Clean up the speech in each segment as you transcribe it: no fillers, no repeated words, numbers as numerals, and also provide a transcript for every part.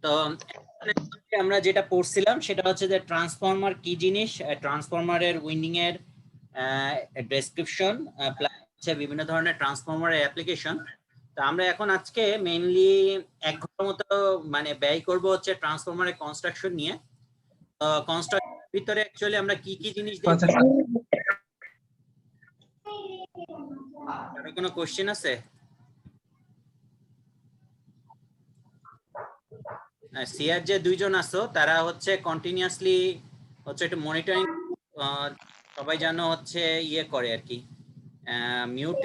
তো আমরা যেটা পড়ছিলাম সেটা হচ্ছে যে ট্রান্সফরমার কি জিনিস, ট্রান্সফরমারের উইন্ডিং এর ডেসক্রিপশন, প্লাস হচ্ছে বিভিন্ন ধরনের ট্রান্সফরমারের অ্যাপ্লিকেশন। তো আমরা এখন আজকে মেইনলি 1 ঘন্টার মতো মানে ব্যয় করব হচ্ছে ট্রান্সফরমারের কনস্ট্রাকশন নিয়ে। তো কনস্ট্রাকশনের ভিতরে অ্যাকচুয়ালি আমরা কি কি জিনিস দেখব? কারো কোনো কোশ্চেন আছে? সিআর যে দুইজন আছো তারা হচ্ছে কন্টিনিউয়াসলি হচ্ছে একটু মনিটরিং, সবাই যেন হচ্ছে ইয়ে করে আর কি, মিউট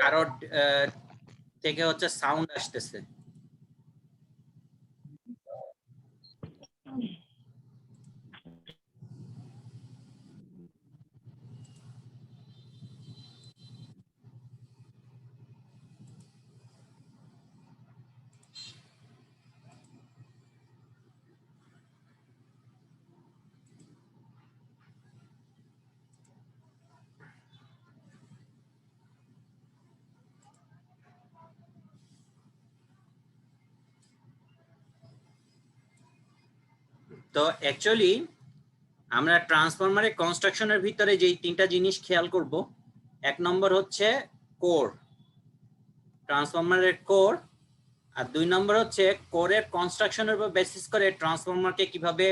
কারোর থেকে হচ্ছে সাউন্ড আসতেছে। তো অ্যাকচুয়ালি আমরা ট্রান্সফরমারের কনস্ট্রাকশনের ভিতরে যেই 3টা জিনিস খেয়াল করব, 1 নম্বর হচ্ছে কোর, ট্রান্সফরমারের কোর। আর 2 নম্বর হচ্ছে কোরের কনস্ট্রাকশনের উপর বেসিস করে ট্রান্সফরমারকে কিভাবে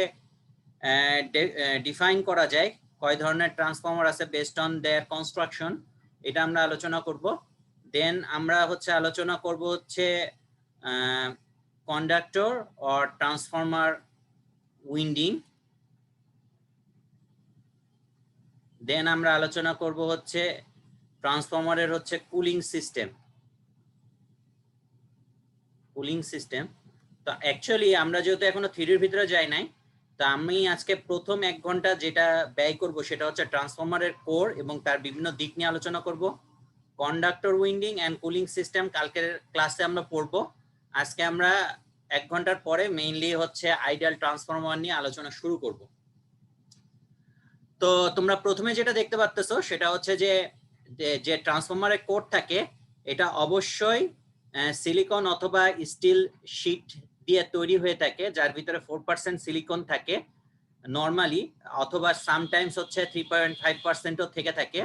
ডিফাইন করা যায়, কয় ধরনের ট্রান্সফরমার আছে বেসড অন দেয়ার কনস্ট্রাকশন, এটা আমরা আলোচনা করব। দেন আমরা হচ্ছে আলোচনা করব হচ্ছে কন্ডাক্টর অর ট্রান্সফরমার উইন্ডিং। দেন আমরা আলোচনা করব হচ্ছে ট্রান্সফরমারের হচ্ছে কুলিং সিস্টেম। তো অ্যাকচুয়ালি আমরা যেহেতু এখনো থিওরির ভিতরে যাই নাই, তো আমি আজকে প্রথম 1 ঘন্টা যেটা ব্যয় করব সেটা হচ্ছে ট্রান্সফরমারের কোর এবং তার বিভিন্ন দিক নিয়ে আলোচনা করব। Conductor winding and cooling system কালকের ক্লাসে আমরা পড়ব। আজকে আমরা 1 ঘন্টার পরে মেইনলি হচ্ছে আইডিয়াল ট্রান্সফরমার নিয়ে আলোচনা শুরু করব। তো তোমরা প্রথমে যেটা দেখতে পাচ্তেছো সেটা হচ্ছে যে যে ট্রান্সফরমারের কোর থাকে এটা অবশ্যই সিলিকন অথবা স্টিল শীট দিয়ে তৈরি হয়ে থাকে, যার ভিতরে 4% সিলিকন থাকে নরমালি, অথবা সামটাইমস হচ্ছে 3.5%ও থেকে থাকে।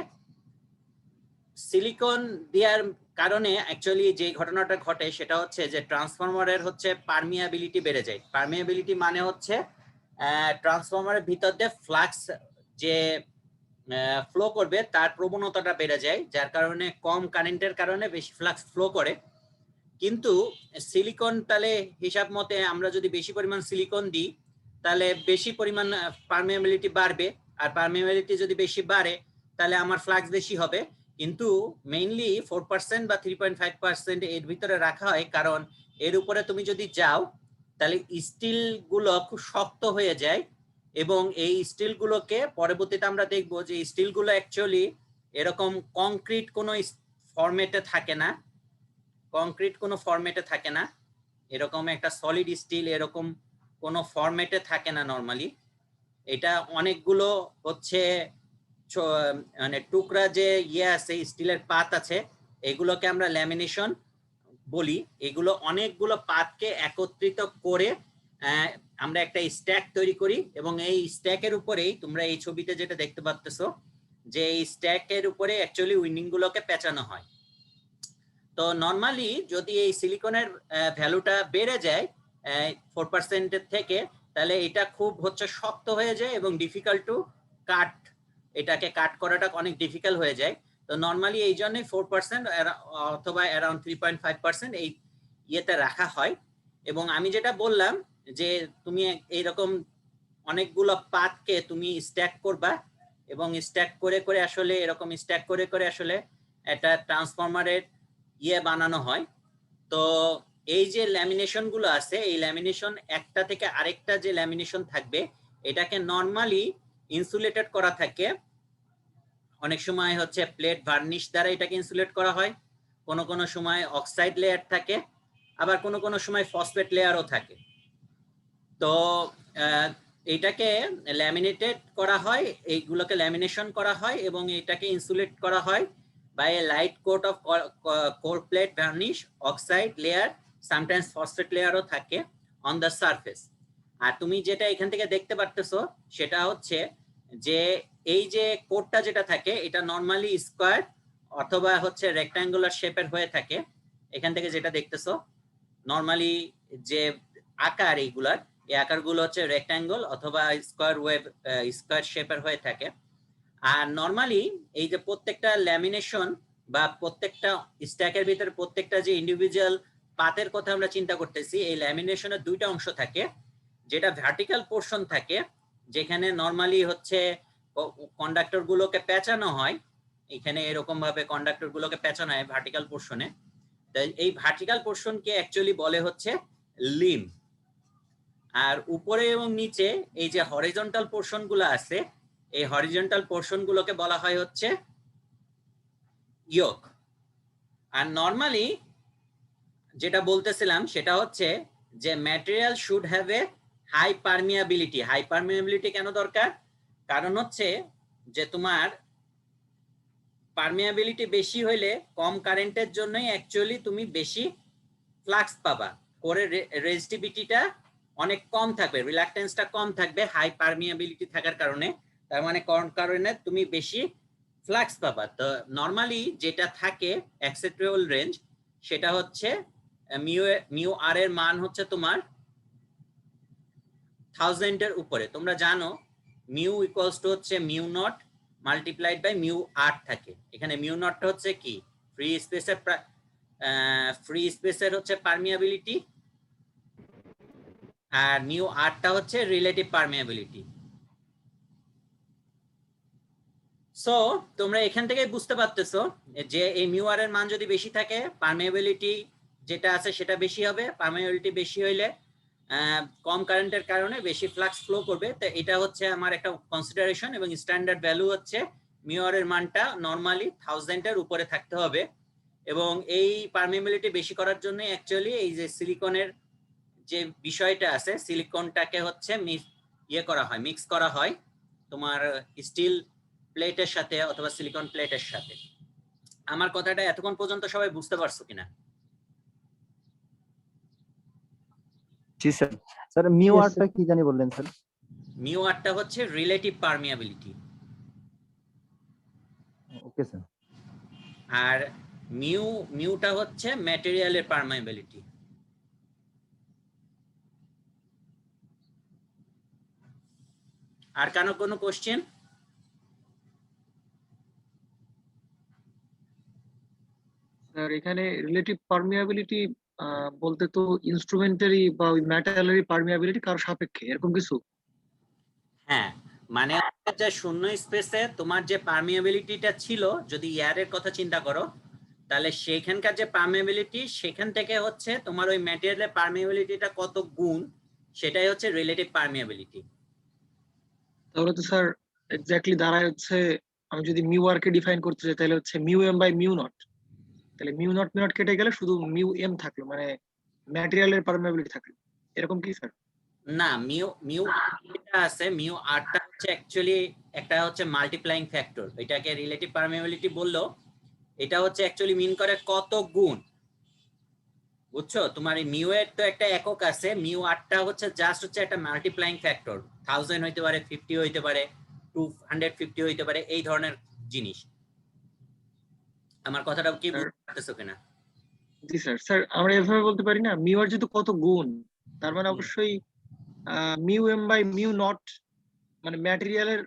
সিলিকন দেওয়ার কারণে অ্যাকচুয়ালি যে ঘটনাটা ঘটে সেটা হচ্ছে যে ট্রান্সফরমারের হচ্ছে পারমিয়াবিলিটি বেড়ে যায়। পারমিয়াবিলিটি মানে হচ্ছে ট্রান্সফরমারের ভিতর দিয়ে ফ্লাক্স যে ফ্লো করবে তার প্রবণতাটা বেড়ে যায়, যার কারণে কম কারেন্টের কারণে বেশি ফ্লাক্স ফ্লো করে। কিন্তু সিলিকন তাহলে হিসাব মতে আমরা যদি বেশি পরিমাণ সিলিকন দিই তাহলে বেশি পরিমাণ পারমিয়াবিলিটি বাড়বে, আর পারমিয়াবিলিটি যদি বেশি বাড়ে তাহলে আমার ফ্লাক্স বেশি হবে। কিন্তু মেইনলি 4% বা 3.5% এর ভিতরে রাখা হয়, কারণ এর উপরে তুমি যদি যাও তাহলে স্টিল গুলো খুব শক্ত হয়ে যায়, এবং এই স্টিল গুলোকে পরবর্তীতে আমরা দেখব যে স্টিল গুলো অ্যাকচুয়ালি এরকম কংক্রিট কোনো ফরম্যাটে থাকে না, এরকম একটা সলিড স্টিল এরকম কোনো ফরম্যাটে থাকে না নরমালি। এটা অনেকগুলো হচ্ছে মানে টুকরা যে আছে স্টিলের পাত আছে, এগুলোকে আমরা ল্যামিনেশন বলি। এগুলো অনেকগুলো পাতকে একত্রিত করে আমরা একটা স্ট্যাক তৈরি করি, এবং এই স্ট্যাকের উপরেই তোমরা এই ছবিতে যেটা দেখতে পাচ্তেছো যে এই স্ট্যাকের উপরে অ্যাকচুয়ালি উইন্ডিং গুলোকে পেঁচানো হয়। তো নরমালি যদি এই সিলিকনের ভ্যালুটা বেড়ে যায় 4% থেকে, তাহলে এটা খুব হচ্ছে শক্ত হয়ে যায় এবং ডিফিকাল্ট টু কাট, এটাকে কাট করাটা অনেক ডিফিকাল্ট হয়ে যায়। তো নরমালি এই জন্যই 4% অথবা অ্যারাউন্ড 3.5% এই ইয়েতে রাখা হয়। এবং আমি যেটা বললাম যে তুমি এইরকম অনেকগুলো পাতকে তুমি স্ট্যাক করবা, এবং স্ট্যাক করে করে আসলে এরকম স্ট্যাক করে করে আসলে একটা ট্রান্সফরমারের বানানো হয়। তো এই যে ল্যামিনেশন গুলো আছে, এই ল্যামিনেশন একটা থেকে আরেকটা যে ল্যামিনেশন থাকবে এটাকে নরমালি ইনসুলেটেড করা থাকে। অনেক সময় হচ্ছে প্লেট ভার্নিশ দ্বারা এটাকে ইনসুলেট করা হয়, কোনো কোনো সময় অক্সাইড লেয়ার থাকে, আবার কোনো কোনো সময় ফসফেট লেয়ারও থাকে। তো এটাকে ল্যামিনেটেড করা হয়, এইগুলোকে ল্যামিনেশন করা হয় এবং এটাকে ইনসুলেট করা হয় by a light coat of cold plate varnish oxide layer, sometimes phosphate layer ও থাকে on the surface. আর তুমি যেটা এখান থেকে দেখতে পারতেছো সেটা হচ্ছে যে এই যে কোটটা যেটা থাকে এটা নরমালি স্কয়ার অথবা হচ্ছে রেক্ট্যাঙ্গুলার শেপের হয়ে থাকে। এখান থেকে যেটা দেখতেছো নরমালি যে আকার এইগুলার, এই আকারগুলো হচ্ছে রেক্ট্যাঙ্গল অথবা স্কয়ার শেপের হয়ে থাকে। আর নরমালি এই যে প্রত্যেকটা ল্যামিনেশন বা প্রত্যেকটা স্ট্যাকের ভিতরে প্রত্যেকটা যে ইন্ডিভিজুয়াল পাতের কথা আমরা চিন্তা করতেছি, এই ল্যামিনেশনের দুইটা অংশ থাকে। যেটা ভার্টিক্যাল পোর্শন থাকে যেখানে নরমালি হচ্ছে কন্ডাক্টর গুলোকে পেঁচানো হয়, এখানে এরকম ভাবে কন্ডাক্টর গুলোকে পেঁচানো হয় ভার্টিক্যাল পোর্শনে। এই ভার্টিক্যাল পোর্শনকে অ্যাকচুয়ালি বলে হচ্ছে লিম। আর উপরে এবং নিচে এই যে হরিজন্টাল পোর্শন গুলো আছে, এই হরিজন্টাল পোর্শন গুলোকে বলা হয় হচ্ছে ইয়োক। আর নরমালি যেটা বলতেছিলাম সেটা হচ্ছে যে material should have a high permeability. High permeability কেন দরকার? কারণ হচ্ছে যে তোমার পারমিয়াবিলিটি বেশি হইলে কম কারেন্টের জন্যই অ্যাকচুয়ালি তুমি বেশি ফ্লাক্স পাবা, করে রেজিস্টিভিটিটা অনেক কম থাকবে, রিলাক্টেন্সটা কম থাকবে হাই পারমিয়াবিলিটি থাকার কারণে। তার মানে কোন কারণে তুমি বেশি ফ্লাক্স পাবা। তো নরমালি যেটা থাকে অ্যাকসেপ্টেবল রেঞ্জ সেটা হচ্ছে মিউ আর এর মান হচ্ছে তোমার 1000 এর উপরে। তোমরা জানো মিউ ইকুয়ালস টু হচ্ছে mu not multiplied by mu আর থাকে। এখানে মিউ নটটা হচ্ছে কি ফ্রি স্পেসের হচ্ছে পারমিয়াবিলিটি, আর মিউ আরটা হচ্ছে রিলেটিভ পারমিয়াবিলিটি। সো তোমরা এখান থেকে বুঝতে পারতেছো যে এই মিউ আর এর মান যদি বেশি থাকে পারমিয়াবিলিটি যেটা আছে সেটা বেশি হবে। পারমিয়াবিলিটি বেশি হইলে কম কারেন্টের কারণে বেশি ফ্লাক্স ফ্লো করবে। তো এটা হচ্ছে আমার একটা কনসিডারেশন, এবং স্ট্যান্ডার্ড ভ্যালু হচ্ছে মিউ আর এর মানটা নরমালি 1000 এর উপরে থাকতে হবে। এবং এই পারমিয়াবিলিটি বেশি করার জন্য অ্যাকচুয়ালি এই যে সিলিকনের যে বিষয়টা আছে, সিলিকনটাকে হচ্ছে মিক্স করা হয় তোমার স্টিল প্লেটের সাথে অথবা সিলিকন প্লেটের সাথে। আমার কথাটা এতক্ষণ পর্যন্ত সবাই বুঝতে পারছো কিনা? জি স্যার। স্যার মিউ আরটা কি জানি বললেন স্যার? মিউ আরটা হচ্ছে রিলেটিভ পারমিয়াবিলিটি। Okay sir. আর মিউটা হচ্ছে ম্যাটেরিয়ালের পারমিয়াবিলিটি। আর কেন কোনো কোশ্চেন? স্যার এখানে রিলেটিভ পারমিয়াবিলিটি বলতে তো ইনস্ট্রুমেন্টারি বা ওই ম্যাটেরিয়ালের পারমিয়াবিলিটি কার সাপেক্ষে এরকম কিছু? হ্যাঁ, মানে যে শূন্য স্পেসে তোমার যে পারমিয়াবিলিটিটা ছিল, যদি এয়ারের কথা চিন্তা করো তাহলে সেখানকার যে পারমিয়াবিলিটি সেখান থেকে হচ্ছে তোমার ওই ম্যাটেরিয়ালের পারমিয়াবিলিটিটা কত গুণ, সেটাই হচ্ছে রিলেটিভ পারমিয়াবিলিটি। তাহলে তো স্যার এক্স্যাক্টলি দাঁড়ায় হচ্ছে, আমি যদি মিউ আর কে ডিফাইন করতে চাই তাহলে হচ্ছে mu m by mu nought. তাহলে মিউ নট কেটে গেলে শুধু মিউ এম থাকলো, মানে ম্যাটেরিয়ালের পারমিয়াবিলিটি থাকলো, এরকম কি স্যার? না, মিউ যেটা আছে মিউ আরটা হচ্ছে অ্যাকচুয়ালি একটা হচ্ছে মাল্টিপ্লাইং ফ্যাক্টর। এটাকে রিলেটিভ পারমিয়াবিলিটি বললো, এটা হচ্ছে অ্যাকচুয়ালি মিন করে কত গুণ, বুঝছো? তোমার এই মিউ এর তো একটা একক আছে, মিউ আরটা হচ্ছে জাস্ট হচ্ছে একটা মাল্টিপ্লাইং ফ্যাক্টর। 1000 হইতে পারে, 50 হইতে পারে, 250 হইতে পারে, এই ধরনের জিনিস। আমার কথাটা কি বুঝতে পারতেছো কিনা? জি স্যার। স্যার আমরা এভাবে বলতে পারি না, মিউ আর যেহেতু কত গুণ, তার মানে অবশ্যই mu m by mu nought মানে ম্যাটেরিয়ালের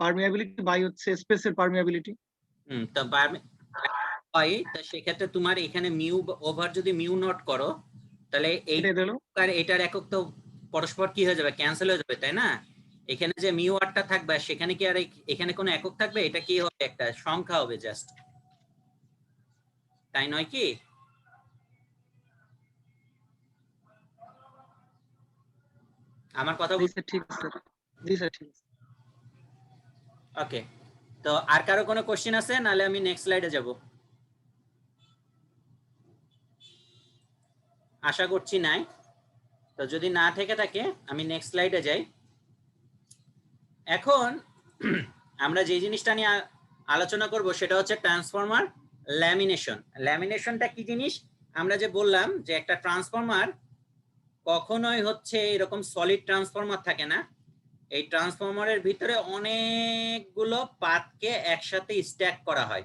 পারমিয়াবিলিটি বাই হচ্ছে স্পেসের পারমিয়াবিলিটি। তো হয়, তো সেক্ষেত্রে তোমার এখানে মিউ ওভার যদি মিউ নট করো তাহলে এটার একক তো পরস্পর কি হয়ে যাবে, ক্যান্সেল হয়ে যাবে, তাই না? এখানে যে মিউ আরটা থাকবে সেখানে কি আর এখানে কোনো একক থাকবে? এটা কি হবে, একটা সংখ্যা হবে জাস্ট, তাই নয় কি? আমার কথা ঠিক আছে। জি স্যার ঠিক আছে। ওকে, তো আর কারো কোনো কোশ্চেন আছে? নালে আমি নেক্সট স্লাইডে যাব। আশা করছি নাই। তো যদি না থেকে থাকে আমি নেক্সট স্লাইডে যাই। এখন আমরা যে জিনিসটা নিয়ে আলোচনা করব সেটা হচ্ছে ট্রান্সফরমার ল্যামিনেশন। ল্যামিনেশনটা কি জিনিস? আমরা যে বললাম যে একটা ট্রান্সফরমার কখনোই হচ্ছে এরকম সলিড ট্রান্সফরমার থাকে না, এই ট্রান্সফরমারের ভিতরে অনেকগুলো পাতকে একসাথে স্ট্যাক করা হয়,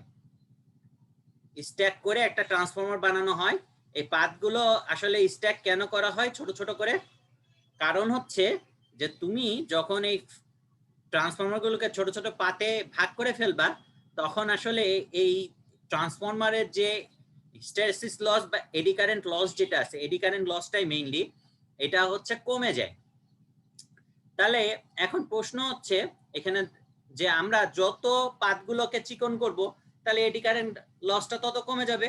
স্ট্যাক করে একটা ট্রান্সফরমার বানানো হয়। এই পাতগুলো আসলে স্ট্যাক কেন করা হয় ছোট ছোট করে? কারণ হচ্ছে যে তুমি যখন এই ট্রান্সফরমারগুলোকে ছোট ছোট পাতে ভাগ করে ফেলবা, তখন আসলে এই ট্রান্সফরমারের যে হিস্টেরেসিস লস বা এডি কারেন্ট লস যেটা আছে, এডি কারেন্ট লসটাই মেইনলি এটা হচ্ছে কমে যায়। তাহলে এখন প্রশ্ন হচ্ছে এখানে যে আমরা যত পাতগুলোকে চিকন করব তাহলে এডি কারেন্ট লসটা তত কমে যাবে।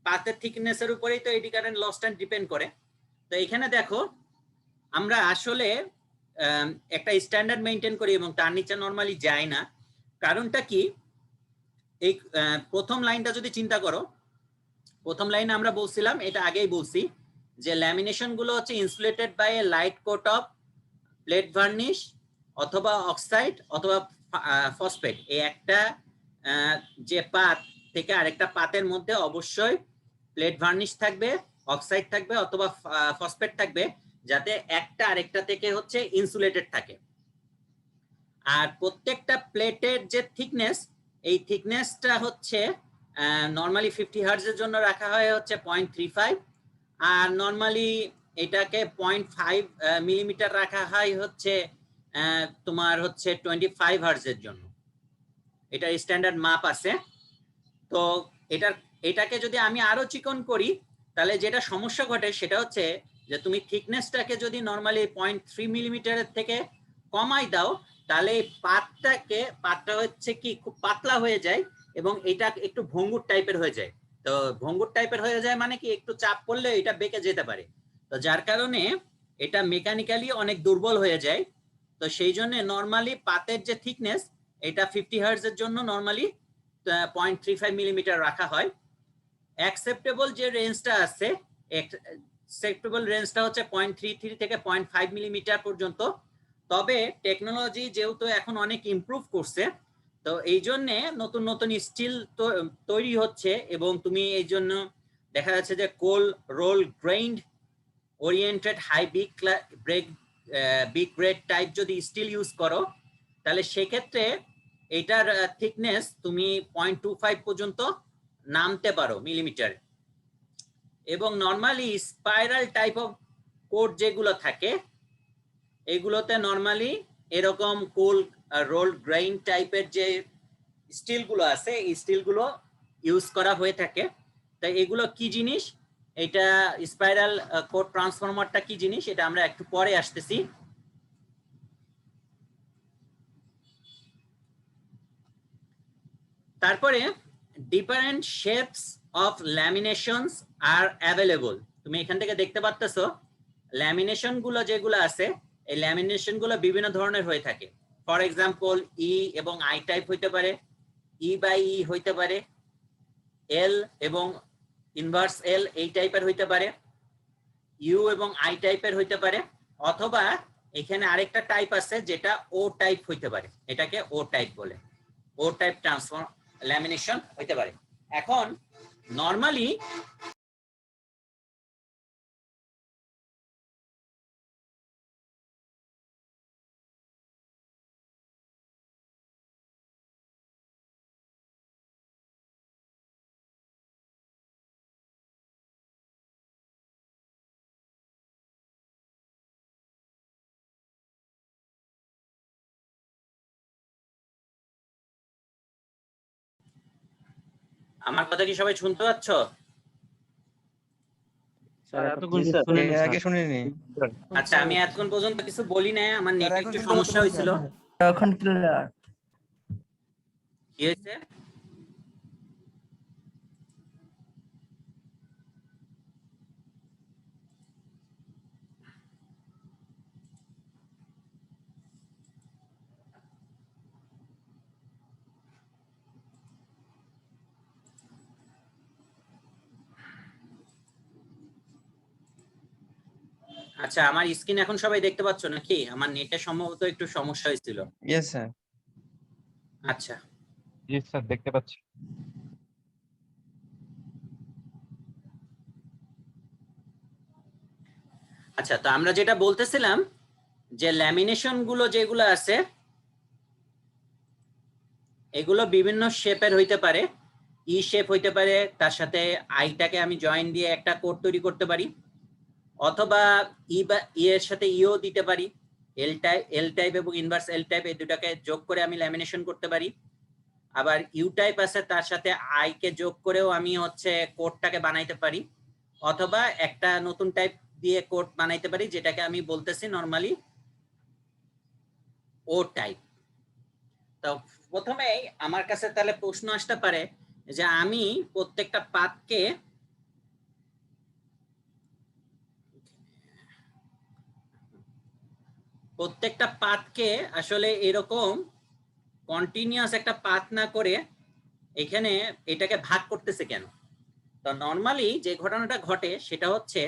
পাতের থিকনেসের উপরেই তো এডি কারেন্ট লসটা ডিপেন্ড করে। তো এখানে দেখো আমরা আসলে একটা স্ট্যান্ডার্ড মেনটেন করি এবং তার নিচে নরমালি যায় না। কারণটা কি? এই প্রথম লাইনটা যদি চিন্তা করো, প্রথম লাইনে আমরা বলছিলাম, এটা আগেই বলছি, যে ল্যামিনেশন গুলো হচ্ছে insulated by a light coat of plate varnish অথবা অক্সাইড অথবা ফসফেট। এই একটা যে পাত থেকে আরেকটা পাতের মধ্যে অবশ্যই প্লেট ভার্নিশ থাকবে, অক্সাইড থাকবে অথবা ফসফেট থাকবে, যাতে একটা আরেকটা থেকে হচ্ছে ইনসুলেটেড থাকে। আর প্রত্যেকটা প্লেটের যে থিকনেস, এই থিকনেসটা হচ্ছে নরমালি 50 হার্টজের জন্য রাখা হয় হচ্ছে 0.35, আর নরমালি এটাকে 0.5 মিলিমিটার রাখা হয় হচ্ছে তোমার হচ্ছে 25 হার্টজের জন্য। এটার স্ট্যান্ডার্ড মাপ আছে। তো এটাকে যদি আমি আরো চিকন করি তাহলে যেটা সমস্যা ঘটে সেটা হচ্ছে যে তুমি থিকনেসটাকে যদি নরমালি 0.3 মিলিমিটারের থেকে কমাই দাও, তাহলে পাতটা হচ্ছে কি খুব পাতলা হয়ে যায় এবং এটা একটু ভঙ্গুর টাইপের হয়ে যায়। তো ভঙ্গুর টাইপের হয়ে যায় মানে কি একটু চাপ পড়লে এটা বেঁকে যেতে পারে। তো যার কারণে এটা মেকানিক্যালি অনেক দুর্বল হয়ে যায়। তো সেই জন্য নরমালি পাতের যে থিকনেস এটা 50 হার্টজের জন্য নরমালি 0.35 মিলিমিটার রাখা হয়। অ্যাকসেপ্টেবল যে রেঞ্জটা আছে, অ্যাকসেপ্টেবল রেঞ্জটা হচ্ছে 0.33 থেকে 0.5 মিলিমিটার পর্যন্ত। তবে টেকনোলজি যেহেতু এখন অনেক ইমপ্রুভ করছে, তো এই জন্য নতুন নতুন স্টিল তৈরি হচ্ছে এবং তুমি এই জন্য দেখা যাচ্ছে যে cold rolled grain oriented high big grade type যদি স্টিল ইউজ করো, তাহলে সেক্ষেত্রে এটার থিকনেস তুমি 0.25 পর্যন্ত নামতে পারো মিলিমিটার। এবং normally spiral type of code যেগুলো থাকে, এগুলোতে নরমালি এরকম কোল রোল গ্রেইন টাইপের যে স্টিলগুলো আছে, এই স্টিলগুলো ইউজ করা হয়ে থাকে। তাই এগুলো কি জিনিস, এটা স্পাইরাল কোড ট্রান্সফরমারটা কি জিনিস এটা আমরা একটু পরে আসতেছি। তারপরে ডিফারেন্ট শেপস অফ ল্যামিনেশনস আর অ্যাভেলেবল। তুমি এখান থেকে দেখতে পাচ্তেছো ল্যামিনেশন গুলো যেগুলো আছে, এই ল্যামিনেশন গুলো বিভিন্ন ধরনের হয়ে থাকে। ফর এক্সাম্পল ই এবং আই টাইপ হইতে পারে, ই বাই ই হইতে পারে, এল এবং ইনভার্স এল এই টাইপের হইতে পারে, ইউ এবং আই টাইপের হইতে পারে, অথবা এখানে আরেকটা টাইপ আছে যেটা ও টাইপ হইতে পারে, এটাকে ও টাইপ বলে, ও টাইপ ট্রান্সফর্ম ল্যামিনেশন হইতে পারে। এখন নরমালি আমার কথা কি সবাই শুনতে পাচ্ছ? এর আগে শুনিনি। আচ্ছা, আমি এতক্ষণ পর্যন্ত কিছু বলি নাই, আমার নেটে একটু সমস্যা হয়েছিল। এখন ক্লিয়ার। কি হয়েছে? আচ্ছা, আমার স্ক্রিন এখন সবাই দেখতে পাচ্ছ নাকি? আমার নেটে সম্ভবত একটু সমস্যা হয়েছিল। Yes sir. আচ্ছা, জি স্যার দেখতে পাচ্ছি। আচ্ছা, তো আমরা যেটা বলতেছিলাম যে ল্যামিনেশন গুলো যেগুলো আছে এগুলো বিভিন্ন শেপের হইতে পারে। ই শেপ হইতে পারে, তার সাথে আইটাকে আমি জয়েন দিয়ে একটা কোড তৈরি করতে পারি, অথবা ই বা ই এর সাথে ইও দিতে পারি। এল টাইপ এবং ইনভার্স এল টাইপ এই দুটাকে যোগ করে আমি ল্যামিনেশন করতে পারি। আবার ইউ টাইপ আছে, তার সাথে আই কে যোগ করেও আমি হচ্ছে কোডটাকে বানাইতে পারি, অথবা একটা নতুন টাইপ দিয়ে কোড বানাইতে পারি যেটাকে আমি বলতেছি নরমালি ও টাইপ। তো প্রথমেই আমার কাছে তাহলে প্রশ্ন আসতে পারে যে আমি প্রত্যেকটা পাথকে আসলে এরকম কন্টিনিউয়াস একটা পাথ না করে এখানে এটাকে ভাগ করতেছে কেন? তো নরমালি যে ঘটনাটা ঘটে সেটা হচ্ছে,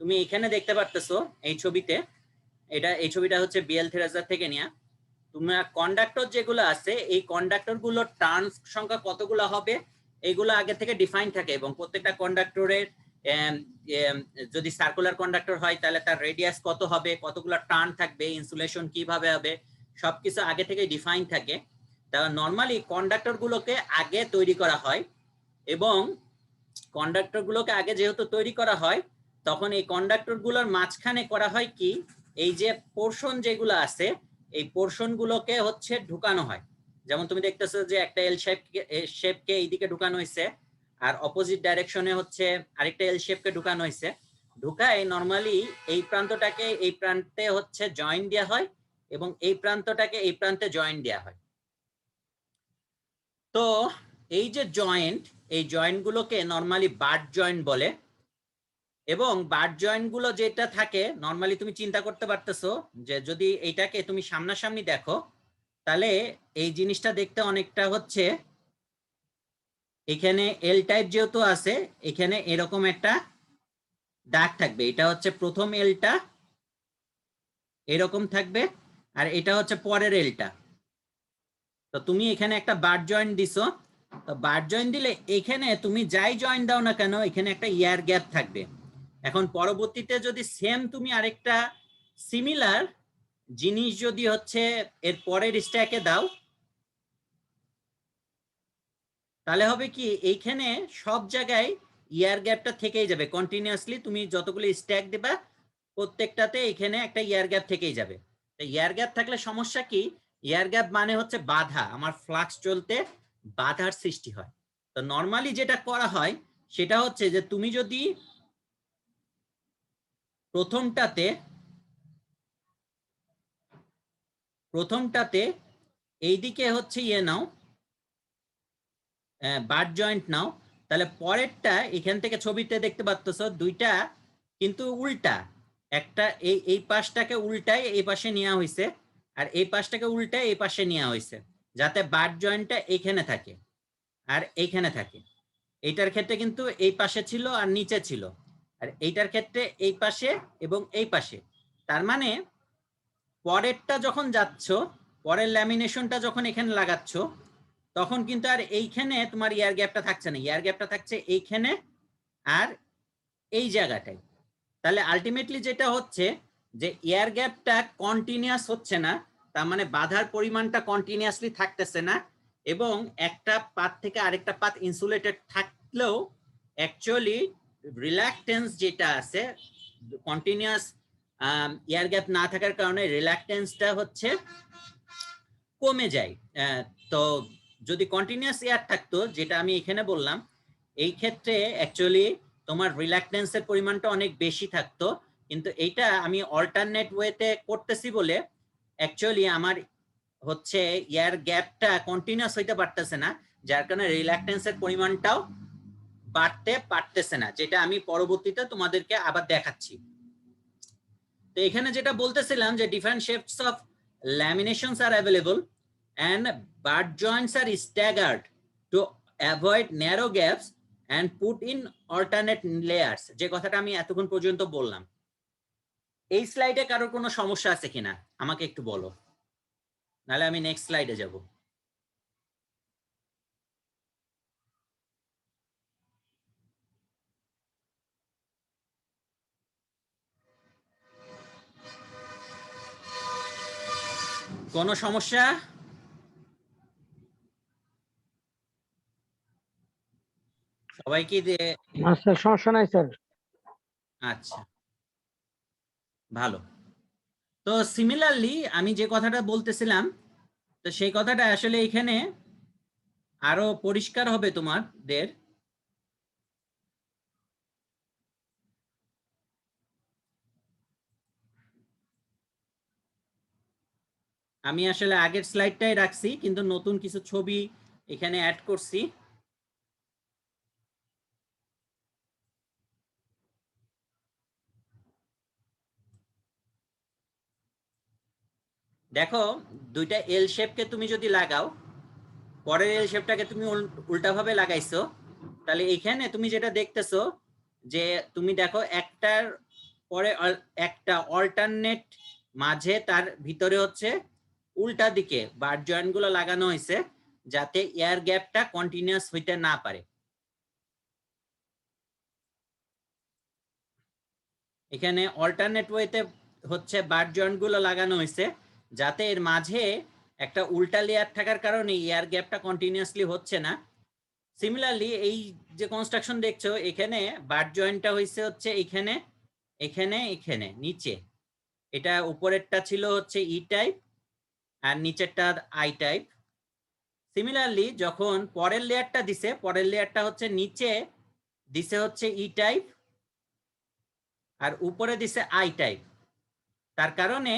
তুমি এখানে দেখতে পারতেছো এই ছবিতে, এই ছবিটা হচ্ছে বিএল থ্রেজার থেকে নেওয়া। তোমার কন্ডাক্টর যেগুলো আছে এই কন্ডাক্টর গুলোর টার্নস সংখ্যা কতগুলো হবে এগুলো আগে থেকে ডিফাইন থাকে, এবং প্রত্যেকটা কন্ডাক্টরের যদি সার্কুলার কন্ডাক্টর হয় তাহলে তার রেডিয়াস কত হবে, কতগুলো টার্ন থাকবে, ইনসুলেশন কিভাবে হবে, সবকিছু আগে থেকে ডিফাইন থাকে। তা নরমালি কন্ডাক্টর গুলোকে আগে তৈরি করা হয়, এবং কন্ডাক্টর গুলোকে আগে যেহেতু তৈরি করা হয় তখন এই কন্ডাক্টর গুলোর মাঝখানে করা হয় কি, এই যে পোর্শন যেগুলো আছে এই পোর্শন গুলোকে হচ্ছে ঢুকানো হয়। যেমন তুমি দেখতেছো যে একটা এল শেপকে এইদিকে ঢুকানো হয়েছে, আর অপোজিট ডাইরেকশনে হচ্ছে আরেকটা এল শেপকে ঢুকানো হয়েছে। ঢুকায় নরমালি এই প্রান্তটাকে এই প্রান্তে হচ্ছে জয়েন দেওয়া হয়, এবং এই প্রান্তটাকে এই প্রান্তে জয়েন দেওয়া হয়। তো এই যে জয়েন্ট, এই জয়েন্ট গুলোকে নরমালি বাট জয়েন্ট বলে। এবং বাট জয়েন্ট গুলো যেটা থাকে নরমালি তুমি চিন্তা করতে পারতেছো যে যদি এইটাকে তুমি সামনাসামনি দেখো তাহলে এই জিনিসটা দেখতে অনেকটা হচ্ছে, এখানে এল টাইপ যেহেতু আছে এখানে এরকম একটা দাগ থাকবে, এটা হচ্ছে প্রথম এলটা এরকম থাকবে, আর এটা হচ্ছে পরের এলটা। তো তুমি এখানে একটা বাট জয়েন্ট দিছো, তো বাট জয়েন্ট দিলে এখানে তুমি যাই জয়েন্ট দাও না কেন এখানে একটা ইয়ার গ্যাপ থাকবে। এখন পরবর্তীতে যদি সেম তুমি আরেকটা সিমিলার জিনিস যদি হচ্ছে এর পরের স্ট্যাকে দাও তাহলে হবে কি, এইখানে সব জায়গায় ইয়ার গ্যাপটা থেকেই যাবে কন্টিনিউয়াসলি। তুমি যতগুলো স্ট্যাক দেবা প্রত্যেকটাতে এখানে একটা ইয়ার গ্যাপ থেকেই যাবে। ইয়ার গ্যাপ থাকলে সমস্যা কি, ইয়ার গ্যাপ মানে হচ্ছে বাধা, আমার ফ্লাক্স চলতে বাধার সৃষ্টি হয়। তো নরমালি যেটা করা হয় সেটা হচ্ছে যে তুমি যদি প্রথমটাতে এইদিকে হচ্ছে ইয়ে নাও, বাট জয়েন্ট নাও, তাহলে পরেরটা এখান থেকে ছবিতে দেখতে পাচ্ছ দুইটা কিন্তু উল্টা, একটা এই পাশটাকে উল্টায় এই পাশে নেওয়া হয়েছে, আর এই পাশটাকে উল্টায় এই পাশে নেওয়া হয়েছে, যাতে বাট জয়েন্টটা এইখানে থাকে আর এইখানে থাকে। এইটার ক্ষেত্রে কিন্তু এই পাশে ছিল আর নিচে ছিল, আর এইটার ক্ষেত্রে এই পাশে এবং এই পাশে। তার মানে পরেরটা যখন যাচ্ছ, পরের ল্যামিনেশনটা যখন এখানে লাগাচ্ছ তখন কিন্তু আর এইখানে তোমার ইয়ার গ্যাপটা থাকছে না, ইয়ার গ্যাপটা থাকছে এইখানে আর এই জায়গাটায়। তাহলে আলটিমেটলি যেটা হচ্ছে যে এয়ার গ্যাপটা কন্টিনিউয়াস হচ্ছে না, তার মানে বাধার পরিমাণটা কন্টিনিউয়াসলি থাকতেছে না, এবং একটা পাত থেকে আরেকটা পাত ইনসুলেটেড থাকলেও অ্যাকচুয়ালি রিল্যাক্টেন্স যেটা আছে কন্টিনিউয়াস এয়ার গ্যাপ না থাকার কারণে রিল্যাক্টেন্সটা হচ্ছে কমে যায়। তো যদি কন্টিনিউয়াস এয়ার থাকতো যেটা আমি এখানে বললাম, এই ক্ষেত্রে অ্যাকচুয়ালি তোমার রিল্যাক্টেন্সের পরিমাণটা অনেক বেশি থাকতো, কিন্তু এইটা আমি অল্টারনেট ওয়েতে করতেছি বলে অ্যাকচুয়ালি আমার হচ্ছে এয়ার গ্যাপটা কন্টিনিউয়াস হইতে পারতেছে না, যার কারণে রিল্যাক্টেন্সের পরিমাণটাও বাড়তে পারতেছে না, যেটা আমি পরবর্তীতে তোমাদেরকে আবার দেখাচ্ছি। তো এখানে যেটা বলতেছিলাম যে different shapes of laminations are available and butt joints are staggered to avoid narrow gaps and put in alternate layers, যে কথাটা আমি এতক্ষণ পর্যন্ত বললাম। এই স্লাইডে কারোর কোনো সমস্যা আছে কিনা আমাকে একটু বলো, নাহলে আমি নেক্সট স্লাইডে যাব। কোনো সমস্যা? সবাই কি না স্যার, সমস্যা নাই স্যার। আচ্ছা, ভালো। তো সিমিলারলি আমি যে কথাটা বলতেছিলাম, তো সেই কথাটা আসলে এখানে আরো পরিষ্কার হবে তোমাদের। আমি আসলে আগের স্লাইডটাই রাখছি, কিন্তু নতুন কিছু ছবি এখানে অ্যাড করছি। দেখো, দুইটা এল শেপকে তুমি যদি লাগাও, পরের এল শেপটাকে তুমি উল্টাভাবে লাগাইছো, তাহলে এখানে তুমি যেটা দেখতেছো যে তুমি দেখো একটার পরে একটা অল্টারনেট মাঝে তার ভিতরে হচ্ছে উল্টা দিকে বার জয়েন্ট গুলো লাগানো হয়েছে, যাতে এয়ার গ্যাপটা কন্টিনিউয়াস হইতে না পারে। এখানে অল্টারনেট ওয়েতে হচ্ছে বার জয়েন্ট গুলো লাগানো হয়েছে, যাতে এর মাঝে একটা উল্টা লেয়ার থাকার কারণে এয়ার গ্যাপটা কন্টিনিউয়াসলি হচ্ছে না। সিমিলারলি এই যে কনস্ট্রাকশন দেখছো, এখানে বার জয়েন্টটা হয়েছে হচ্ছে এখানে, এখানে, এখানে নিচে। এটা উপরেরটা ছিল হচ্ছে ই টাইপ আর নিচেরটা আই টাইপ। সিমিলারলি যখন পরের লেয়ারটা দিছে, পরের লেয়ারটা হচ্ছে নিচে দিছে হচ্ছে ই টাইপ আর উপরে দিছে আই টাইপ। তার কারণে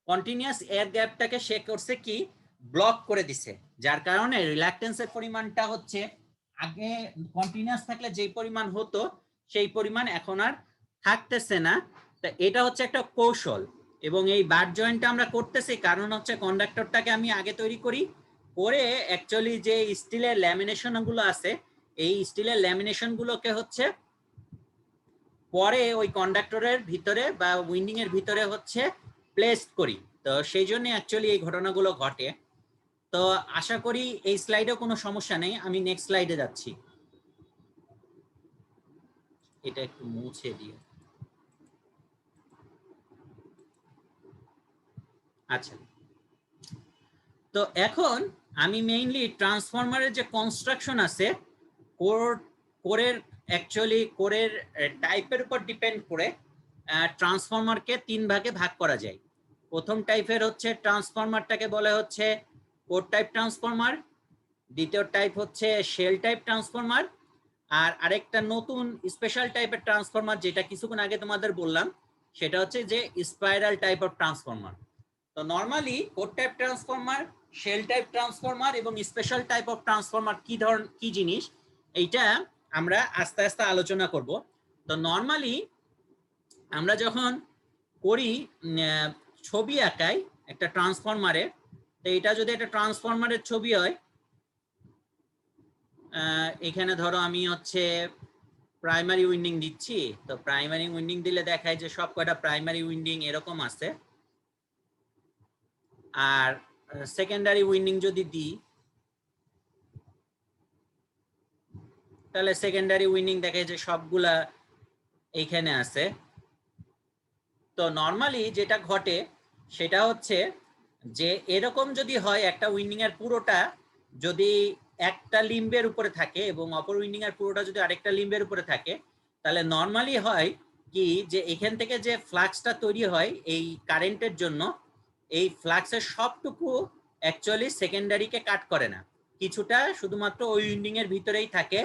কন্টিনিউয়াস এয়ার গ্যাপটাকে সে করছে কি, ব্লক করে দিছে, যার কারণে রিল্যাক্টেন্সের পরিমাণটা হচ্ছে আগে কন্টিনিউয়াস থাকলে যেই পরিমাণ হতো সেই পরিমাণ এখন আর থাকতেছে না। তা এটা হচ্ছে একটা কৌশল, এবং এই বার জয়েন্টটা আমরা করতেছি কারণ হচ্ছে কন্ডাক্টরটাকে আমি আগে তৈরি করি, করে অ্যাকচুয়ালি যে স্টিলের ল্যামিনেশন গুলো আছে, এই স্টিলের ল্যামিনেশন গুলোকে হচ্ছে পরে ওই কন্ডাক্টরের ভিতরে বা উইন্ডিং এর ভিতরে হচ্ছে প্লেসড করি। তো সেই জন্য অ্যাকচুয়ালি এই ঘটনাগুলো ঘটে। তো আশা করি এই স্লাইডে কোনো সমস্যা নেই, আমি নেক্সট স্লাইডে যাচ্ছি। এটা একটু মুছে দিয়ে, আচ্ছা। তো এখন আমি মেইনলি ট্রান্সফরমারের যে কনস্ট্রাকশন আছে, কোরের অ্যাকচুয়ালি কোরের টাইপের উপর ডিপেন্ড করে ট্রান্সফরমারকে 3 ভাগে ভাগ করা যায়। প্রথম টাইপের হচ্ছে ট্রান্সফরমারটাকে বলে হচ্ছে কোর টাইপ ট্রান্সফরমার, দ্বিতীয় টাইপ হচ্ছে শেল টাইপ ট্রান্সফরমার, আর আরেকটা নতুন স্পেশাল টাইপের ট্রান্সফরমার যেটা কিছুক্ষণ আগে তোমাদের বললাম, সেটা হচ্ছে যে স্পাইরাল টাইপ অফ ট্রান্সফরমার। তো normally core type transformer, shell type transformer এবং স্পেশাল টাইপ অফ ট্রান্সফরমার কি জিনিস, এইটা আমরা আস্তে আস্তে আলোচনা করব। তো নরমালি আমরা যখন করি ছবি আঁকাই একটা ট্রান্সফরমারের, তো এটা যদি একটা ট্রান্সফরমারের ছবি হয়, এখানে ধরো আমি হচ্ছে প্রাইমারি উইন্ডিং দিচ্ছি, তো প্রাইমারি উইন্ডিং দিলে দেখায় যে সব কয়টা প্রাইমারি উইন্ডিং এরকম আছে, আর সেকেন্ডারি উইন্ডিং যদি দিই তাহলে সেকেন্ডারি উইন্ডিং দেখায় যে সবগুলা এইখানে আছে। তো নরমালি যেটা ঘটে সেটা হচ্ছে যে এরকম যদি হয়, একটা উইন্ডিং এর পুরোটা যদি একটা লিম্বের উপরে থাকে এবং অপর উইন্ডিং এর পুরোটা যদি আরেকটা লিম্বের উপরে থাকে, তাহলে নরমালি হয় কি যে এখান থেকে যে ফ্লাক্সটা তৈরি হয় এই কারেন্টের জন্য, এই ফ্লাক্সের সবটুকু অ্যাকচুয়ালি সেকেন্ডারিকে কাট করে না, কিছুটা শুধুমাত্র ওই উইন্ডিং এর ভিতরেই থাকে,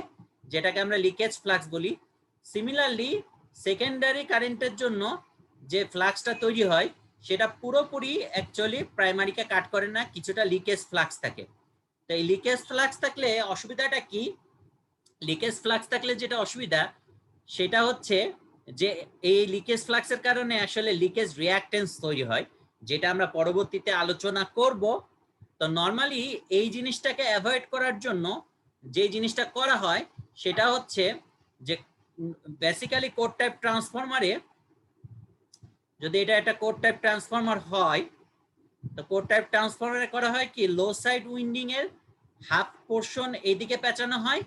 যেটাকে আমরা লিকেজ ফ্লাক্স বলি। সিমিলারলি সেকেন্ডারি কারেন্টের জন্য যে ফ্লাক্সটা তৈরি হয় সেটা পুরোপুরি অ্যাকচুয়ালি প্রাইমারিকে কাট করে না, কিছুটা লিকেজ ফ্লাক্স থাকে। তো এই লিকেজ ফ্লাক্স থাকলে অসুবিধাটা কি, লিকেজ ফ্লাক্স থাকলে যেটা অসুবিধা সেটা হচ্ছে যে এই লিকেজ ফ্লাক্সের কারণে আসলে লিকেজ রিঅ্যাকটেন্স তৈরি হয়, যেটা আমরা পরবর্তীতে আলোচনা করব। তো নরমালি এই জিনিসটাকে অ্যাভয়েড করার জন্য যে জিনিসটা করা হয় সেটা হচ্ছে যে বেসিক্যালি কোর টাইপ ট্রান্সফরমারে, যদি এটা একটা কোর টাইপ ট্রান্সফরমার হয়, তো কোর টাইপ ট্রান্সফরমারে করা হয় কি, লো সাইড উইন্ডিং এর হাফ পোর্শন এইদিকে পেঁচানো হয়,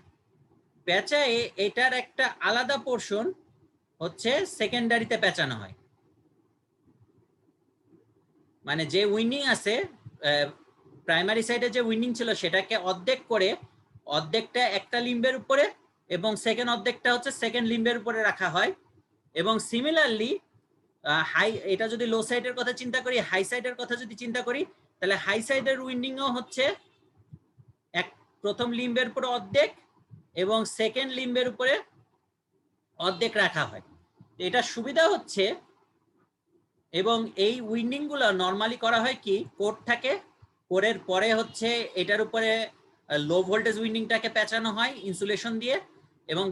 পেঁচায়ে এটার একটা আলাদা পোর্শন হচ্ছে সেকেন্ডারিতে পেঁচানো হয়। মানে যে উইন্ডিং আছে প্রাইমারি সাইডে যে উইন্ডিং ছিল সেটাকে অর্ধেক করে অর্ধেকটা একটা লিম্বের উপরে এবং সেকেন্ড অর্ধেকটা হচ্ছে সেকেন্ড লিম্বের উপরে রাখা হয়। এবং সিমিলারলি হাই, এটা যদি লো সাইডের কথা চিন্তা করি, হাই সাইডের কথা যদি চিন্তা করি, তাহলে হাই সাইডের উইন্ডিংও হচ্ছে প্রথম লিম্বের উপরে অর্ধেক এবং সেকেন্ড লিম্বের উপরে অর্ধেক রাখা হয়। এটা সুবিধা হচ্ছে, এবং এই উইন্ডিং গুলো নর্মালি করা হয় কি, কোর থাকে, কোরের পরে হচ্ছে এটার উপরে লো ভোল্টেজ উইন্ডিংটাকে পেঁচানো হয় ইনসুলেশন দিয়ে, এবং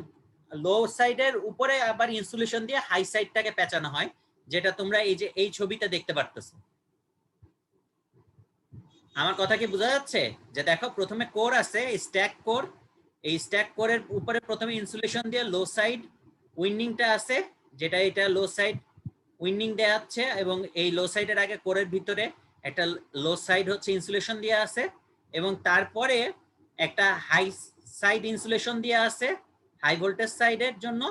লো সাইডের উপরে আবার ইনসুলেশন দিয়ে হাই সাইডটাকে পেঁচানো হয়, যেটা তোমরা এই যে এই ছবিতে দেখতে পারতেছো। আমার কথা কি বোঝা যাচ্ছে? যে দেখো প্রথমে কোর আছে, স্ট্যাক কোর, এই স্ট্যাক কোরের উপরে প্রথমে ইনসুলেশন দিয়ে লো সাইড উইন্ডিংটা আছে, যেটা এটা লো সাইড উইন্ডিং দেয়া আছে, এবং এই লো সাইডের আগে কোরের ভিতরে একটা লো সাইড হচ্ছে ইনসুলেশন দেয়া আছে, এবং তারপরে একটা হাই সাইড ইনসুলেশন দেয়া আছে হাই ভোল্টেজ সাইডের জন্য,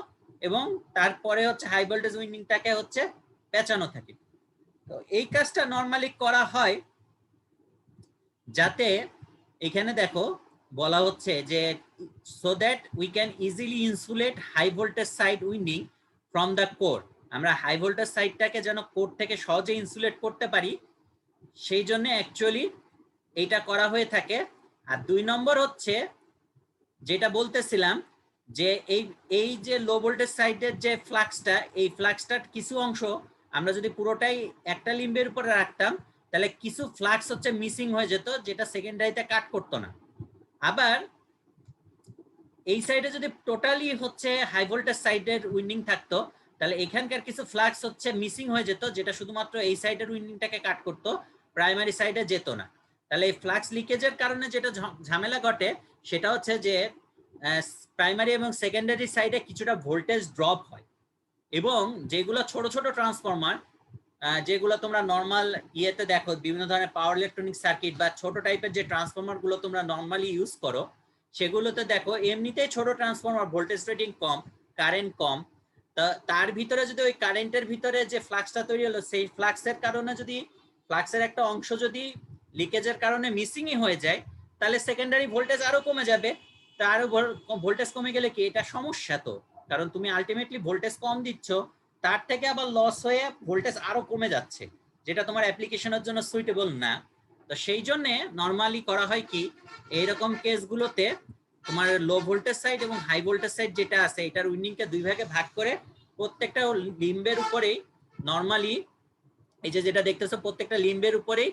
এবং তারপরে হচ্ছে হাই ভোল্টেজ উইন্ডিংটাকে হচ্ছে পেঁচানো থাকে। তো এই কাজটা নর্মালি করা হয় যাতে, এখানে দেখো বলা হচ্ছে যে so that we can easily insulate high voltage side winding from the core. আমরা হাই ভোল্টেজ সাইডটাকে যেন কোর থেকে সহজে ইনসুলেট করতে পারি, সেই জন্য অ্যাকচুয়ালি এইটা করা হয়ে থাকে। আর 2 নম্বর হচ্ছে যেটা বলতেছিলাম, যে এই যে লো ভোল্টেজ সাইডের যে ফ্লাক্সটা, এই ফ্লাক্সটার কিছু অংশ আমরা যদি পুরোটাই একটা লিম্বের উপরে রাখতাম, তাহলে কিছু ফ্লাক্স হচ্ছে মিসিং হয়ে যেত, যেটা সেকেন্ডারিতে কাট করতো না। আবার এই সাইডে যদি টোটালি হচ্ছে হাই ভোল্টেজ সাইডের উইন্ডিং থাকতো, তাহলে এখানকার কিছু ফ্লাক্স হচ্ছে মিসিং হয়ে যেত, যেটা শুধুমাত্র এই সাইডের উইন্ডিংটাকে কাট করতো, প্রাইমারি সাইডে যেত না। তাহলে এই ফ্লাক্স লিকেজের কারণে যেটা ঝামেলা ঘটে, সেটা হচ্ছে যে প্রাইমারি এবং সেকেন্ডারি সাইডে কিছুটা ভোল্টেজ ড্রপ হয়, এবং যেগুলো ছোট ছোট ট্রান্সফরমার, যেগুলো তোমরা নর্মাল ইয়েতে দেখো, বিভিন্ন ধরনের পাওয়ার ইলেকট্রনিক সার্কিট বা ছোট টাইপের যে ট্রান্সফরমার গুলো তোমরা নর্মালি ইউজ করো, সেগুলোতে দেখো এমনিতেই ছোট ট্রান্সফরমার, ভোল্টেজ রেটিং কম, কারেন্ট কম। তার ভিতরে যদি ওই কারেন্টের ভিতরে যে ফ্লাক্সটা তৈরি হলো, সেই ফ্লাক্সের কারণে যদি ফ্লাক্সের একটা অংশ যদি লিকেজের কারণে মিসিংই হয়ে যায়, তাহলে সেকেন্ডারি ভোল্টেজ আরো কমে যাবে। তা আরো ভোল্টেজ কমে গেলে কি, এটা সমস্যা তো, কারণ তুমি আলটিমেটলি ভোল্টেজ কম দিচ্ছ, তার থেকে আবার লস হয়ে ভোল্টেজ আরো কমে যাচ্ছে, যেটা তোমার অ্যাপ্লিকেশনের জন্য সুইটেবল না। তো সেই জন্য নর্মালি করা হয় কি, এইরকম কেসগুলোতে তোমার লো ভোল্টেজ সাইড এবং হাই ভোল্টেজ সাইড যেটা আছে, এটার উইন্ডিংকে 2 ভাগে ভাগ করে প্রত্যেকটা লিম্বের উপরেই নর্মালি, এই যে যেটা দেখতেছো, প্রত্যেকটা লিম্বের উপরেই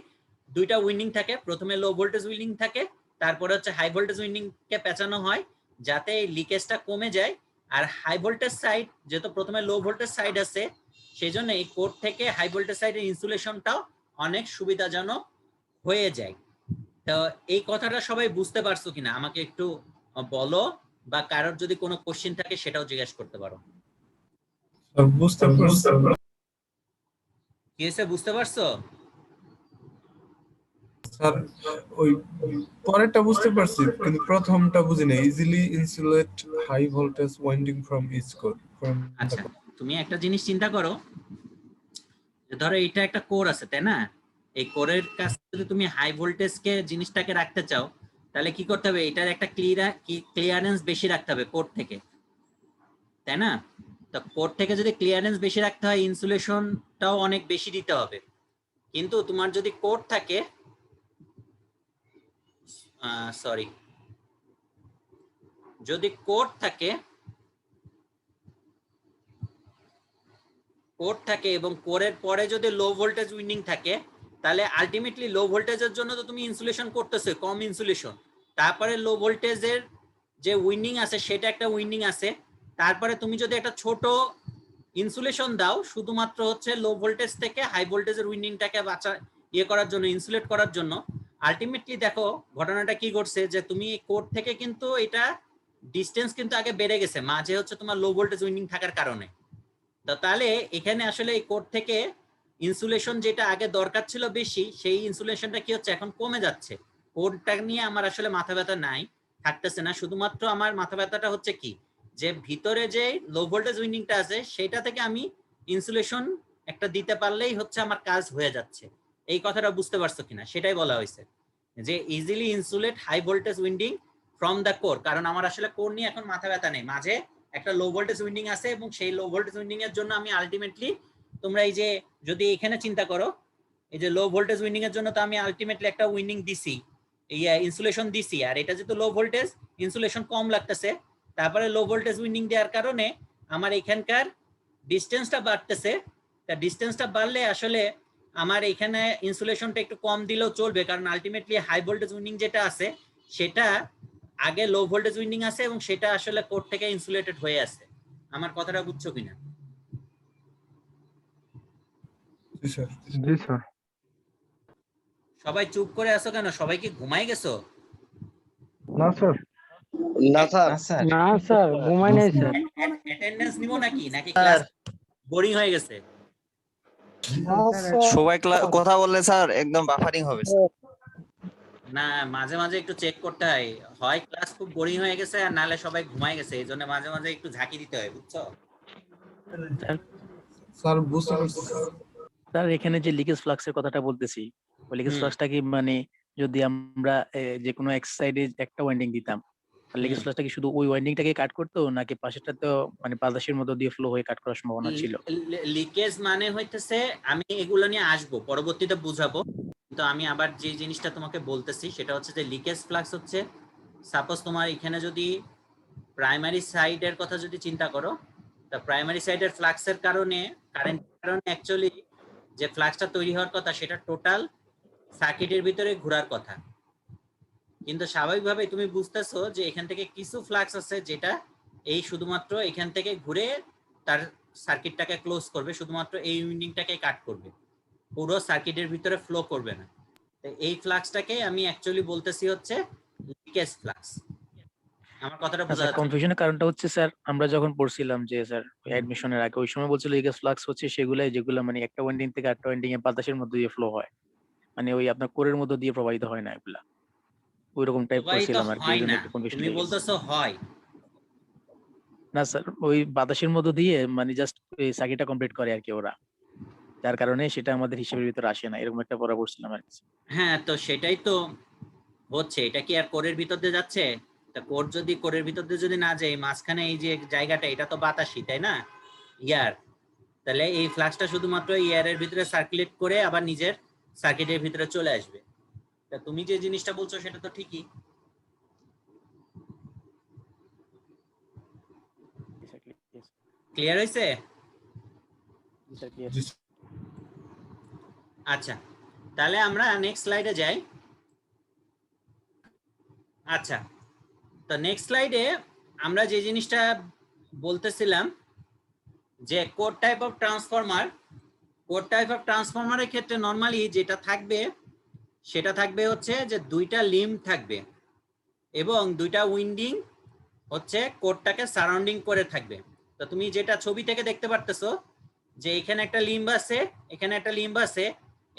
2টা উইন্ডিং থাকে। প্রথমে লো ভোল্টেজ উইন্ডিং থাকে, তারপরে হচ্ছে হাই ভোল্টেজ উইন্ডিংকে পেঁচানো হয় যাতে লিকেজটা কমে যায়। আর হাই ভোল্টেজ সাইড যেহেতু প্রথমে লো ভোল্টেজ সাইড আছে, সেই জন্য এই কোর থেকে হাই ভোল্টেজ সাইডের ইনসুলেশনটাও অনেক সুবিধাজনক হয়ে যায়। তো এই কথাটা সবাই বুঝতে পারছো কিনা আমাকে একটু বলো, বা কারোর যদি কোনো কোশ্চেন থাকে সেটাও জিজ্ঞেস করতে পারো। বুঝতে পারছি। কি হয়েছে, বুঝতে পারছো? স্যার ওই পরেরটা বুঝতে পারছি, কিন্তু প্রথমটা বুঝি না। Easily insulate high voltage winding from each core. আচ্ছা, তুমি একটা জিনিস চিন্তা করো, যে ধরো এটা একটা কোর আছে, তাই না? এই কোরের কাছে যদি তুমি হাই ভোল্টেজকে জিনিসটাকে রাখতে চাও, তাহলে কি করতে হবে, এটার একটা ক্লিয়ারেন্স বেশি রাখতে হবে কোর থেকে, তাই না? তো কোর থেকে যদি ক্লিয়ারেন্স বেশি রাখতে হয়, ইনসুলেশনটাও অনেক বেশি দিতে হবে। কিন্তু তোমার যদি কোর থাকে, সরি, যদি কোর থাকে এবং কোরের পরে যদি লো ভোল্টেজ উইন্ডিং থাকে, তাহলে আলটিমেটলি লো ভোল্টেজের জন্য তো তুমি ইনসুলেশন করতেছো, কম ইনসুলেশন, তারপরে লো ভোল্টেজের যে উইন্ডিং আছে সেটা একটা উইন্ডিং আছে, তারপরে তুমি যদি একটা ছোট ইনসুলেশন দাও শুধুমাত্র হচ্ছে লো ভোল্টেজ থেকে হাই ভোল্টেজের উইন্ডিংটাকে করার জন্য, ইনসুলেট করার জন্য, আলটিমেটলি দেখো ঘটনাটা কি ঘটছে, যে তুমি কোর থেকে কিন্তু এটা ডিস্টেন্স কিন্তু আগে বেড়ে গেছে, মাঝে হচ্ছে তোমার লো ভোল্টেজ উইন্ডিং থাকার কারণে। তো তাহলে এখানে আসলে এই কোর থেকে ইনসুলেশন যেটা আগে দরকার ছিল বেশি, সেই ইনসুলেশনটা কি হচ্ছে, এখন কমে যাচ্ছে। কোরটা নিয়ে আমার আসলে মাথা ব্যথা নাই, থাকতেছে না। শুধুমাত্র আমার মাথা ব্যথাটা হচ্ছে কি, যে ভিতরে যে লো ভোল্টেজ উইন্ডিংটা আছে সেটা থেকে আমি ইনসুলেশন একটা দিতে পারলেই হচ্ছে আমার কাজ হয়ে যাচ্ছে। এই কথাটা বুঝতে পারছো কিনা সেটাই বলা হয়েছে, যে easily insulate high voltage winding from the core. কারণ আমার আসলে কোর নিয়ে এখন মাথা ব্যথা নেই, মাঝে একটা লো ভোল্টেজ উইন্ডিং আছে এবং সেই লো ভোল্টেজ উইন্ডিং এর জন্য আমি আলটিমেটলি, তোমরা এই যে যদি এখানে চিন্তা করো, এই যে লো ভোল্টেজ উইন্ডিং এর জন্য তো আমি আলটিমেটলি একটা উইন্ডিং দিছি, ইনসুলেশন দিছি, আর এটা যেহেতু লো ভোল্টেজ, ইনসুলেশন কম লাগতেছে, তারপরে লো ভোল্টেজ উইন্ডিং দেওয়ার কারণে আমার এখানকার ডিস্টেন্সটা বাড়তেছে। তা ডিস্টেন্সটা বাড়লে আসলে আমার এখানে ইনসুলেশনটা একটু কম দিলেও চলবে, কারণ আলটিমেটলি হাই ভোল্টেজ উইন্ডিং যেটা আছে সেটা আগে লো ভোল্টেজ উইন্ডিং আছে এবং সেটা আসলে কোর থেকে ইনসুলেটেড হয়ে আছে। আমার কথাটা বুঝছো কিনা? জি স্যার। জি স্যার। সবাই চুপ করে আছো কেন? সবাই কি ঘুমাই গেছো? না স্যার। না স্যার না স্যার, ঘুমাই নাই স্যার। অ্যাটেন্ডেন্স নিবো নাকি ক্লাস বোরিং হয়ে গেছে? সবাই কথা বললে স্যার একদম বাফারিং হবে না, মাঝে মাঝে একটু চেক করতে হয়, হয় ক্লাস খুব বোরিং হয়ে গেছে আর নালে সবাই ঘুমাই গেছে, এই জন্য মাঝে মাঝে একটু ঝাঁকি দিতে হয়, বুঝছো? স্যার বুঝতে পারছি স্যার। স্যার এখানে যে লিকেজ ফ্লাক্সের কথাটা বলতেছি, ওই লিকেজ ফ্লাক্সটা কি মানে যদি আমরা যে কোনো এক সাইডে একটা ওয়াইন্ডিং দিতাম, লিকেজ ফ্লাক্সটা কি শুধু ওই ওয়াইন্ডিংটাকে কাট করতো নাকি পাশেরটা তো মানে বাতাসের মধ্যে দিয়ে ফ্লো হয়ে কাট করার সম্ভাবনা ছিল? লিকেজ মানে হইতেছে, আমি এগুলো নিয়ে আসবো পরবর্তীতে বুঝাবো, কিন্তু আমি আবার যে জিনিসটা তোমাকে বলতেছি সেটা হচ্ছে যে লিকেজ ফ্লাক্স হচ্ছে, সাপোজ তোমার এখানে যদি প্রাইমারি সাইডের কথা যদি চিন্তা করো, তা প্রাইমারি সাইডের ফ্লাক্সের কারণে, কারেন্টের কারণে অ্যাকচুয়ালি যে ফ্লাক্সটা তৈরি হওয়ার কথা সেটা টোটাল সার্কিটের ভিতরে ঘোরার কথা, কিন্তু স্বাভাবিকভাবে তুমি বুঝতেছো যে এখান থেকে কিছু ফ্লাক্স আছে যেটা এই শুধুমাত্র এখান থেকে ঘুরে তার সার্কিটটাকে ক্লোজ করবে, শুধুমাত্র এই উইন্ডিংটাকে কাট করবে, পুরো সার্কিটের ভিতরে ফ্লো করবে না। তো এই ফ্লাক্সটাকে আমি অ্যাকচুয়ালি বলতেছি হচ্ছে লিকেজ ফ্লাক্স। আমার কথাটা বোঝা আচ্ছা, যাচ্ছে? কনফিউশনের কারণটা হচ্ছে স্যার আমরা যখন পড়ছিলাম যে স্যার অ্যাডমিশনের আগে ওই সময় বলছিল লিকেজ ফ্লাক্স হচ্ছে সেগুলাই যেগুলো মানে একটা ওয়াইন্ডিং থেকে আরেকটা ওয়াইন্ডিং এ বাতাসের মধ্যে দিয়ে ফ্লো হয়, মানে ওই আপনার কোরের মধ্যে দিয়ে প্রবাহিত হয় না, এগুলা ওইরকম টাইপ প্রবাহিত করছিলাম আর কি, এই হয় জন্য না, একটু কনফিউশন তুমি লেগে গেছে। বলতেছো হয়। না স্যার, ওই বাতাসের মধ্যে দিয়ে মানে জাস্ট এই সার্কিটটা কমপ্লিট করে আর কি ওরা, যার কারণে সেটা আমাদের হিসেবের ভিতরে আসে না, এরকম একটা পড়া পড়ছিলাম আর কি। হ্যাঁ, তো সেটাই তো হচ্ছে, এটা কি আর কোরের ভিতর দিয়ে যাচ্ছে? তা কোর যদি কোরের ভিতর দিয়ে যদি না যায়, মাঝখানে এই যে জায়গাটা এটা তো বাতাসই, তাই না, ইয়ার, তাহলে এই ফ্লাক্সটা শুধুমাত্র ইয়ারের ভিতরে সার্কুলেট করে আবার নিজের সার্কিটের ভিতরে চলে আসবে। তা তুমি যে জিনিসটা বলছো সেটা তো ঠিকই। ক্লিয়ার হয়েছে? জি আচ্ছা, তাহলে আমরা নেক্সট স্লাইডে যাই। আচ্ছা, তো নেক্সট স্লাইডে আমরা যে জিনিসটা বলতেছিলাম যে core type of transformer, core type of ট্রান্সফরমারের ক্ষেত্রে নরমালি যেটা থাকবে সেটা থাকবে হচ্ছে যে দুইটা লিম্ব থাকবে এবং দুইটা উইন্ডিং হচ্ছে কোরটাকে সারাউন্ডিং করে থাকবে। তো তুমি যেটা ছবি থেকে দেখতে পারতেছো যে এখানে একটা লিম্ব আছে, এখানে একটা লিম্ব আছে,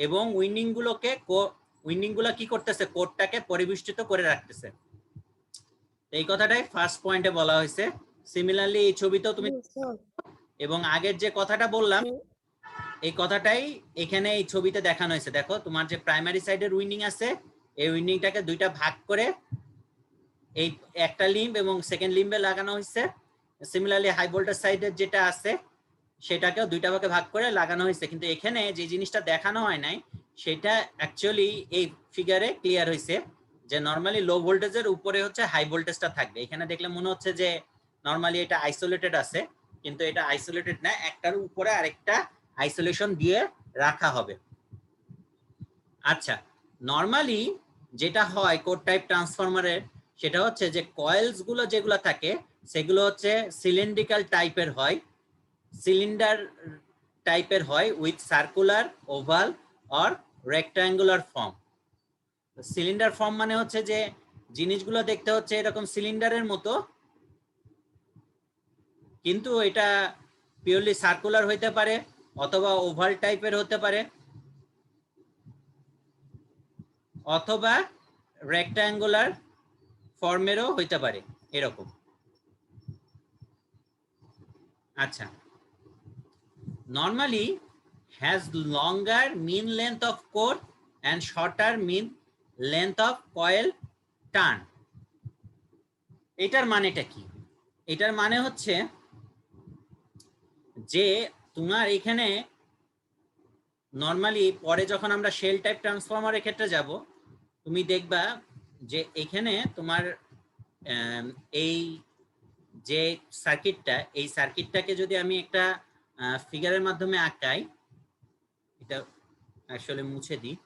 এবং উইন্ডিং গুলো কি করতেছে, কোরটাকে পরিবেষ্টিত করে রাখতেছে। এই কথাটাই ফার্স্ট পয়েন্টে বলা হয়েছে। সিমিলারলি এই ছবিতেও তুমি এবং আগের যে কথাটা বললাম এই কথাটাই এখানে এই ছবিতে দেখানো হয়েছে। দেখো তোমার যে প্রাইমারি সাইডের উইন্ডিং আছে, এই উইন্ডিংটাকে দুইটা ভাগ করে এই একটা লিম্ব এবং সেকেন্ড লিম্বে লাগানো হয়েছে। সিমিলারলি হাই ভোল্টেজ সাইডের যেটা আছে সেটাকেও দুইটা ভাগে ভাগ করে লাগানো হয়েছে, কিন্তু এখানে যে জিনিসটা দেখানো হয় নাই সেটা অ্যাকচুয়ালি এই ফিগারে ক্লিয়ার হয়েছে, যে নরমালি লো ভোল্টেজের উপরে হচ্ছে হাই ভোল্টেজটা থাকবে। এখানে দেখলে মনে হচ্ছে যে নরমালি এটা আইসোলেটেড আছে, কিন্তু এটা আইসোলেটেড না, একটার উপরে আরেকটা আইসোলেশন দিয়ে রাখা হবে। আচ্ছা, নরমালি যেটা হয় কোর টাইপ ট্রান্সফরমারের সেটা হচ্ছে যে কয়েলস গুলো যেগুলো থাকে সেগুলো হচ্ছে সিলিন্ড্রিক্যাল টাইপের হয়, সিলিন্ডার টাইপের হয় with circular, oval or rectangular form. Cylinder form মানে হচ্ছে যে জিনিসগুলো দেখতে হচ্ছে এরকম সিলিন্ডারের মতো, কিন্তু এটা পিওরলি সার্কুলার হইতে পারে অথবা ওভাল টাইপের হতে পারে অথবা রেক্ট্যাঙ্গুলার ফর্মেরও হইতে পারে এরকম। আচ্ছা, normally has longer mean length of core and shorter mean length of coil turn. এটার মানেটা কি? এটার মানে হচ্ছে যে তোমার এখানে নরমালি পরে যখন আমরা শেল টাইপ ট্রান্সফরমারের ক্ষেত্রে যাব, তুমি দেখবা যে এখানে তোমার এই যে সার্কিটটা, এই সার্কিটটাকে যদি আমি একটা ফিগারের মাধ্যমে আঁকাই, এটা আসলে মুছে দিই।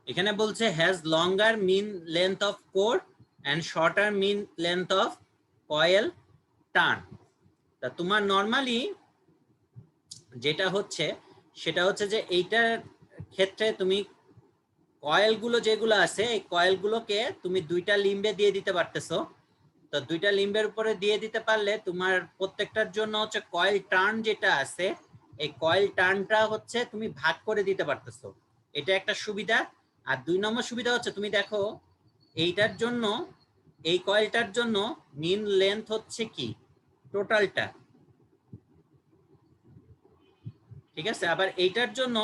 এখানে বলছে has longer mean length of core and shorter mean length of coil turn. তা তোমার নর্মালি যেটা হচ্ছে সেটা হচ্ছে যে এইটার ক্ষেত্রে তুমি কয়েলগুলো যেগুলো আছে এই কয়েলগুলোকে তুমি দুইটা লিম্বে দিয়ে দিতে পারতেছো। তো দুইটা লিম্বের উপরে দিয়ে দিতে পারলে তোমার প্রত্যেকটার জন্য হচ্ছে কয়েল টার্ন যেটা আছে, এই কয়েল টার্নটা হচ্ছে তুমি ভাগ করে দিতে পারতেছো। এটা একটা সুবিধা। আর 2 নম্বর সুবিধা হচ্ছে তুমি দেখো এইটার জন্য, এই কয়েলটার জন্য মিন লেন্থ হচ্ছে কি টোটালটা, ঠিক আছে। আবার এইটার জন্য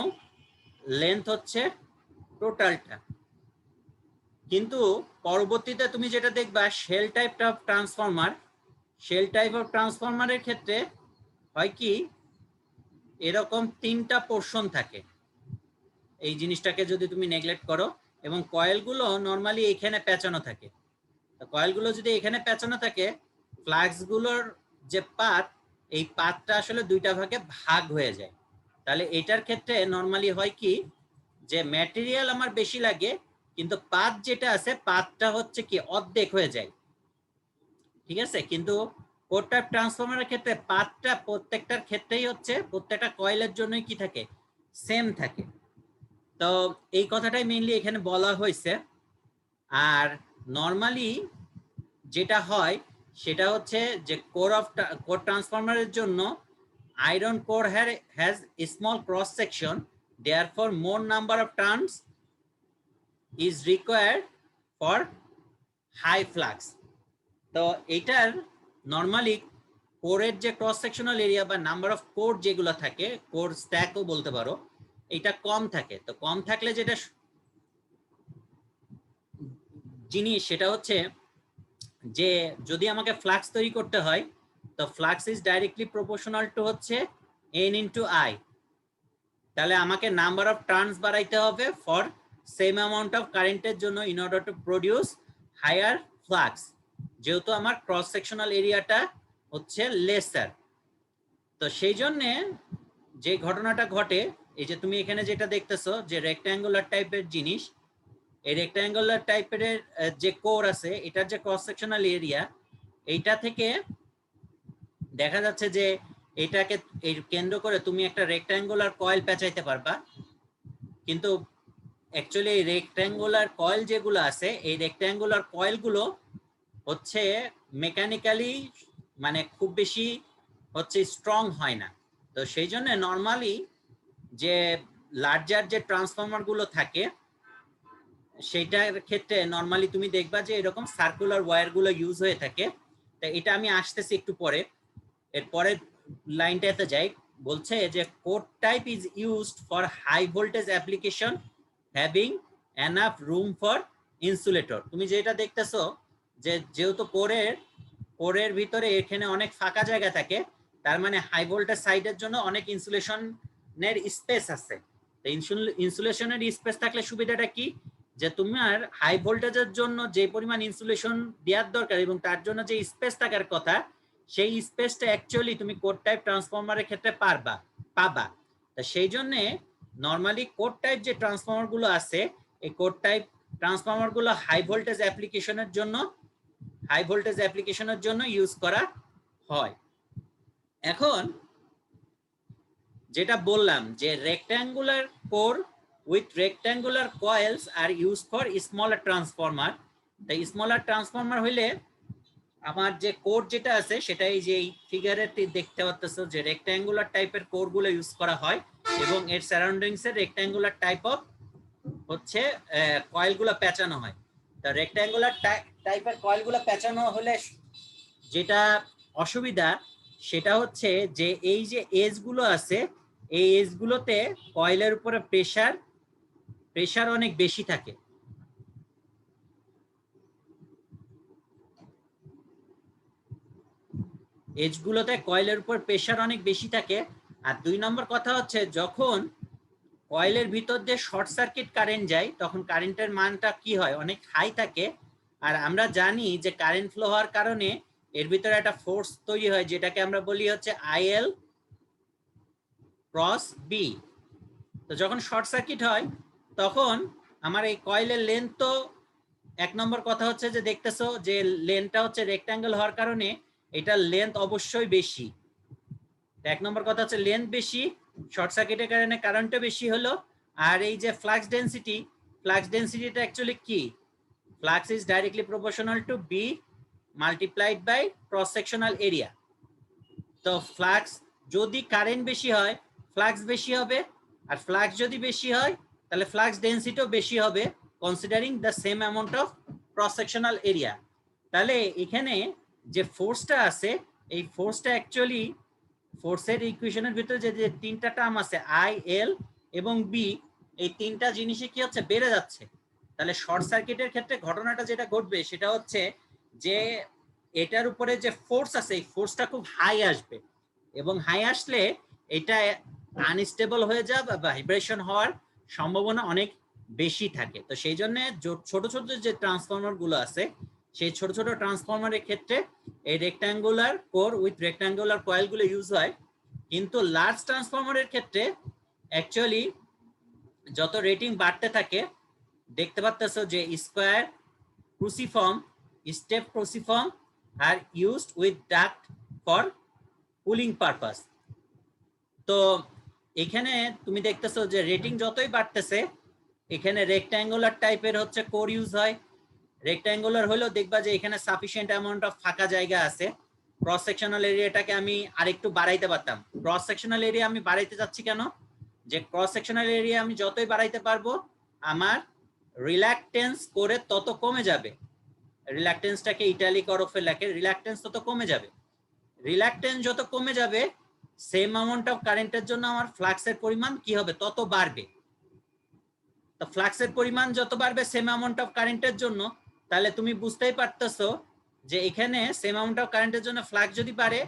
লেন্থ হচ্ছে টোটালটা। কিন্তু পরবর্তীতে তুমি যেটা দেখবা shell type of transformer, shell type of ট্রান্সফরমারের ক্ষেত্রে হয় কি এরকম 3টা পোর্শন থাকে। এই জিনিসটাকে যদি তুমি নেগলেক্ট করো, এবং কয়েলগুলো নরমালি এখানে পেঁচানো থাকে। কয়েলগুলো যদি এখানে পেঁচানো থাকে, ফ্লাক্সগুলোর যে পাত, এই পাতটা আসলে 2টা ভাগে ভাগ হয়ে যায়। তাহলে এটার ক্ষেত্রে নরমালি হয় কি যে ম্যাটেরিয়াল আমার বেশি লাগে, কিন্তু পাত যেটা আছে পাতটা হচ্ছে কি অর্ধেক হয়ে যায়, ঠিক আছে। কিন্তু কোর টাইপ ট্রান্সফরমারের ক্ষেত্রে পাতটা প্রত্যেকটার ক্ষেত্রেই হচ্ছে প্রত্যেকটা কয়েলের জন্যই কি থাকে, সেম থাকে। তো এই কথাটাই মেইনলি এখানে বলা হয়েছে। আর নরমালি যেটা হয় সেটা হচ্ছে যে কোর ট্রান্সফরমারের জন্য iron core has a small cross section, therefore more number of turns is required for high flux. তো এটার নরমালি কোরের যে ক্রস সেকশনাল এরিয়া বা নাম্বার অফ কোর যেগুলো থাকে, কোর স্ট্যাকও বলতে পারো, এটা কম থাকে। তো কম থাকলে যেটা জিনিস সেটা হচ্ছে যে যদি আমাকে ফ্লাক্স তৈরি করতে হয়, তো flux is directly proportional to হচ্ছে n ইন্টু আই। তাহলে আমাকে নাম্বার অফ টার্নস বাড়াইতে হবে ফর সেম অ্যামাউন্ট অফ কারেন্টের জন্য in order to produce higher flux, যেহেতু আমার ক্রস সেকশনাল এরিয়াটা হচ্ছে লেসার। তো সেই জন্যে যে ঘটনাটা ঘটে, এই যে তুমি এখানে যেটা দেখতেছো যে রেক্ট্যাঙ্গুলার টাইপের জিনিস, এই রেক্ট্যাঙ্গুলার টাইপের যে কোর আছে এটার যে ক্রস সেকশনাল এরিয়া, এইটা থেকে দেখা যাচ্ছে যে এটাকে কেন্দ্র করে তুমি একটা রেক্ট্যাঙ্গুলার কয়েল পেঁচাইতে পারবা। কিন্তু অ্যাকচুয়ালি এই রেক্ট্যাঙ্গুলার কয়েল যেগুলো আছে, এই রেক্ট্যাঙ্গুলার কয়েলগুলো হচ্ছে মেকানিক্যালি মানে খুব বেশি হচ্ছে স্ট্রং হয় না। তো সেই জন্য নর্মালি যে লার্জার যে ট্রান্সফরমার গুলো থাকে সেইটার ক্ষেত্রে নর্মালি তুমি দেখবা যে এরকম সার্কুলার ওয়্যার গুলো ইউজ হয়ে থাকে। তা এটা আমি আসতেছি একটু পরে, এরপরে লাইনটাতে যাই। বলছে যে core type is used for high voltage application having enough room for insulator. তুমি যেটা দেখতেছো যে যেহেতু কোরের ভিতরে এখানে অনেক ফাঁকা জায়গা থাকে, তার মানে হাই ভোল্টেজ সাইডের জন্য অনেক ইনসুলেশনের স্পেস আছে। তো ইনসুলেশনের স্পেস থাকলে সুবিধাটা কি, যে তোমার হাই ভোল্টেজের জন্য যে পরিমাণ ইনসুলেশন দেওয়ার দরকার এবং তার জন্য যে স্পেস থাকার কথা, সেই স্পেসটা অ্যাকচুয়ালি তুমি কোর টাইপ ট্রান্সফরমারের ক্ষেত্রে পাবা। তা সেই জন্যে নর্মালি কোর টাইপ যে ট্রান্সফরমার গুলো আছে, এই কোর টাইপ ট্রান্সফরমার গুলো হাই ভোল্টেজ অ্যাপ্লিকেশনের জন্য ইউজ করা হয়। এখন যেটা বললাম যে rectangular core with rectangular coils are use for smaller transformer. তাই স্মলার ট্রান্সফরমার হইলে আমার যে কোর যেটা আছে সেটা এই যে ফিগারে দেখতে পাচ্ছ যে রেক্ট্যাঙ্গুলার টাইপের কোর গুলো ইউজ করা হয়, এবং এর সারাউন্ডিংস এর রেক্ট্যাঙ্গুলার টাইপ অফ হচ্ছে কয়েলগুলো পেঁচানো হয়। তা রেক্ট্যাঙ্গুলার টাইপের কয়েলগুলো পেঁচানো হলে যেটা অসুবিধা সেটা হচ্ছে যে এই যে এজ গুলো আছে, এই এজ গুলোতে কয়েলের উপরে প্রেসার অনেক বেশি থাকে। এজগুলোতে কয়েলের উপর প্রেসার অনেক বেশি থাকে। আর 2 নম্বর কথা হচ্ছে যখন কয়েলের ভিতর দিয়ে শর্ট সার্কিট কারেন্ট যায় তখন কারেন্টের মানটা কি হয়, অনেক হাই থাকে। আর আমরা জানি যে কারেন্ট ফ্লো হওয়ার কারণে এর ভিতরে একটা ফোর্স তৈরি হয় যেটাকে আমরা বলি হচ্ছে আইএল ক্রস বি। তো যখন শর্ট সার্কিট হয় তখন আমার এই কয়েলের লেন্থ, তো 1 নম্বর কথা হচ্ছে যে দেখতেছো যে লেন্থটা হচ্ছে রেক্ট্যাঙ্গেল হওয়ার কারণে এটার লেন্থ অবশ্যই বেশি। 1 নম্বর কথা হচ্ছে লেন্থ বেশি, শর্ট সার্কিটের কারণে কারেন্টও বেশি হলো। আর এই যে ফ্লাক্স ডেন্সিটিটা অ্যাকচুয়ালি কি, flux is directly proportional to be multiplied by cross sectional area. তো ফ্লাক্স যদি কারেন্ট বেশি হয় ফ্লাক্স বেশি হবে, আর ফ্লাক্স যদি বেশি হয় তাহলে ফ্লাক্স ডেন্সিটিও বেশি হবে considering the same amount of cross sectional area. তাহলে এখানে যে ফোর্সটা আছে এই ফোর্সটা অ্যাকচুয়ালি ফোর্সের ইকুয়েশনের ভিতরে যে 3টা টার্ম আছে আই এল এবং বি, এই 3টা জিনিসই কি হচ্ছে বেড়ে যাচ্ছে। তাহলে শর্ট সার্কিটের ক্ষেত্রে ঘটনাটা যেটা ঘটবে সেটা হচ্ছে যে এটার উপরে যে ফোর্স আছে এই ফোর্সটা খুব হাই আসবে, এবং হাই আসলে এটা আনস্টেবল হয়ে যাবে বা ভাইব্রেশন হওয়ার সম্ভাবনা অনেক বেশি থাকে। তো সেই জন্য ছোট ছোট যে ট্রান্সফরমার গুলো আছে সেই ছোট ছোট ট্রান্সফরমারের ক্ষেত্রে এই rectangular core with rectangular coil গুলো ইউজ হয়। কিন্তু লার্জ ট্রান্সফরমারের ক্ষেত্রে অ্যাকচুয়ালি যত রেটিং বাড়তে থাকে দেখতে পাচ্তেছো যে square cruciform, step cruciform are used with duct for cooling purpose. তো এখানে তুমি দেখতেছো যে রেটিং যতই বাড়তেছে এখানে রেক্ট্যাঙ্গুলার টাইপের হচ্ছে কোর ইউজ হয়। রেক্ট্যাঙ্গুলার হলেও দেখবা যে এখানে সাফিসিয়েন্ট অ্যামাউন্ট অফ ফাঁকা জায়গা আছে। ক্রস সেকশনাল এরিয়াটাকে আমি আরেকটু বাড়াইতে পারতাম। ক্রস সেকশনাল এরিয়া আমি বাড়াইতে যাচ্ছি কেন, যে ক্রস সেকশনাল এরিয়া আমি যতই বাড়াইতে পারবো আমার রিল্যাকটেন্স করে তত কমে যাবে। রিল্যাকটেন্সটাকে ইটালিক হরফে লেখে, রিল্যাকটেন্স তত কমে যাবে। রিল্যাকটেন্স যত কমে যাবে সেম অ্যামাউন্ট অফ কারেন্টের জন্য আমার ফ্লাক্সের পরিমাণ কি হবে, তত বাড়বে। তো ফ্লাক্সের পরিমাণ যত বাড়বে সেম অ্যামাউন্ট অফ কারেন্টের জন্য, তাহলে তুমি বুঝতেই পারতেছো যে এখানে সেম অ্যামাউন্ট অফ কারেন্টের জন্য ফ্লাক্স যদি বাড়ে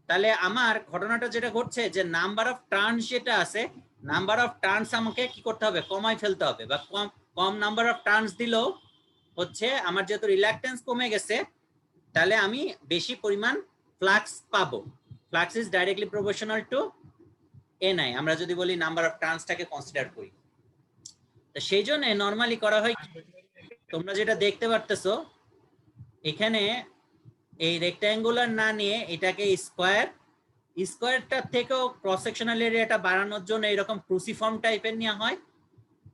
তাহলে আমার ঘটনাটা যেটা ঘটছে যে নাম্বার অফ টার্নস যেটা আছে, নাম্বার অফ টার্নস আমাকে কি করতে হবে, কমাই ফেলতে হবে। বা কম নাম্বার অফ টার্নস দিলেও হচ্ছে আমার যেহেতু রিল্যাকটেন্স কমে গেছে তাহলে আমি বেশি পরিমাণ ফ্লাক্স পাবো। Flux is directly proportional to NI, আমরা যদি বলি নাম্বার অফ টার্নসটাকে কনসিডার করি। তো সেই জন্য নরমালি করা হয়, তোমরা যেটা দেখতে পারতেছো এখানে এই রেক্ট্যাঙ্গুলার না নিয়ে এটাকে স্কোয়ারটা থেকেও ক্রস সেকশনাল এরিয়াটা বাড়ানোর জন্য এরকম ক্রুসিফর্ম টাইপের নেওয়া হয়।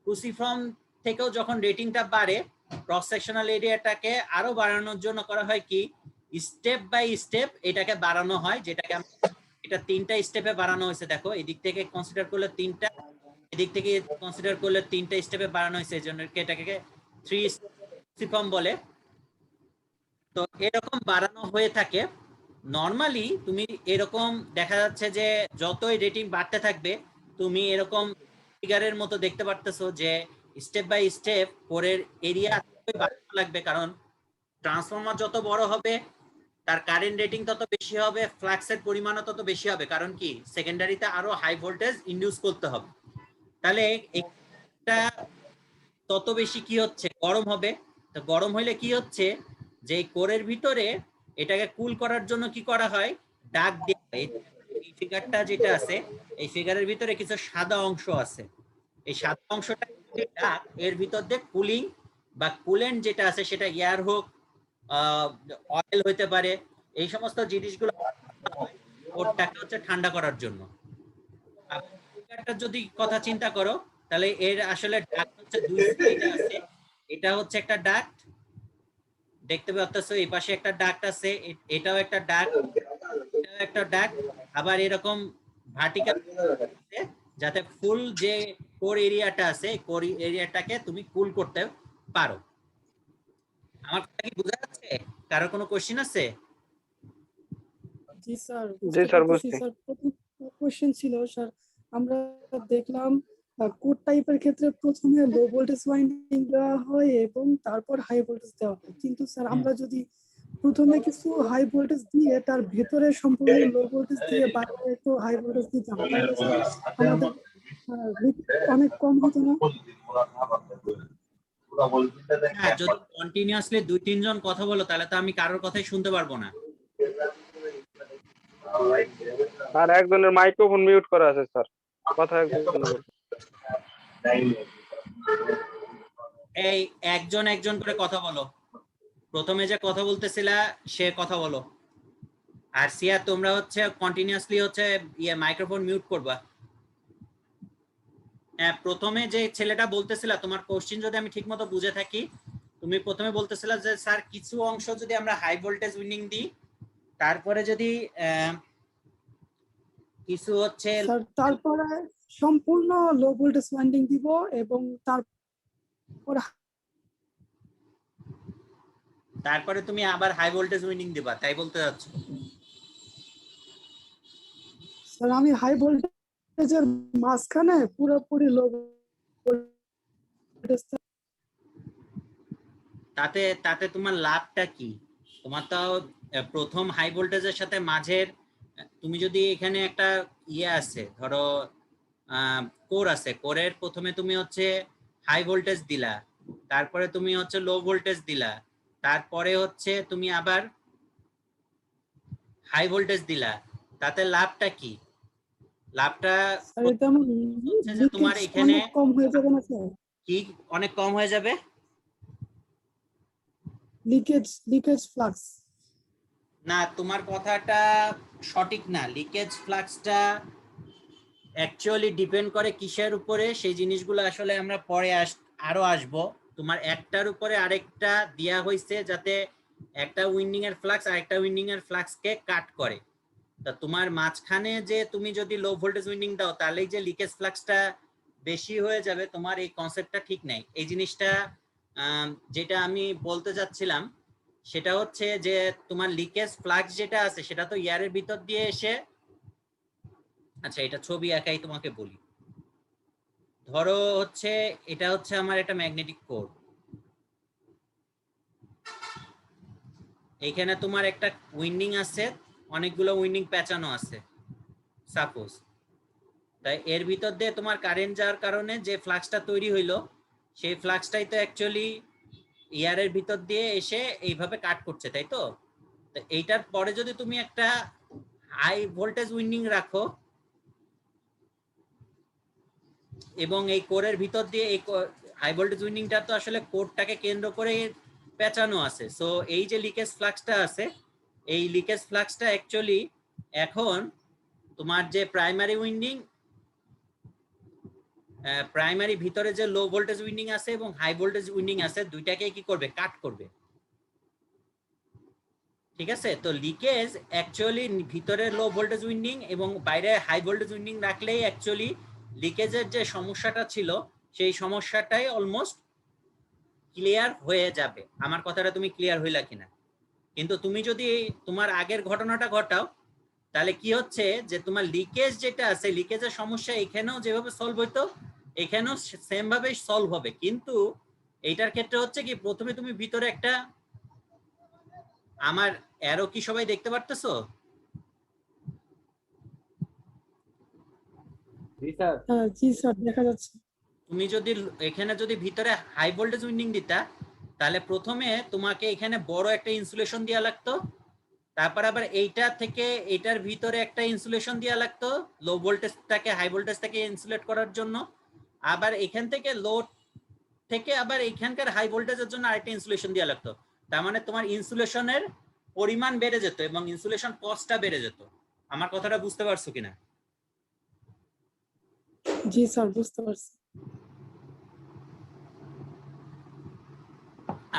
ক্রুসিফর্ম থেকেও যখন রেটিংটা বাড়ে ক্রস সেকশনাল এরিয়াটাকে আরো বাড়ানোর জন্য করা হয় কি, স্টেপ বাই স্টেপ এটাকে বাড়ানো হয়, যেটাকে এটা 3টা স্টেপে বাড়ানো হয়েছে। দেখো এদিক থেকে কনসিডার করলে 3টা, এদিক থেকে কনসিডার করলে 3টা স্টেপে বাড়ানো হয়েছে, এই জন্য এটাকে 3 ক্রুসিফর্ম বলে। তো এরকম বাড়ানো হয়ে থাকে। নরমালি তুমি এরকম দেখা যাচ্ছে যে যতই রেটিং বাড়তে থাকবে তুমি এরকম ফিগারের মতো দেখতে পারতেছো যে স্টেপ বাই স্টেপ কোরের এরিয়া বাড়তে লাগবে, কারণ ট্রান্সফরমার যত বড় হবে তার কারেন্ট রেটিং তত বেশি হবে, ফ্লাক্সের পরিমাণও তত বেশি হবে। কারণ কি, সেকেন্ডারিতে আরো হাই ভোল্টেজ ইনডিউস করতে হবে। তাহলে এটা তত বেশি কি হচ্ছে, গরম হবে। তো গরম হইলে কি হচ্ছে যে কোরের ভিতরে এটাকে কুল করার জন্য কি করা হয়, ডাক দিয়ে। এই ফিগারটা যেটা আছে এই ফিগারের ভিতরে কিছু সাদা অংশ আছে, এই সাদা অংশটা ডাক, এর ভিতর দিয়ে কুলিং বা কুলেন্ট যেটা আছে সেটা এয়ার হোক অয়েল হইতে পারে, এই সমস্ত জিনিসগুলো ওরটাকে হচ্ছে ঠান্ডা করার জন্য। যদি কথা চিন্তা করো তাহলে এর আসলে ডাক্ট হচ্ছে 2 সাইডে আছে। এটা হচ্ছে একটা ডাক্ট, দেখতে পাচ্ছেন এই পাশে একটা ডাক্ট আছে, এটাও একটা ডাক্ট, এটাও একটা ডাক্ট, আবার এরকম ভার্টিক্যাল যাতে ফুল যে কোর এরিয়াটা আছে কোর এরিয়াটাকে তুমি কুল করতে পারো। আমার কথা কি বোঝা যাচ্ছে? কারো কোনো কোশ্চেন আছে? জি স্যার, জি স্যার, বুঝতে পারতেছি বুঝছি। স্যার। প্রথম কোশ্চেন ছিল স্যার, আমরা দেখলাম কোড টাইপের ক্ষেত্রে প্রথমে লো ভোল্টেজ ওয়াইন্ডিং দেওয়া হয় এবং তারপর হাই ভোল্টেজ দেওয়া হয়, কিন্তু স্যার আমরা যদি প্রথমে কিছু হাই ভোল্টেজ দিয়ে তার ভেতরে সম্পূর্ণ লো ভোল্টেজ দিয়ে বাইরে একটু হাই ভোল্টেজ দিতাম, তাহলে স্যার আমাদের অনেক কম হতো না? হ্যাঁ, যদি কন্টিনিউয়াসলি 2-3 জন কথা বলো তাহলে তো আমি কারোর কথাই শুনতে পারবো না। আর একজনের মাইক্রোফোন মিউট করা আছে স্যার, কথা একজনের। এই একজন একজন করে কথা বলো। প্রথমে যে কথা বলতেছিলা সে কথা বলো। আর সিয়া তোমরা হচ্ছে কন্টিনিউয়াসলি হচ্ছে মাইক্রোফোন মিউট করবা। হ্যাঁ, প্রথমে যে ছেলেটা বলতেছিলা তোমার কোশ্চেন যদি আমি ঠিকমতো বুঝে থাকি, তুমি প্রথমে বলতেছিলা যে স্যার কিছু অংশ যদি আমরা হাই ভোল্টেজ উইন্ডিং দিই, তারপরে যদি কিছু হচ্ছে স্যার তারপরে সম্পূর্ণ লো ভোল্টেজ ওয়াইন্ডিং দিব এবং তারপরে তুমি আবার হাই ভোল্টেজ উইন্ডিং দিবা, তাই বলতে যাচ্ছ? স্যার আমি হাই ভোল্টেজের মাঝখানে পুরোপুরি লো ভোল্টেজ। তাতে তাতে তোমার লাভটা কি? তোমার তো প্রথম হাই ভোল্টেজের সাথে মাঝের তুমি যদি এখানে একটা আছে ধরো কোর আছে, কোরের প্রথমে তুমি হচ্ছে হাই ভোল্টেজ দিলা, তারপরে তুমি হচ্ছে লো ভোল্টেজ দিলা, তারপরে হচ্ছে তুমি আবার হাই ভোল্টেজ দিলা, তাতে লাভটা কি? লাভটা স্যার এটা আমার হচ্ছে যে তোমার লিকেজ এখানে অনেক কম হয়ে যাবে না স্যার? কি অনেক কম হয়ে যাবে? Leakage flux. না, তোমার কথাটা সঠিক না। লিকেজ ফ্লাক্সটা অ্যাকচুয়ালি ডিপেন্ড করে কিসের উপরে, সেই জিনিসগুলো আসলে আমরা পরে আরো আসবো। তোমার একটার উপরে আরেকটা দেয়া হয়েছে যাতে একটা উইন্ডিং এর ফ্লাক্স আরেকটা উইন্ডিং এর ফ্লাক্সকে কাট করে। তা তোমার মাঝখানে যে তুমি যদি লো ভোল্টেজ উইন্ডিং দাও তাহলেই যে লিকেজ ফ্লাক্সটা বেশি হয়ে যাবে, তোমার এই কনসেপ্টটা ঠিক নাই। এই জিনিসটা যেটা আমি বলতে যাচ্ছিলাম সেটা হচ্ছে যে তোমার লিকেজ ফ্লাক্স যেটা আছে সেটা তো এয়ারের ভিতর দিয়ে এসে, আচ্ছা এটা ছবি একাই তোমাকে বলি। ধরো হচ্ছে এটা হচ্ছে আমার একটা ম্যাগনেটিক কোর, এইখানে তোমার একটা উইন্ডিং আছে, অনেকগুলো উইন্ডিং পেঁচানো আছে সাপোজ। তাই এর ভিতর দিয়ে তোমার কারেন্ট যাওয়ার কারণে যে ফ্লাক্সটা তৈরি হইলো সেই ফ্লাক্সটাই তো অ্যাকচুয়ালি এয়ারের ভিতর দিয়ে এসে এইভাবে কাট করছে, তাই তো? এইটার পরে যদি তুমি একটা হাই ভোল্টেজ উইন্ডিং রাখো এবং এই কোরের ভিতর দিয়ে এই হাই ভোল্টেজ উইন্ডিংটা তো আসলে কোরটাকে কেন্দ্র করে পেঁচানো আছে, সো এই যে লিকেজ ফ্লাক্সটা আছে এই লিকেজ ফ্লাক্সটা অ্যাকচুয়ালি এখন তোমার যে প্রাইমারি উইন্ডিং, প্রাইমারি ভিতরে যে লো ভোল্টেজ উইন্ডিং আছে এবং হাই ভোল্টেজ উইন্ডিং আছে দুইটাকে কি করবে? কাট করবে। ঠিক আছে? তো লিকেজ অ্যাকচুয়ালি ভিতরে লো ভোল্টেজ উইন্ডিং এবং বাইরে হাই ভোল্টেজ উইন্ডিং রাখলেই অ্যাকচুয়ালি লিকেজের যে সমস্যাটা ছিল সেই সমস্যাটাই অলমোস্ট ক্লিয়ার হয়ে যাবে। আমার কথাটা তুমি ক্লিয়ার হইলা কিনা? কিন্তু তুমি যদি তোমার আগের ঘটনাটা ঘটাও তাহলে কি হচ্ছে যে তোমার লিকেজ যেটা আছে লিকেজের সমস্যা এখানেও যেভাবে সলভ হইতো এখানেও সেম ভাবেই সলভ হবে, কিন্তু এইটার ক্ষেত্রে হচ্ছে কি প্রথমে তুমি ভিতরে একটা, আমার অ্যারো কি সবাই দেখতে পারতেছো? জি স্যার দেখা যাচ্ছে। তুমি যদি এখানে যদি ভিতরে হাই ভোল্টেজ উইন্ডিং দিতা তাহলে প্রথমে তোমাকে এখানে বড় একটা ইনসুলেশন দেওয়া লাগতো, তারপর আবার এইটা থেকে এটার ভিতরে একটা ইনসুলেশন দেওয়া লাগতো লো ভোল্টেজটাকে হাই ভোল্টেজ থেকে ইনসুলেট করার জন্য, আবার এখান থেকে লো থেকে আবার এখানকার হাই ভোল্টেজের জন্য আরেকটা ইনসুলেশন দেওয়া লাগতো। তার মানে তোমার ইনসুলেশনের পরিমাণ বেড়ে যেত এবং ইনসুলেশন কস্টটা বেড়ে যেত। আমার কথাটা বুঝতে পারছো কিনা? জি স্যার বুঝতে পারছি।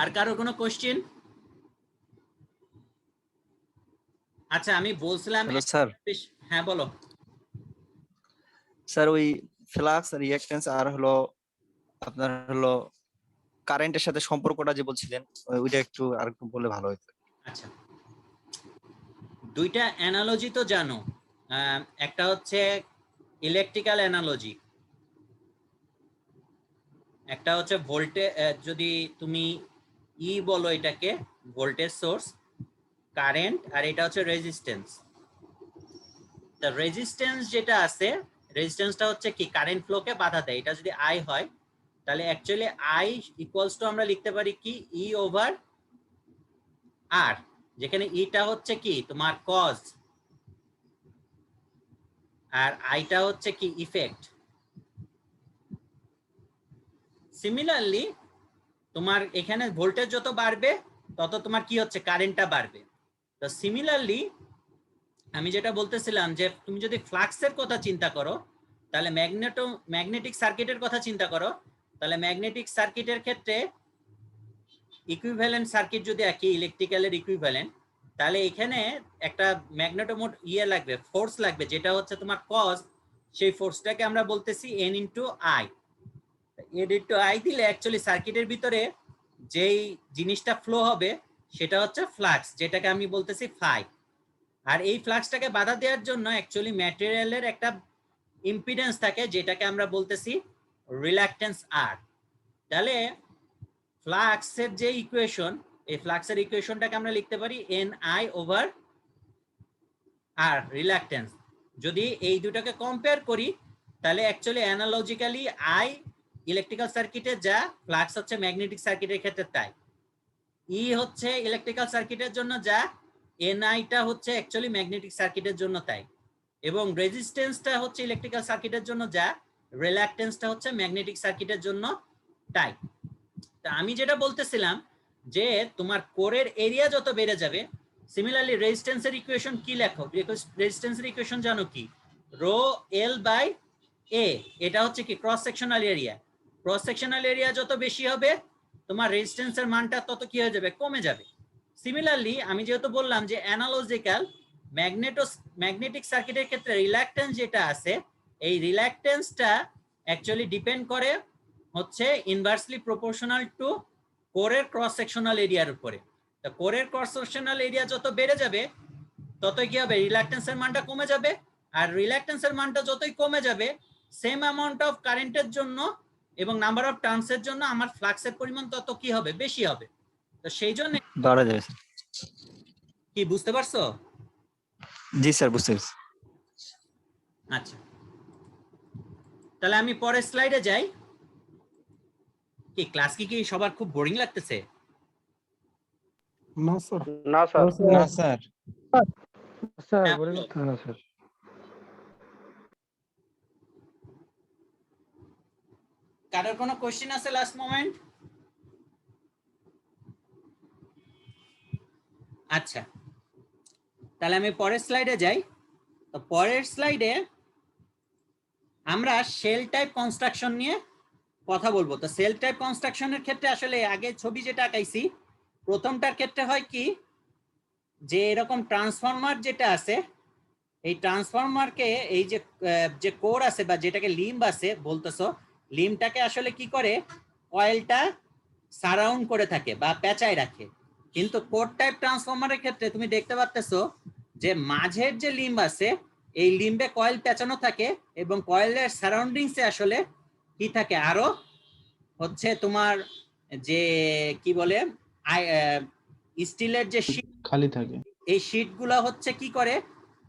আর কারো কোনো কোশ্চেন? আচ্ছা আমি বলছিলাম হ্যালো স্যার। হ্যাঁ বলো। স্যার ওই ফ্লাক্স রিঅ্যাকট্যান্স আর হলো আপনার হলো কারেন্টের সাথে সম্পর্কটা যে বলছিলেন ওইটা একটু আর একটু বললে ভালো হতো। আচ্ছা, দুইটা অ্যানালজি তো জানো, একটা হচ্ছে ইলেকট্রিক্যাল অ্যানালজি, একটা হচ্ছে যদি তুমি বলো এটাকে ভোল্টেজ সোর্স, কারেন্ট, আর এটা হচ্ছে রেজিস্ট্যান্স। তা রেজিস্ট্যান্স যেটা আছে, রেজিস্ট্যান্সটা হচ্ছে কি কারেন্ট ফ্লোকে বাধা দেয়। এটা যদি আই হয় তাহলে অ্যাকচুয়ালি আই ইকুয়ালস টু আমরা লিখতে পারি কি ই ওভার আর, যেখানে ইটা হচ্ছে কি তোমার কজ আর আইটা হচ্ছে কি ইফেক্ট। সিমিলারলি তোমার এখানে ভোল্টেজ যত বাড়বে তত তোমার কি হচ্ছে কারেন্টটা বাড়বে। তো সিমিলারলি আমি যেটা বলতেছিলাম যে তুমি যদি ফ্লাক্সের কথা চিন্তা করো তাহলে ম্যাগনেটিক সার্কিটের কথা চিন্তা করো, তাহলে ম্যাগনেটিক সার্কিটের ক্ষেত্রে ইকুইভ্যালেন্ট সার্কিট যদি আঁকি ইলেকট্রিক্যালের ইকুইভ্যালেন্ট, তাহলে এখানে একটা ম্যাগনেটোমোট লাগবে, ফোর্স লাগবে, যেটা হচ্ছে তোমার কজ। সেই ফোর্সটাকে আমরা বলতেছি N into I. N into I দিলে অ্যাকচুয়ালি সার্কিটের ভিতরে যেই জিনিসটা ফ্লো হবে সেটা হচ্ছে ফ্লাক্স, যেটাকে আমি বলতেছি ফাই। আর এই ফ্লাক্সটাকে বাধা দেওয়ার জন্য অ্যাকচুয়ালি ম্যাটেরিয়ালের একটা ইম্পিডেন্স থাকে, যেটাকে আমরা বলতেছি রিল্যাকটেন্স আর। তাহলে ফ্লাক্সের যে ইকুয়েশন, এই ফ্লাক্সের ইকুয়েশনটাকে আমরা লিখতে পারি N I over R reluctance. যদি এই দুটাকে কম্পেয়ার করি তাহলে অ্যাকচুয়ালি অ্যানালজিক্যালি আই ইলেকট্রিক্যাল সার্কিটে যা, ফ্লাক্স হচ্ছে ম্যাগনেটিক সার্কিটের ক্ষেত্রে তাই। ই হচ্ছে ইলেকট্রিক্যাল সার্কিটের জন্য যা, এনআইটা হচ্ছে অ্যাকচুয়ালি ম্যাগনেটিক সার্কিটের জন্য তাই। এবং রেজিস্ট্যান্সটা হচ্ছে ইলেকট্রিক্যাল সার্কিটের জন্য যা, রিল্যাকটেন্সটা হচ্ছে ম্যাগনেটিক সার্কিটের জন্য তাই। তা আমি যেটা বলতেছিলাম যে তোমার কোরের এরিয়া যত বেড়ে যাবে, সিমিলারলি রেজিস্ট্যান্সের ইকুয়েশন কি লেখো? রেজিস্ট্যান্সের ইকুয়েশন জানো কি? রো এল বাই এ। এটা হচ্ছে কি cross sectional area. Cross sectional area যত বেশি হবে তোমার রেজিস্ট্যান্সের মানটা তত কি হয়ে যাবে? কমে যাবে। সিমিলারলি আমি যেহেতু বললাম যে অ্যানালজিক্যাল ম্যাগনেটিক সার্কিটের ক্ষেত্রে রিল্যাকটেন্স যেটা আছে, এই রিল্যাকটেন্সটা অ্যাকচুয়ালি ডিপেন্ড করে হচ্ছে ইনভার্সলি প্রপোর্শনাল টু কোরের ক্রস সেকশনাল এরিয়ার উপরে। তো কোরের ক্রস সেকশনাল এরিয়া যত বেড়ে যাবে ততই কি হবে? রিল্যাকটেন্সের মানটা কমে যাবে। আর রিল্যাকটেন্সের মানটা যতই কমে যাবে সেম অ্যামাউন্ট অফ কারেন্টের জন্য এবং নাম্বার অফ টার্নসের জন্য আমার ফ্লাক্সের পরিমাণ তত কি হবে? বেশি হবে। তো সেই জন্য বাড়া যাবে স্যার। কি বুঝতে পারছো? জি স্যার বুঝতে পেরেছি। আচ্ছা, তাহলে আমি পরের স্লাইডে যাই। কি ক্লাস কি সবার খুব বোরিং লাগতেছে? না স্যার। না স্যার। না স্যার। স্যার হ্যাঁ, বলেন বলো। না স্যার। কারোর কোনো কোশ্চেন আছে লাস্ট মোমেন্ট? আচ্ছা, তাহলে আমি পরের স্লাইডে যাই। তো পরের স্লাইডে আমরা সেল টাইপ কনস্ট্রাকশন নিয়ে কথা বলবো। তো সেল টাইপ কনস্ট্রাকশনের ক্ষেত্রে আসলে আগে ছবি যেটা আঁকাইছি, প্রথমটার ক্ষেত্রে হয় কি যে এরকম ট্রান্সফরমার যেটা আছে, এই ট্রান্সফরমারকে এই যে কোর আছে বা যেটাকে লিম্ব আছে বলতেছো, লিম্বটাকে আসলে কি করে? কয়েলটা সারাউন্ড করে থাকে বা পেঁচায় রাখে। কিন্তু কোর টাইপ ট্রান্সফরমারের ক্ষেত্রে তুমি দেখতে পাচ্তেছো যে মাঝের যে লিম্ব আছে এই লিম্বে কয়েল পেঁচানো থাকে এবং কয়েলের সারাউন্ডিংসে আসলে কি থাকে? আরো হচ্ছে তোমার যে কি বলে স্টিলের যে শীট খালি থাকে। এই শীটগুলো হচ্ছে কি করে?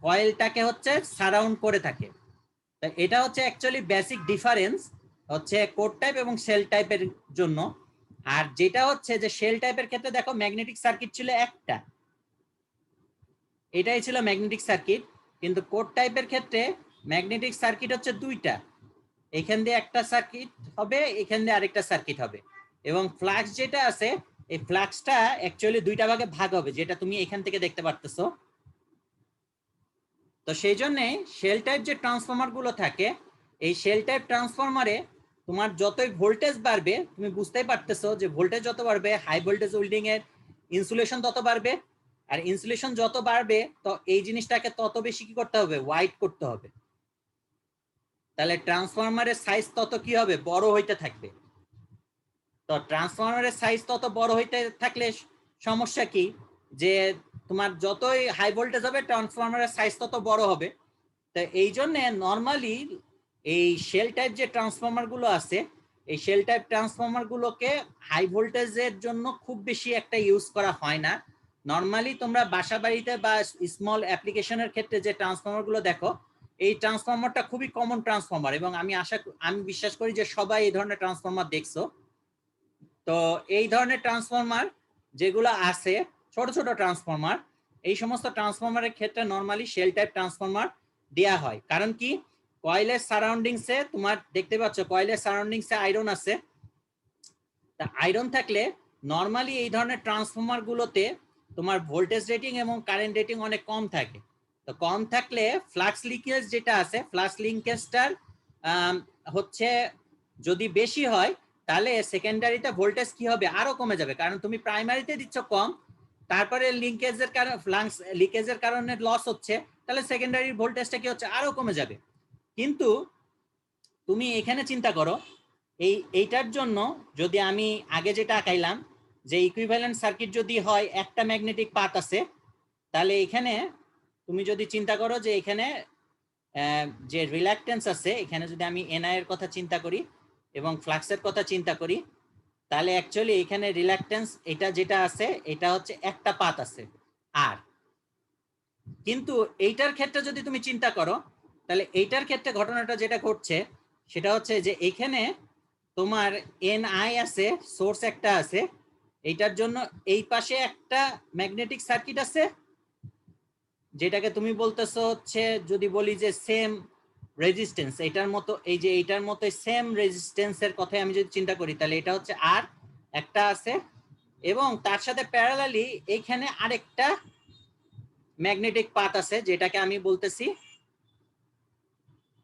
কয়েলটাকে হচ্ছে সারাউন্ড করে থাকে। তো এটা হচ্ছে অ্যাকচুয়ালি বেসিক ডিফারেন্স হচ্ছে কোর টাইপ এবং সেল টাইপের জন্য। আর যেটা হচ্ছে যে সেল টাইপের ক্ষেত্রে দেখো ম্যাগনেটিক সার্কিট ছিল একটা, এটাই ছিল ম্যাগনেটিক সার্কিট। কিন্তু কোর টাইপের ক্ষেত্রে ম্যাগনেটিক সার্কিট হচ্ছে দুইটা, এখান দিয়ে একটা সার্কিট হবে, এখান দিয়ে আরেকটা সার্কিট হবে। এবং ফ্লাক্স যেটা আছে এই ফ্লাক্সটা অ্যাকচুয়ালি দুইটা ভাগে ভাগ হবে, যেটা তুমি এখান থেকে দেখতে পারতেছো। তো সেই জন্যে শেল টাইপ যে ট্রান্সফরমার গুলো থাকে, এই শেল টাইপ ট্রান্সফরমারে তোমার যতই ভোল্টেজ বাড়বে, তুমি বুঝতেই পারতেছো যে ভোল্টেজ যত বাড়বে হাই ভোল্টেজ উইন্ডিং এর ইনসুলেশন তত বাড়বে। আর ইনসুলেশন যত বাড়বে তো এই জিনিসটাকে তত বেশি কি করতে হবে? ওয়াইড করতে হবে। তাহলে ট্রান্সফরমারের সাইজ তত কি হবে, বড় হইতে থাকবে। তো ট্রান্সফরমারের সাইজ তত বড় হইতে থাকলে সমস্যা কি, যে তোমার যতই হাই ভোল্টেজ হবে ট্রান্সফরমারের সাইজ তত বড় হবে। তো এই জন্য নর্মালি এই শেল টাইপ যে ট্রান্সফরমার গুলো আছে, এই শেল টাইপ ট্রান্সফরমার গুলোকে হাই ভোল্টেজের জন্য খুব বেশি একটা ইউজ করা হয় না। নর্মালি তোমরা বাসা বাড়িতে বা স্মল অ্যাপ্লিকেশনের ক্ষেত্রে যে ট্রান্সফরমার গুলো দেখো, এই ট্রান্সফরমারটা খুবই কমন ট্রান্সফরমার, এবং আমি বিশ্বাস করি যে সবাই এই ধরনের ট্রান্সফরমার দেখছো। তো এই ধরনের ট্রান্সফরমার যেগুলো আছে, ছোট ছোট ট্রান্সফরমার, এই সমস্ত ট্রান্সফরমারের ক্ষেত্রে নর্মালি শেল টাইপ ট্রান্সফরমার দেয়া হয়। কারণ কি, কয়েলের সারাউন্ডিংসে তোমার দেখতে পাচ্ছ কয়েলের সারাউন্ডিংসে আয়রন আছে। তা আয়রন থাকলে নর্মালি এই ধরনের ট্রান্সফরমার গুলোতে তোমার ভোল্টেজ রেটিং এবং কারেন্ট রেটিং অনেক কম থাকে। তো কম থাকলে ফ্লাক্স লিকেজ যেটা আছে, ফ্লাক্স লিঙ্কেজটার হচ্ছে যদি বেশি হয় তাহলে সেকেন্ডারিতে ভোল্টেজ কি হবে, আরো কমে যাবে। কারণ তুমি প্রাইমারিতে দিচ্ছ কম, তারপরে লিঙ্কেজের কারণে ফ্লাক্স লিকেজের কারণে লস হচ্ছে, তাহলে সেকেন্ডারি ভোল্টেজটা কি হচ্ছে, আরো কমে যাবে। কিন্তু তুমি এখানে চিন্তা করো, এইটার জন্য যদি আমি আগে যেটা আঁকাইলাম যে ইকুইভ্যালেন্ট সার্কিট যদি হয়, একটা ম্যাগনেটিক পাথ আছে, তাহলে এখানে তুমি যদি চিন্তা করো যে এখানে যে রিল্যাকটেন্স আছে, এখানে যদি আমি এনআই এর কথা চিন্তা করি এবং ফ্লাক্সের কথা চিন্তা করি, তাহলে অ্যাকচুয়ালি এখানে রিল্যাকটেন্স এটা যেটা আছে এটা হচ্ছে একটা পাথ আছে। আর কিন্তু এইটার ক্ষেত্রে যদি তুমি চিন্তা করো, তাহলে এইটার ক্ষেত্রে ঘটনাটা যেটা ঘটছে সেটা হচ্ছে যে এখানে তোমার এনআই আছে, সোর্স একটা আছে, এইটার জন্য এই পাশে একটা ম্যাগনেটিক সার্কিট আছে, যেটাকে তুমি বলতেছো হচ্ছে, যদি বলি যে সেম রেজিস্ট্যান্স, এটার মতো, এই যে এইটার মতো সেম রেজিস্ট্যান্সের কথা আমি যদি চিন্তা করি, তাহলে এটা হচ্ছে আর একটা আছে, এবং তার সাথে প্যারালালি এইখানে আরেকটা ম্যাগনেটিক পাথ আছে, যেটাকে আমি বলতেছি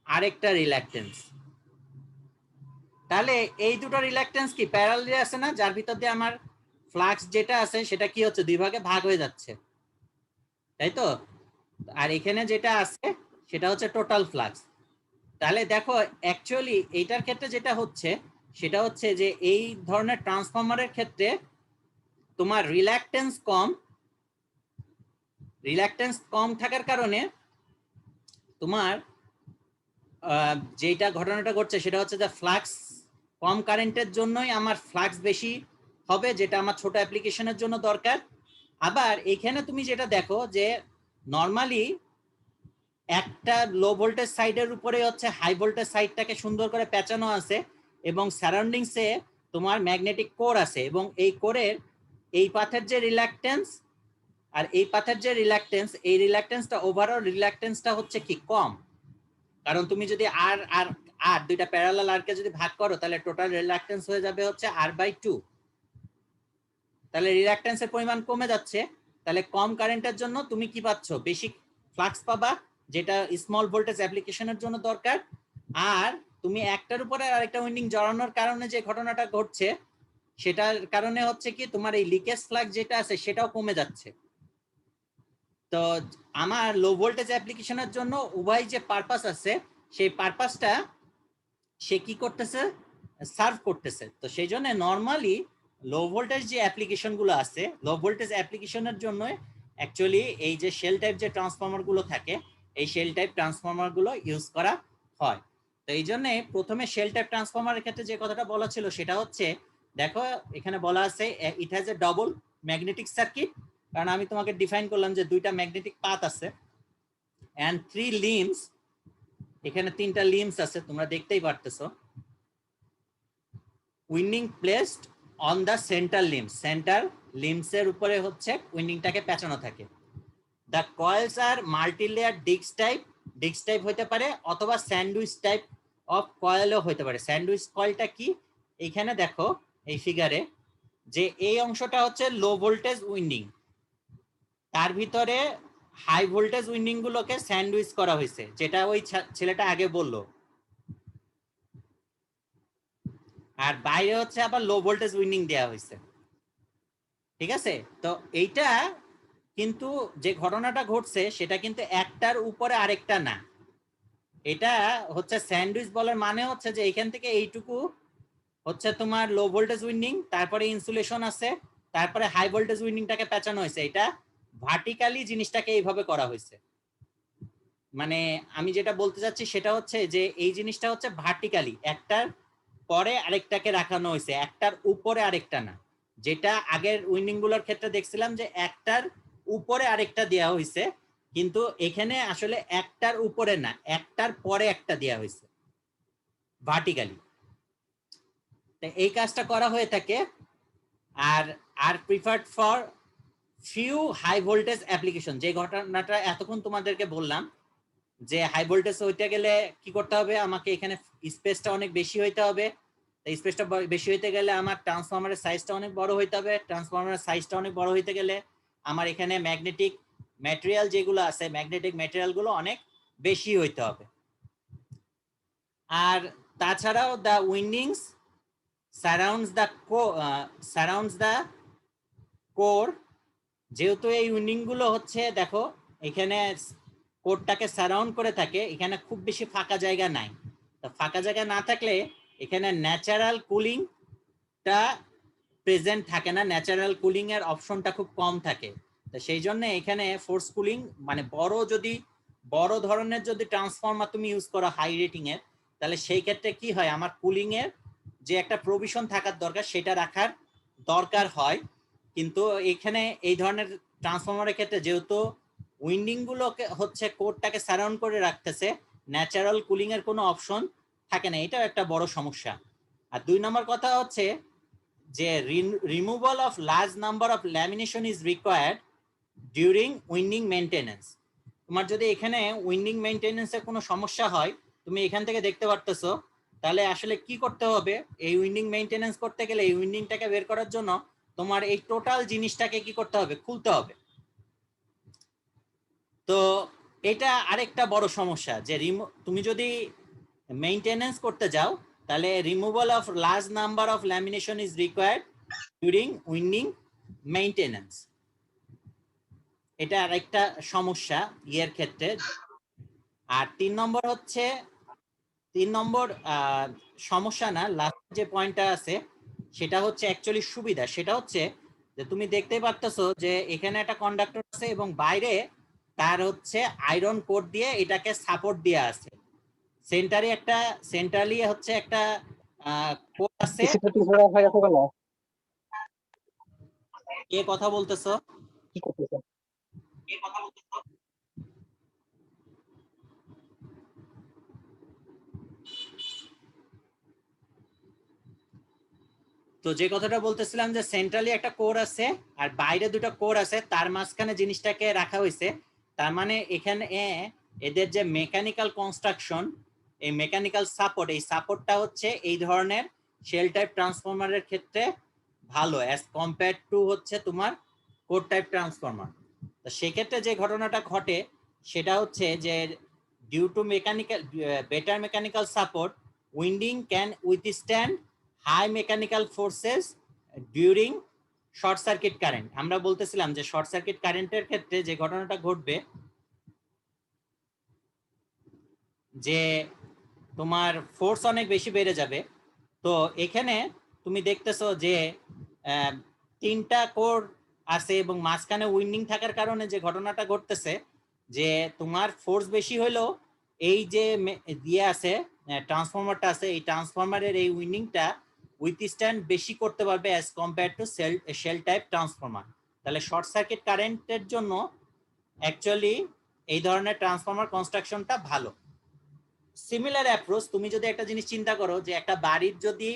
আরেকটা রিল্যাকটেন্স। তাহলে এই দুটো রিল্যাকটেন্স কি প্যারালালি আছে না, যার ভিতর দিয়ে আমার ফ্লাক্স যেটা আছে সেটা কি হচ্ছে, দুই ভাগে ভাগ হয়ে যাচ্ছে, তাই তো? আর এখানে যেটা আছে সেটা হচ্ছে টোটাল ফ্লাক্স। তাহলে দেখো অ্যাকচুয়ালি এইটার ক্ষেত্রে যেটা হচ্ছে সেটা হচ্ছে যে এই ধরনের ট্রান্সফরমারের ক্ষেত্রে তোমার রিল্যাকটেন্স কম থাকার কারণে তোমার যেটা ঘটনাটা ঘটছে সেটা হচ্ছে যে ফ্লাক্স কম কারেন্টের জন্যই আমার ফ্লাক্স বেশি হবে, যেটা আমার ছোট অ্যাপ্লিকেশনের জন্য দরকার। আবার এখানে তুমি যেটা দেখো যে নর্মালি একটা লো ভোল্টেজ সাইডের উপরে হচ্ছে হাই ভোল্টেজ সাইডটাকে সুন্দর করে পেঁচানো আছে, এবং সারাউন্ডিংসে তোমার ম্যাগনেটিক কোর আছে, এবং এই কোরের এই পাথের যে রিল্যাকটেন্স আর এই পাথের যে রিল্যাকটেন্স, এই রিল্যাকটেন্সটা ওভারঅল রিল্যাকটেন্সটা হচ্ছে কি কম। কারণ তুমি যদি আর দুইটা প্যারালাল আরকে যদি ভাগ করো, তাহলে টোটাল রিল্যাকটেন্স হয়ে যাবে হচ্ছে R/2। তাহলে রিল্যাকটেন্সের পরিমাণ কমে যাচ্ছে, তাহলে কম কারেন্টের জন্য তুমি কি পাচ্ছ, বেশি ফ্লাক্স পাবা, যেটা স্মল ভোল্টেজ অ্যাপ্লিকেশনের জন্য দরকার। আর তুমি একটার উপরে আরেকটা উইন্ডিং জড়ানোর কারণে যে ঘটনাটা ঘটছে, সেটার কারণে হচ্ছে কি তোমার এই লিকেজ ফ্লাক্স যেটা আছে সেটাও কমে যাচ্ছে। তো আমার লো ভোল্টেজ অ্যাপ্লিকেশনের জন্য উভয় যে পারপাস আছে, সেই পারপাসটা সে কি করতেছে, সার্ভ করতেছে। তো সেই জন্য নর্মালি লো ভোল্টেজ যে অ্যাপ্লিকেশন গুলো আছে, লো ভোল্টেজ অ্যাপ্লিকেশনের জন্য অ্যাকচুয়ালি এই যে শেল টাইপ যে ট্রান্সফরমার গুলো থাকে, এই শেল টাইপ ট্রান্সফরমার গুলো ইউজ করা হয়। তো এই জন্য প্রথমে শেল টাইপ ট্রান্সফরমারের ক্ষেত্রে যে কথাটা বলা ছিল সেটা হচ্ছে, দেখো এখানে বলা আছে it has a double magnetic circuit, কারণ আমি তোমাকে ডিফাইন করলাম যে দুইটা ম্যাগনেটিক পাথ আছে, এন্ড 3 লিম্বস, এখানে 3টা লিম্বস আছে, তোমরা দেখতেই পারতেছো। Winding placed on the centre লিম্বসের উপরে হচ্ছে উইন্ডিংটাকে পেঁচানো থাকে। দ্য কয়েলস আর মাল্টিলেয়ার ডিস্ক টাইপ হতে পারে, অথবা স্যান্ডউইচ টাইপ অফ কয়েলও হতে পারে। স্যান্ডউইচ কয়েলটা কি, এইখানে দেখো এই ফিগারে যে এই অংশটা হচ্ছে লো ভোল্টেজ উইন্ডিং, তার ভিতরে হাই ভোল্টেজ উইন্ডিং গুলোকে স্যান্ডউইচ করা হয়েছে, যেটা ওই ছেলেটা আগে বললো। আর বাইরে হচ্ছে আবার লো ভোল্টেজ উইন্ডিং দেওয়া হয়েছে, ঠিক আছে? তো এইটা কিন্তু যে ঘটনাটা ঘটছে সেটা কিন্তু একটার উপরে আরেকটা না, এটা হচ্ছে স্যান্ডউইচ বলার মানে হচ্ছে যে এখান থেকে এইটুকু হচ্ছে তোমার লো ভোল্টেজ উইন্ডিং, তারপরে ইনসুলেশন আছে, তারপরে হাই ভোল্টেজ উইন্ডিংটাকে পেঁচানো হয়েছে। এটা ভার্টিক্যালি জিনিসটাকে এইভাবে করা হয়েছে। মানে আমি যেটা বলতে চাচ্ছি সেটা হচ্ছে যে এই জিনিসটা হচ্ছে ভার্টিক্যালি, একটার পরে আরেকটাকে রাখানো হয়েছে, একটার উপরে আরেকটা না। যেটা আগের উইন্ডিং গুলোর ক্ষেত্রে দেখছিলাম যে একটার উপরে আরেকটা দেওয়া হয়েছে, কিন্তু এখানে আসলে একটার উপরে না, একটার পরে একটা দেওয়া হয়েছে ভার্টিক্যালি। এই কাজটা করা হয়ে থাকে। আর আর preferred for few high voltage application, যে ঘটনাটা এতক্ষণ তোমাদেরকে বললাম যে হাই ভোল্টেজ হইতে গেলে কি করতে হবে, আমাকে এখানে স্পেসটা অনেক বেশি হইতে হবে। স্পেসটা বেশি হইতে গেলে আমার ট্রান্সফরমারের সাইজটা অনেক বড় হইতে হবে। ট্রান্সফরমারের সাইজটা অনেক বড় হইতে গেলে আমার এখানে ম্যাগনেটিক ম্যাটেরিয়াল যেগুলো আছে, ম্যাগনেটিক ম্যাটেরিয়াল গুলো অনেক বেশি হইতে হবে। আর তাছাড়াও দ্য উইন্ডিংস সারাউন্ডস দ্য কোর, যেহেতু এই উইন্ডিং গুলো হচ্ছে দেখো এখানে কোরটাকে সারাউন্ড করে থাকে, এখানে খুব বেশি ফাঁকা জায়গা নাই। তো ফাঁকা জায়গা না থাকলে এখানে ন্যাচারাল কুলিংটা প্রেজেন্ট থাকে না, ন্যাচারাল কুলিং এর অপশনটা খুব কম থাকে। তো সেই জন্য এখানে ফোর্স কুলিং মানে বড় ধরনের যদি ট্রান্সফরমার তুমি ইউজ করো হাই রেটিং এর, তাহলে সেই ক্ষেত্রে কি হয়, আমার কুলিং এর যে একটা প্রভিশন থাকার দরকার সেটা রাখার দরকার হয়। কিন্তু এখানে এই ধরনের ট্রান্সফরমারের ক্ষেত্রে যেহেতু উইন্ডিং গুলোকে হচ্ছে কোরটাকে সারাউন্ড করে রাখতেছে, ন্যাচারাল কুলিং এর কোনো অপশন থাকে না। এটাও একটা বড় সমস্যা। আর 2 নম্বর কথা হচ্ছে যে removal of large number of lamination is required during winding maintenance. তোমার যদি এখানে উইন্ডিং মেইনটেনেন্সের কোনো সমস্যা হয়, তুমি এখান থেকে দেখতে পারতেছো, তাহলে আসলে কি করতে হবে, এই উইন্ডিং মেইনটেনেন্স করতে গেলে এই উইন্ডিংটাকে বের করার জন্য তোমার এই টোটাল জিনিসটাকে কি করতে হবে, খুলতে হবে। তো এটা আরেকটা বড় সমস্যা যে তুমি যদি মেইনটেনেন্স করতে যাও, তাহলে removal of large number of lamination is required during winding maintenance. এটা আরেকটা সমস্যা ইয়ের ক্ষেত্রে। আর 3 নম্বর সমস্যা না, লাস্ট যে পয়েন্টটা আছে সেটা হচ্ছে অ্যাকচুয়ালি সুবিধা। সেটা হচ্ছে যে তুমি দেখতে পারতেছো যে এখানে একটা কন্ডাক্টর আছে এবং বাইরে তার হচ্ছে আয়রন কোট দিয়ে এটাকে সাপোর্ট দিয়ে আছে। সেন্ট্রালি হচ্ছে একটা কোট আছে। কে কথা বলতেছো? তো যে কথাটা বলতেছিলাম যে সেন্ট্রালি একটা কোর আছে আর বাইরে দুটো কোর আছে, তার মাঝখানে জিনিসটাকে রাখা হয়েছে। তার মানে এখানে এদের যে মেকানিক্যাল কনস্ট্রাকশন, এই মেকানিক্যাল সাপোর্ট, এই সাপোর্টটা হচ্ছে এই ধরনের শেল টাইপ ট্রান্সফরমারের ক্ষেত্রে ভালো অ্যাজ কম্পেয়ার টু হচ্ছে তোমার কোর টাইপ ট্রান্সফরমার। তো সেক্ষেত্রে যে ঘটনাটা ঘটে সেটা হচ্ছে যে due to better mechanical support, winding can withstand high mechanical forces during short circuit current. আমরা বলতেছিলাম যে শর্ট সার্কিট কারেন্টের ক্ষেত্রে যে ঘটনাটা ঘটবে যে তোমার ফোর্স অনেক বেশি বেড়ে যাবে। তো এখানে তুমি দেখতেছো যে 3টা কোর আছে এবং মাঝখানে উইন্ডিং থাকার কারণে যে ঘটনাটা ঘটতেছে যে তোমার ফোর্স বেশি হলেও এই যে দিয়ে আছে ট্রান্সফরমারটা আছে, এই ট্রান্সফরমারের এই উইন্ডিংটা উইথস্ট্যান্ড বেশি করতে পারবে as compare to shell type transformer. তাহলে শর্ট সার্কিট কারেন্টের জন্য অ্যাকচুয়ালি এই ধরনের ট্রান্সফরমার কনস্ট্রাকশনটা ভালো। সিমিলার অ্যাপ্রোচ, তুমি যদি একটা জিনিস চিন্তা করো যে একটা বাড়ির যদি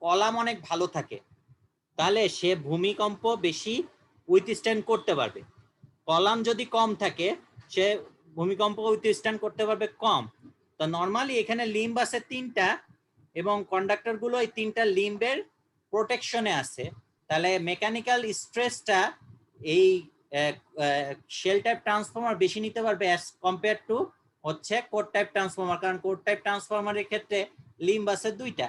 কলাম অনেক ভালো থাকে তাহলে সে ভূমিকম্প বেশি উইথস্ট্যান্ড করতে পারবে। কলাম যদি কম থাকে সে ভূমিকম্প উইথস্ট্যান্ড করতে পারবে কম। তো নর্মালি এখানে লিম্ব আছে 3টা এবং কন্ডাক্টর গুলো এই 3টা লিম্বের প্রোটেকশনে আছে। তাহলে মেকানিক্যাল স্ট্রেসটা এই শেল টাইপ ট্রান্সফরমার বেশি নিতে পারবে অ্যাজ কম্পেয়ার টু হচ্ছে কোর টাইপ ট্রান্সফরমার, কারণ কোর টাইপ ট্রান্সফরমারের ক্ষেত্রে লিম্ব আছে 2টা।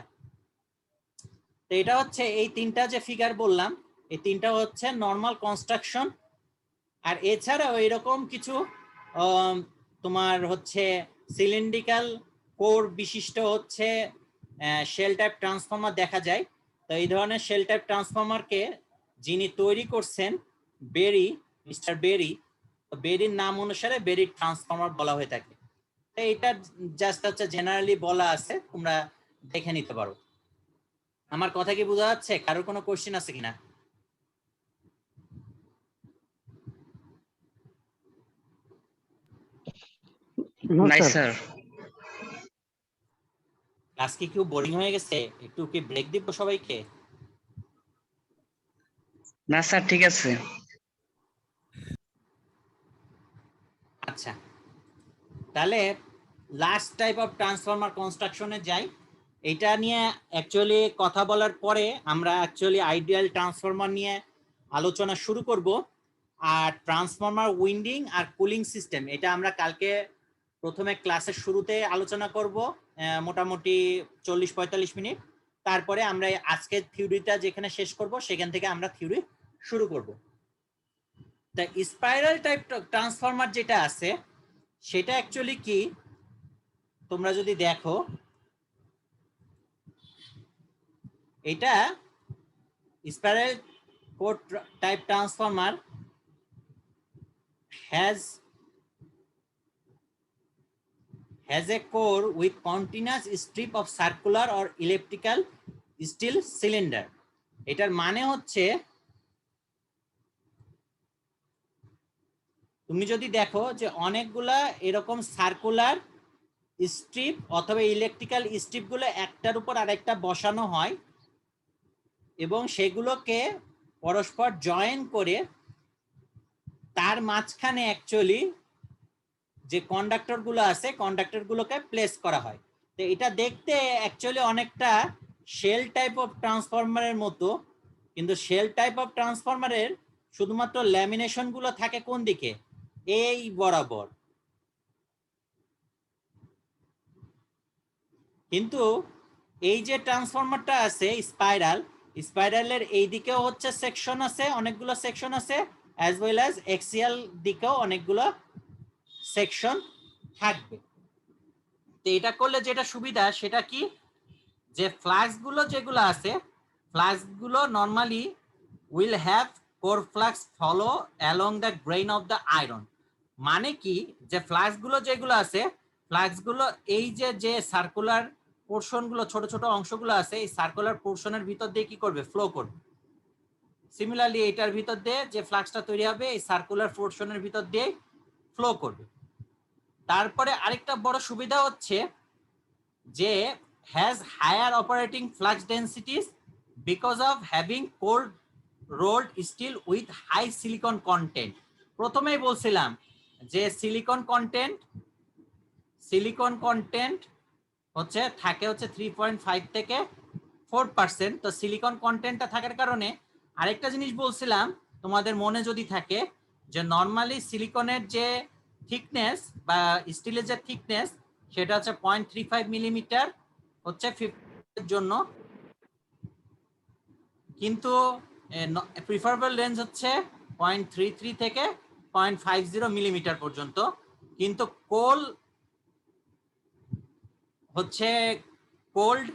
তো এটা হচ্ছে এই 3টা যে ফিগার বললাম, এই 3টা হচ্ছে নর্মাল কনস্ট্রাকশন। আর এছাড়াও এরকম কিছু তোমার হচ্ছে সিলিন্ড্রিক্যাল কোর বিশিষ্ট হচ্ছে শেল টাইপ ট্রান্সফর্মার দেখা যায়। তো এই ধরনের শেল টাইপ ট্রান্সফর্মারকে যিনি তৈরি করছেন বেরি, মিস্টার বেরি, তো বেরির নাম অনুসারে বেরি ট্রান্সফর্মার বলা হয়ে থাকে। তো এটা জাস্ট হচ্ছে জেনারেলি বলা আছে, তোমরা দেখে নিতে পারো। আমার কথা কি বোঝা যাচ্ছে? কারোর কোনো কোশ্চেন আছে কিনা? নাই স্যার। ক্লাস কি কেউ বোরিং হয়ে গেছে? একটু কি ব্রেক দিব সবাইকে? না স্যার, ঠিক আছে। আচ্ছা, তাহলে লাস্ট টাইপ অফ ট্রান্সফর্মার কনস্ট্রাকশনে যাই। এটা নিয়ে অ্যাকচুয়ালি কথা বলার পরে আমরা অ্যাকচুয়ালি আইডিয়াল ট্রান্সফর্মার নিয়ে আলোচনা শুরু করব। আর ট্রান্সফর্মার উইন্ডিং আর কুলিং সিস্টেম এটা আমরা কালকে প্রথমে ক্লাসের শুরুতে আলোচনা করব, মোটামুটি 40-45 মিনিট। তারপরে আমরা আজকের থিওরিটা যেখানে শেষ করব সেখান থেকে আমরা থিওরি শুরু করব। তা স্পাইরাল টাইপ ট্রান্সফর্মার যেটা আছে সেটা অ্যাকচুয়ালি কি, তোমরা যদি দেখো, এটা spiral core type transformer has a core with continuous strip of circular or elliptical steel cylinder. এটার মানে হচ্ছে তুমি যদি দেখো যে অনেকগুলা এরকম সার্কুলার স্ট্রিপ অথবা ইলেকট্রিক্যাল স্ট্রিপ গুলো একটার উপর আরেকটা বসানো হয় এবং সেগুলোকে পরস্পর জয়েন করে তার মাঝখানে অ্যাকচুয়ালি যে কন্ডাক্টর গুলো আছে কন্ডাক্টর গুলোকে প্লেস করা হয়। তো এটা দেখতে অ্যাকচুয়ালি অনেকটা শেল টাইপ অফ ট্রান্সফরমারের মতো, কিন্তু শেল টাইপ অফ ট্রান্সফরমারের শুধুমাত্র ল্যামিনেশন গুলো থাকে কোন দিকে, এই বরাবর। কিন্তু এই যে ট্রান্সফরমারটা আছে স্পাইরাল, স্পাইরালের এই দিকেও হচ্ছে সেকশন আছে, অনেকগুলো সেকশন আছে, অ্যাজ ওয়েল অ্যাজ এক্সিয়াল দিকেও অনেকগুলো সেকশন থাকবে। তো এটা করলে যেটা সুবিধা সেটা কি, যে ফ্লাক্স গুলো যেগুলো আছে, ফ্লাক্স গুলো normally will have core flux follow along the grain of the iron. মানে কি, যে ফ্লাক্স গুলো যেগুলো আছে, ফ্লাক্স গুলো এই যে সার্কুলার পোর্শন গুলো, ছোট ছোট অংশগুলো আছে, এই সার্কুলার পোর্শনের ভিতর দিয়ে কি করবে, ফ্লো করবে। সিমিলারলি এটার ভিতর দিয়ে যে ফ্লাক্সটা তৈরি হবে এই সার্কুলার পোর্শনের ভিতর দিয়ে ফ্লো করবে। তারপরে আরেকটা বড় সুবিধা হচ্ছে যে has higher operating flux densities because of having cold rolled steel with high silicon content. প্রথমেই বলছিলাম যে সিলিকন কন্টেন্ট হচ্ছে থাকে হচ্ছে 3.5 থেকে 4%। তো সিলিকন কন্টেন্টটা থাকার কারণে আরেকটা জিনিস বলছিলাম তোমাদের মনে যদি থাকে, যে নর্মালি সিলিকনের যে থিকনেস বা স্টিলের যে থিকনেস সেটা হচ্ছে 0.35 মিলিমিটার হচ্ছে 50 জন্য, কিন্তু প্রিফারেবল রেঞ্জ হচ্ছে 0.33 থেকে 0.50 মিলিমিটার পর্যন্ত। কিন্তু কোল হচ্ছে কোল্ড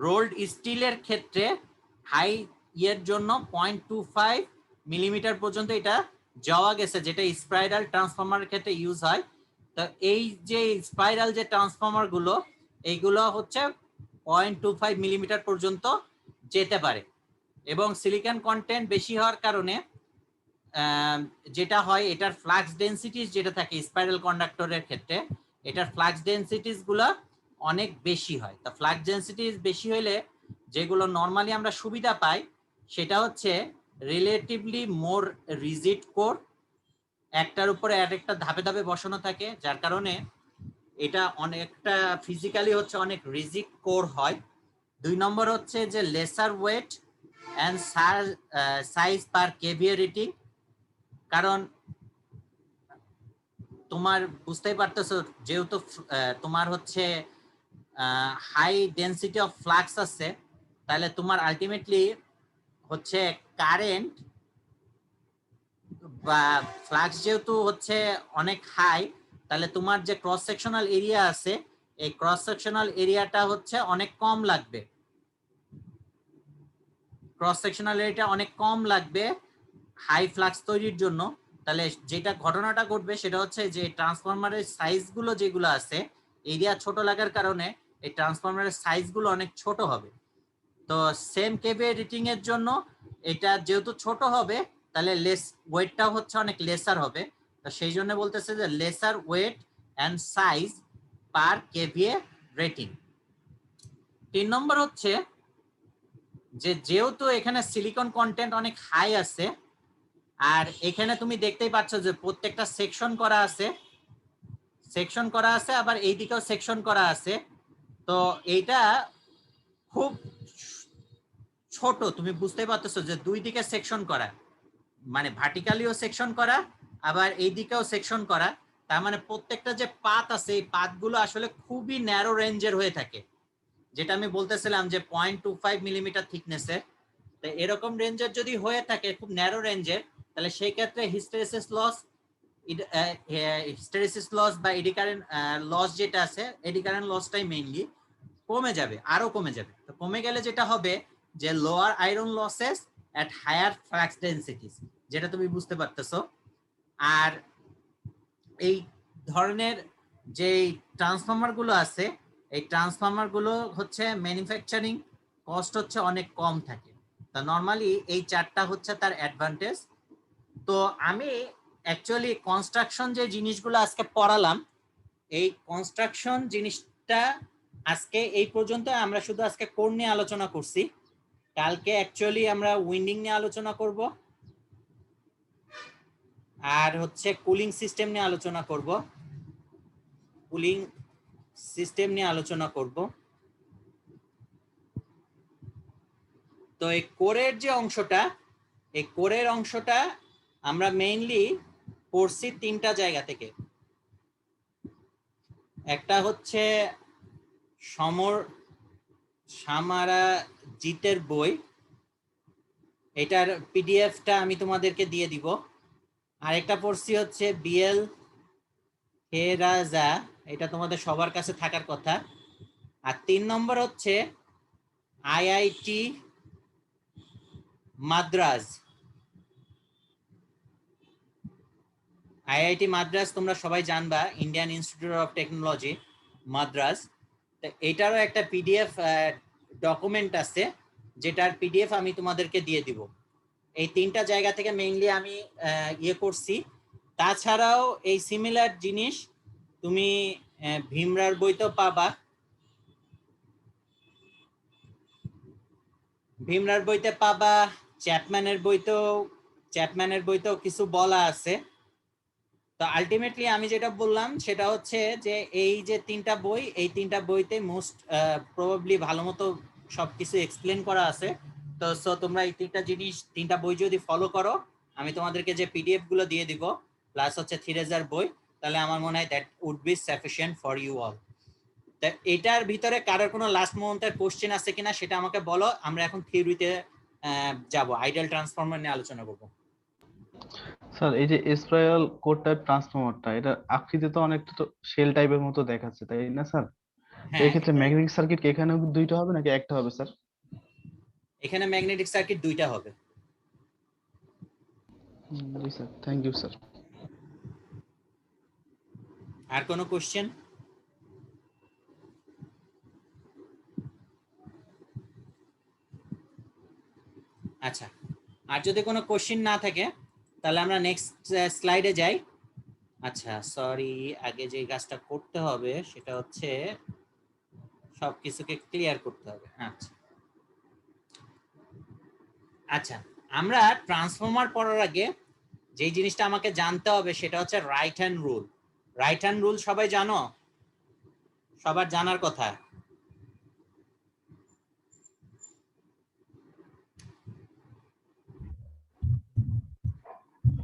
রোল্ড স্টিলের ক্ষেত্রে হাই ইয়ের জন্য 0.25 মিলিমিটার পর্যন্ত এটা যাওয়া গেছে, যেটা স্পাইরাল ট্রান্সফর্মারের ক্ষেত্রে ইউজ হয়। তো এই যে স্পাইরাল যে ট্রান্সফর্মার গুলো এইগুলো হচ্ছে 0.25 মিলিমিটার পর্যন্ত যেতে পারে। এবং সিলিকন কন্টেন্ট বেশি হওয়ার কারণে যেটা হয়, এটার ফ্লাক্স ডেনসিটিস যেটা থাকে স্পাইরাল কন্ডাক্টরের ক্ষেত্রে, এটার ফ্লাক্স ডেনসিটিস গুলো অনেক বেশি হয়। তো ফ্লাক্স ডেনসিটিস বেশি হলে যেগুলো নর্মালি আমরা সুবিধা পাই সেটা হচ্ছে রিলেটিভলি মোর রিজিড কোর, একটার উপরে আরেকটা ধাপে ধাপে বসানো থাকে, যার কারণে এটা অনেকটা ফিজিক্যালি হচ্ছে অনেক রিজিড কোর হয়। 2 নম্বর হচ্ছে যে lesser weight and size per KVA rating, কারণ তোমার বুঝতেই পারতেছো যেহেতু তোমার হচ্ছে হাই ডেনসিটি অফ ফ্লাক্স আছে, তাহলে তোমার আলটিমেটলি হচ্ছে কারেন্ট বা ফ্লাক্স যেহেতু হচ্ছে অনেক হাই, তাহলে তোমার যে ক্রস সেকশনাল এরিয়া আছে এই ক্রস সেকশনাল এরিয়াটা হচ্ছে অনেক কম লাগবে, ক্রস সেকশনাল এরিয়াটা অনেক কম লাগবে হাই ফ্লাক্স তৈরির জন্য। তাহলে যেটা ঘটনাটা ঘটবে সেটা হচ্ছে যে ট্রান্সফরমারের সাইজগুলো যেগুলো আছে এরিয়া ছোট লাগার কারণে এই ট্রান্সফরমারের সাইজগুলো অনেক ছোট হবে। তো সেম কেভিএ রেটিং এর জন্য এটা যেহেতু ছোট হবে তাহলে লেস ওয়েটটাও হচ্ছে অনেক লেসার হবে। তো সেই জন্য বলতেছে যে lesser weight and size per KVA rating. 3 নম্বর হচ্ছে যে যেহেতু এখানে সিলিকন কন্টেন্ট অনেক হাই আছে আর এখানে তুমি দেখতেই পাচ্ছ যে প্রত্যেকটা সেকশন করা আছে, সেকশন করা আছে আবার এই দিকেও সেকশন করা আছে। তো এইটা খুব ছোট, তুমি বুঝতে পারতেছো যে দুই দিকে সেকশন করা, মানে ভার্টিক্যালিও সেকশন করা আবার এই দিকেও সেকশন করা। তার মানে প্রত্যেকটা যে পাত আছে এই পাতগুলো আসলে খুবই ন্যারো রেঞ্জের হয়ে থাকে, যেটা আমি বলতেছিলাম যে 0.25 মিলিমিটার থিকনেসের। তো এরকম রেঞ্জের যদি হয়ে থাকে খুব ন্যারো রেঞ্জের তাহলে সেই ক্ষেত্রে হিস্টেরেসিস লস বা এডি কারেন্ট লস যেটা আছে এডি কারেন্ট লসটাই মেইনলি কমে যাবে, আরো কমে যাবে। তো কমে গেলে যেটা হবে যে লোয়ার আয়রন লসেস এট হায়ার ফ্লাক্স ডেনসিটিস, যেটা তুমি বুঝতে পারতেছো। আর এই ধরনের যে ট্রান্সফরমার গুলো আছে এই ট্রান্সফরমার গুলো হচ্ছে ম্যানুফ্যাকচারিং কস্ট হচ্ছে অনেক কম থাকে। তা নর্মালি এই চারটা হচ্ছে তার অ্যাডভান্টেজ। তো আমি অ্যাকচুয়ালি কনস্ট্রাকশন যে জিনিসগুলো আজকে পড়ালাম এই কনস্ট্রাকশন জিনিসটা আজকে এই পর্যন্ত আমরা শুধু আজকে কোর নিয়ে আলোচনা করছি। কালকে অ্যাকচুয়ালি আমরা উইন্ডিং নিয়ে আলোচনা করব আর হচ্ছে কুলিং সিস্টেম নিয়ে আলোচনা করব, কুলিং সিস্টেম নিয়ে আলোচনা করব। তো এই কোরের যে অংশটা এই কোরের অংশটা আমরা মেইনলি পড়ছি 3টা জায়গা থেকে। একটা হচ্ছে সামারাজিতের বই, এটার পিডিএফটা আমি তোমাদেরকে দিয়ে দিব। আরেকটা পড়ছি হচ্ছে বিএল হেরাজা, এটা তোমাদের সবার কাছে থাকার কথা। আর 3 নম্বর হচ্ছে আইআইটি মাদ্রাজ। আইআইটি মাদ্রাজ তোমরা সবাই জানবা, Indian Institute of Technology Madras. তো এটারও একটা পিডিএফ ডকুমেন্ট আছে যেটার পিডিএফ আমি তোমাদেরকে দিয়ে দিব। এই 3টা জায়গা থেকে মেইনলি আমি ইয়ে করছি। তাছাড়াও এই সিমিলার জিনিস তুমি ভীমরার বইতেও পাবা, ভীমরার বইতে পাবা, চ্যাপম্যানের বইতেও কিছু বলা আছে। তো আলটিমেটলি আমি যেটা বললাম সেটা হচ্ছে যে এই যে 3টা বই এই 3টা বইতে মোস্ট প্রবাবলি ভালো মতো সবকিছু এক্সপ্লেন করা আছে। তো সো তোমরা এই 3টা বই যদি ফলো করো আমি তোমাদেরকে যে পিডিএফ গুলো দিয়ে দিব প্লাস হচ্ছে থিরেজার বই, তাহলে আমার মনে হয় that would be sufficient for you all. তা এটার ভিতরে কারোর কোনো লাস্ট মোমেন্টের কোশ্চেন আছে কিনা সেটা আমাকে বলো। আমরা এখন থিওরিতে যাব, আইডিয়াল ট্রান্সফরমার নিয়ে আলোচনা করব। স্যার এই যে স্পাইরাল কোর টাইপ ট্রান্সফরমারটা এটা আকৃতি তো অনেকটা তো শেল টাইপের মতো দেখাচ্ছে, তাই না স্যার? তো এই ক্ষেত্রে ম্যাগনেটিক সার্কিট কি এখানেও দুইটা হবে নাকি একটা হবে স্যার? এখানে ম্যাগনেটিক সার্কিট দুইটা হবে। জি স্যার, থ্যাংক ইউ স্যার। আর কোনো কোশ্চেন? আচ্ছা, আর যদি কোনো কোশ্চেন না থাকে তাহলে আমরা নেক্সট স্লাইডে যাই। আচ্ছা সরি, আগে যে কাজটা করতে হবে সেটা হচ্ছে সবকিছুকে ক্লিয়ার করতে হবে। আচ্ছা আমরা ট্রান্সফরমার পড়ার আগে যে জিনিসটা আমাকে জানতে হবে সেটা হচ্ছে right hand rule. Right hand rule সবাই জানো? সবার জানার কথা।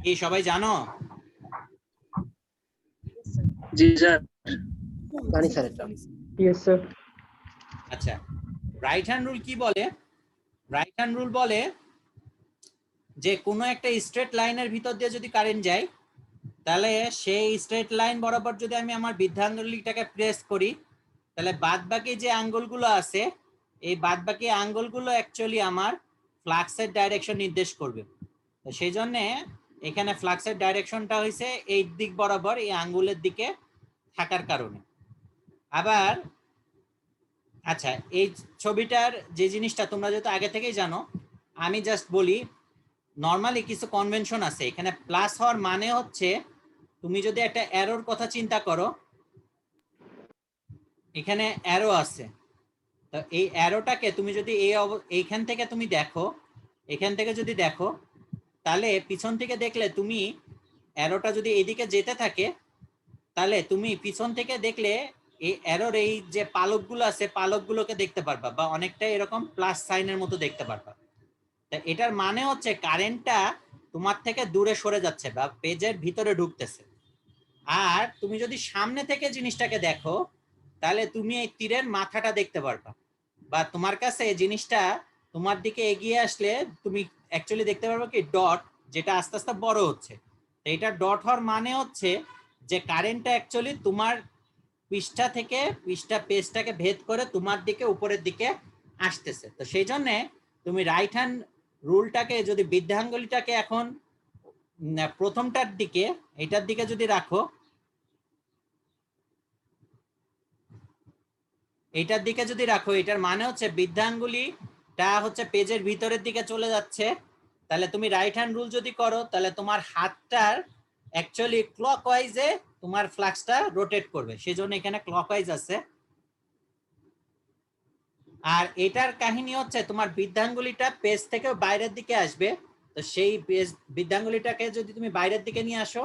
কি সবাই জানো? জি স্যার। জানি স্যার এটা। Yes sir. আচ্ছা রাইট হ্যান্ড রুল কি বলে? রাইট হ্যান্ড রুল বলে যে কোনো একটা স্ট্রেট লাইনের ভিতর দিয়ে যদি কারেন্ট যায় তাহলে সেই স্ট্রেট লাইন বরাবর যদি আমি আমার বৃদ্ধাঙ্গুলিটাকে প্রেস করি, তাহলে বাদ বাকি যে আঙ্গুলগুলো আছে এই বাদ বাকি আঙ্গুলগুলো অ্যাকচুয়ালি আমার ফ্লাক্সের ডাইরেকশন নির্দেশ করবে। তো সেই জন্য এখানে ফ্লাক্সের ডাইরেকশনটা হয়েছে এই দিক বরাবর, এই আঙ্গুলের দিকে থাকার কারণে। আবার আচ্ছা, এই ছবিটার যে জিনিসটা তোমরা যেহেতু আগে থেকেই জানো, আমি জাস্ট বলি নর্মালি কিছু কনভেনশন আছে এখানে। প্লাস হওয়ার মানে হচ্ছে তুমি যদি একটা অ্যারোর কথা চিন্তা করো, এখানে অ্যারো আছে, তো এই অ্যারোটাকে তুমি যদি এইখান থেকে তুমি দেখো, এখান থেকে যদি দেখো, তাহলে পিছন থেকে দেখলে তুমি অ্যারোটা যদি এদিকে যেতে থাকে, তাহলে তুমি পিছন থেকে দেখলে এই অ্যারোর এই যে পালকগুলো আছে পালকগুলোকে দেখতে পারবা, বা অনেকটা এরকম প্লাস সাইনের মতো দেখতে পারবা। তা এটার মানে হচ্ছে কারেন্টটা তোমার থেকে দূরে সরে যাচ্ছে বা পেজের ভিতরে ঢুকতেছে। আর তুমি যদি সামনে থেকে জিনিসটাকে দেখো, তাহলে তুমি এই তীরের মাথাটা দেখতে পারবা, বা তোমার কাছে জিনিসটা তোমার দিকে এগিয়ে আসলে তুমি অ্যাকচুয়ালি দেখতে পারবে কি ডট, যেটা আস্তে আস্তে বড় হচ্ছে। এটা ডট হওয়ার মানে হচ্ছে যে কারেন্টটা অ্যাকচুয়ালি তোমার পৃষ্ঠা থেকে পেজটাকে ভেদ করে তোমার দিকে উপরের দিকে আসতেছে। তো সেই জন্যে তুমি রাইট হ্যান্ড রুলটাকে যদি বৃদ্ধাঙ্গুলিটাকে এখন প্রথমটার দিকে, এটার দিকে যদি রাখো, এটার দিকে যদি রাখো, এটার মানে হচ্ছে বৃদ্ধাঙ্গুলিটা হচ্ছে পেজের ভিতরের দিকে চলে যাচ্ছে। তাহলে তুমি রাইট হ্যান্ড রুল যদি করো, তাহলে তোমার হাতটার অ্যাকচুয়ালি ক্লকওয়াইজে তোমার ফ্লাক্সটা রোটেট করবে, সেজন্য এখানে ক্লকওয়াইজ আছে। আর এটার কাহিনী হচ্ছে তোমার বৃদ্ধাঙ্গুলিটা পেজ থেকে বাইরের দিকে আসবে। তো সেই বৃদ্ধাঙ্গুলিটাকে যদি তুমি বাইরের দিকে নিয়ে আসো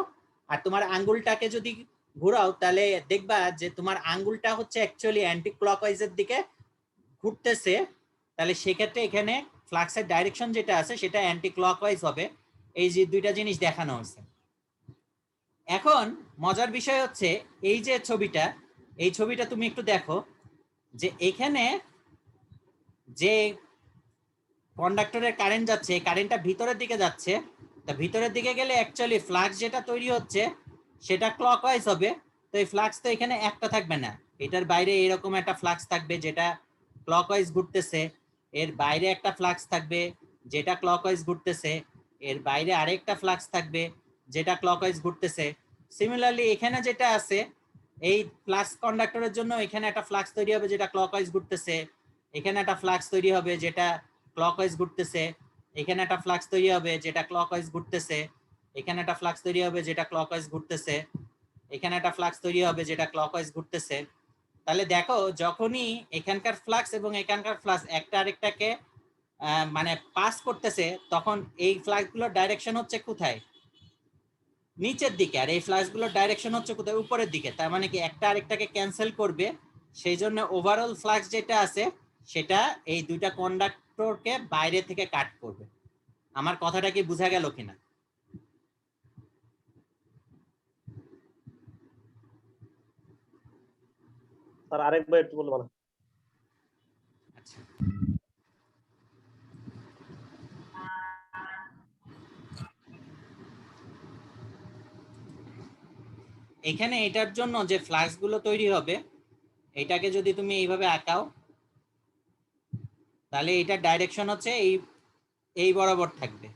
আর তোমার আঙ্গুলটাকে যদি ঘোরাও, তাহলে দেখবা যে তোমার আঙ্গুলটা হচ্ছে অ্যাকচুয়ালি অ্যান্টি ক্লকওয়াইজের দিকে ঘুরতেছে। তাহলে সেক্ষেত্রে এখানে ফ্লাক্সের ডাইরেকশন যেটা আছে সেটা অ্যান্টি ক্লকওয়াইজ হবে। এই যে দুইটা জিনিস দেখানো হয়েছে। এখন মজার বিষয় হচ্ছে এই যে ছবিটা, এই ছবিটা তুমি একটু দেখো যে এখানে যে কন্ডাক্টরের কারেন্ট যাচ্ছে, এই কারেন্টটা ভিতরের দিকে যাচ্ছে। তা ভিতরের দিকে গেলে অ্যাকচুয়ালি ফ্লাক্স যেটা তৈরি হচ্ছে সেটা ক্লকওয়াইজ হবে। তো এই ফ্লাক্স তো এখানে একটা থাকবে না, এটার বাইরে এরকম একটা ফ্লাক্স থাকবে যেটা ক্লকওয়াইজ ঘুরতেছে, এর বাইরে একটা ফ্লাক্স থাকবে যেটা ক্লকওয়াইজ ঘুরতেছে, এর বাইরে আরেকটা ফ্লাক্স থাকবে যেটা ক্লকওয়াইজ ঘুরতেছে। সিমিলারলি এখানে যেটা আছে এই ফ্লাক্স কন্ডাক্টরের জন্য এখানে একটা ফ্লাক্স তৈরি হবে যেটা ক্লকওয়াইজ ঘুরতেছে, এখানে একটা ফ্লাক্স তৈরি হবে যেটা ক্লকওয়াইজ ঘুরতেছে, এখানে একটা ফ্লাক্স তৈরি হবে যেটা ক্লকওয়াইজ ঘুরতেছে, এখানে একটা ফ্লাক্স তৈরি হবে যেটা ক্লকওয়াইজ ঘুরতেছে, এখানে একটা ফ্লাক্স তৈরি হবে যেটা ক্লকওয়াইজ ঘুরতেছে। তাহলে দেখো যখনই এখানকার ফ্লাক্স এবং এখানকার ফ্লাক্স একটা আরেকটাকে মানে পাস করতেছে, তখন এই ফ্লাক্সগুলোর ডাইরেকশন হচ্ছে কোথায়? নিচের দিকে। আর এই ফ্লাক্সগুলোর ডাইরেকশন হচ্ছে কোথায়? উপরের দিকে। তার মানে কি একটা আরেকটাকে ক্যান্সেল করবে, সেই জন্য ওভারঅল ফ্লাক্স যেটা আছে সেটা এই দুইটা কন্ডাক্টরকে বাইরে থেকে কাট করবে। আমার কথাটা কি বোঝা গেল কিনা? স্যার আরেকবার একটু বলবো না? আচ্ছা, এখানে এটার জন্য যে ফ্লাক্স গুলো তৈরি হবে, এটাকে যদি তুমি এইভাবে আঁকাও, তাহলে এটার ডাইরেকশন হচ্ছে এই বরাবর থাকবে।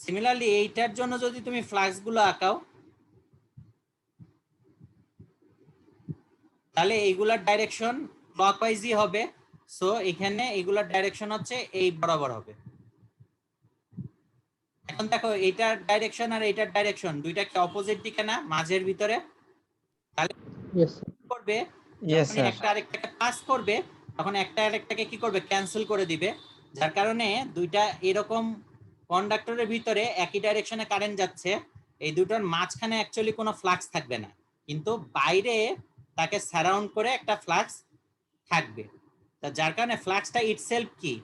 সিমিলারলি এইটার জন্য যদি তুমি ফ্লাক্স গুলো আঁকাও, তাহলে এইগুলার ডাইরেকশন ক্লকওয়াইজই হবে। সো এখানে এইগুলার ডাইরেকশন হচ্ছে এই বরাবর হবে। এখন দেখো এইটার ডাইরেকশন আর এইটার ডাইরেকশন দুইটা কি অপোজিট দিকে না মাঝের ভিতরে? তাহলে করবে যখন একটা আরেকটাকে পাস করবে তখন একটা আরেকটাকে কি করবে? ক্যান্সেল করে দিবে। যার কারণে দুইটা এরকম কন্ডাক্টরের ভিতরে একই ডাইরেকশনে কারেন্ট যাচ্ছে, এই দুটোর মাঝখানে অ্যাকচুয়ালি কোনো ফ্লাক্স থাকবে না, কিন্তু বাইরে তাকে সারাউন্ড করে একটা ফ্লাক্স থাকবে। তো যার কারণে ফ্লাক্সটা ইটসেলফ কি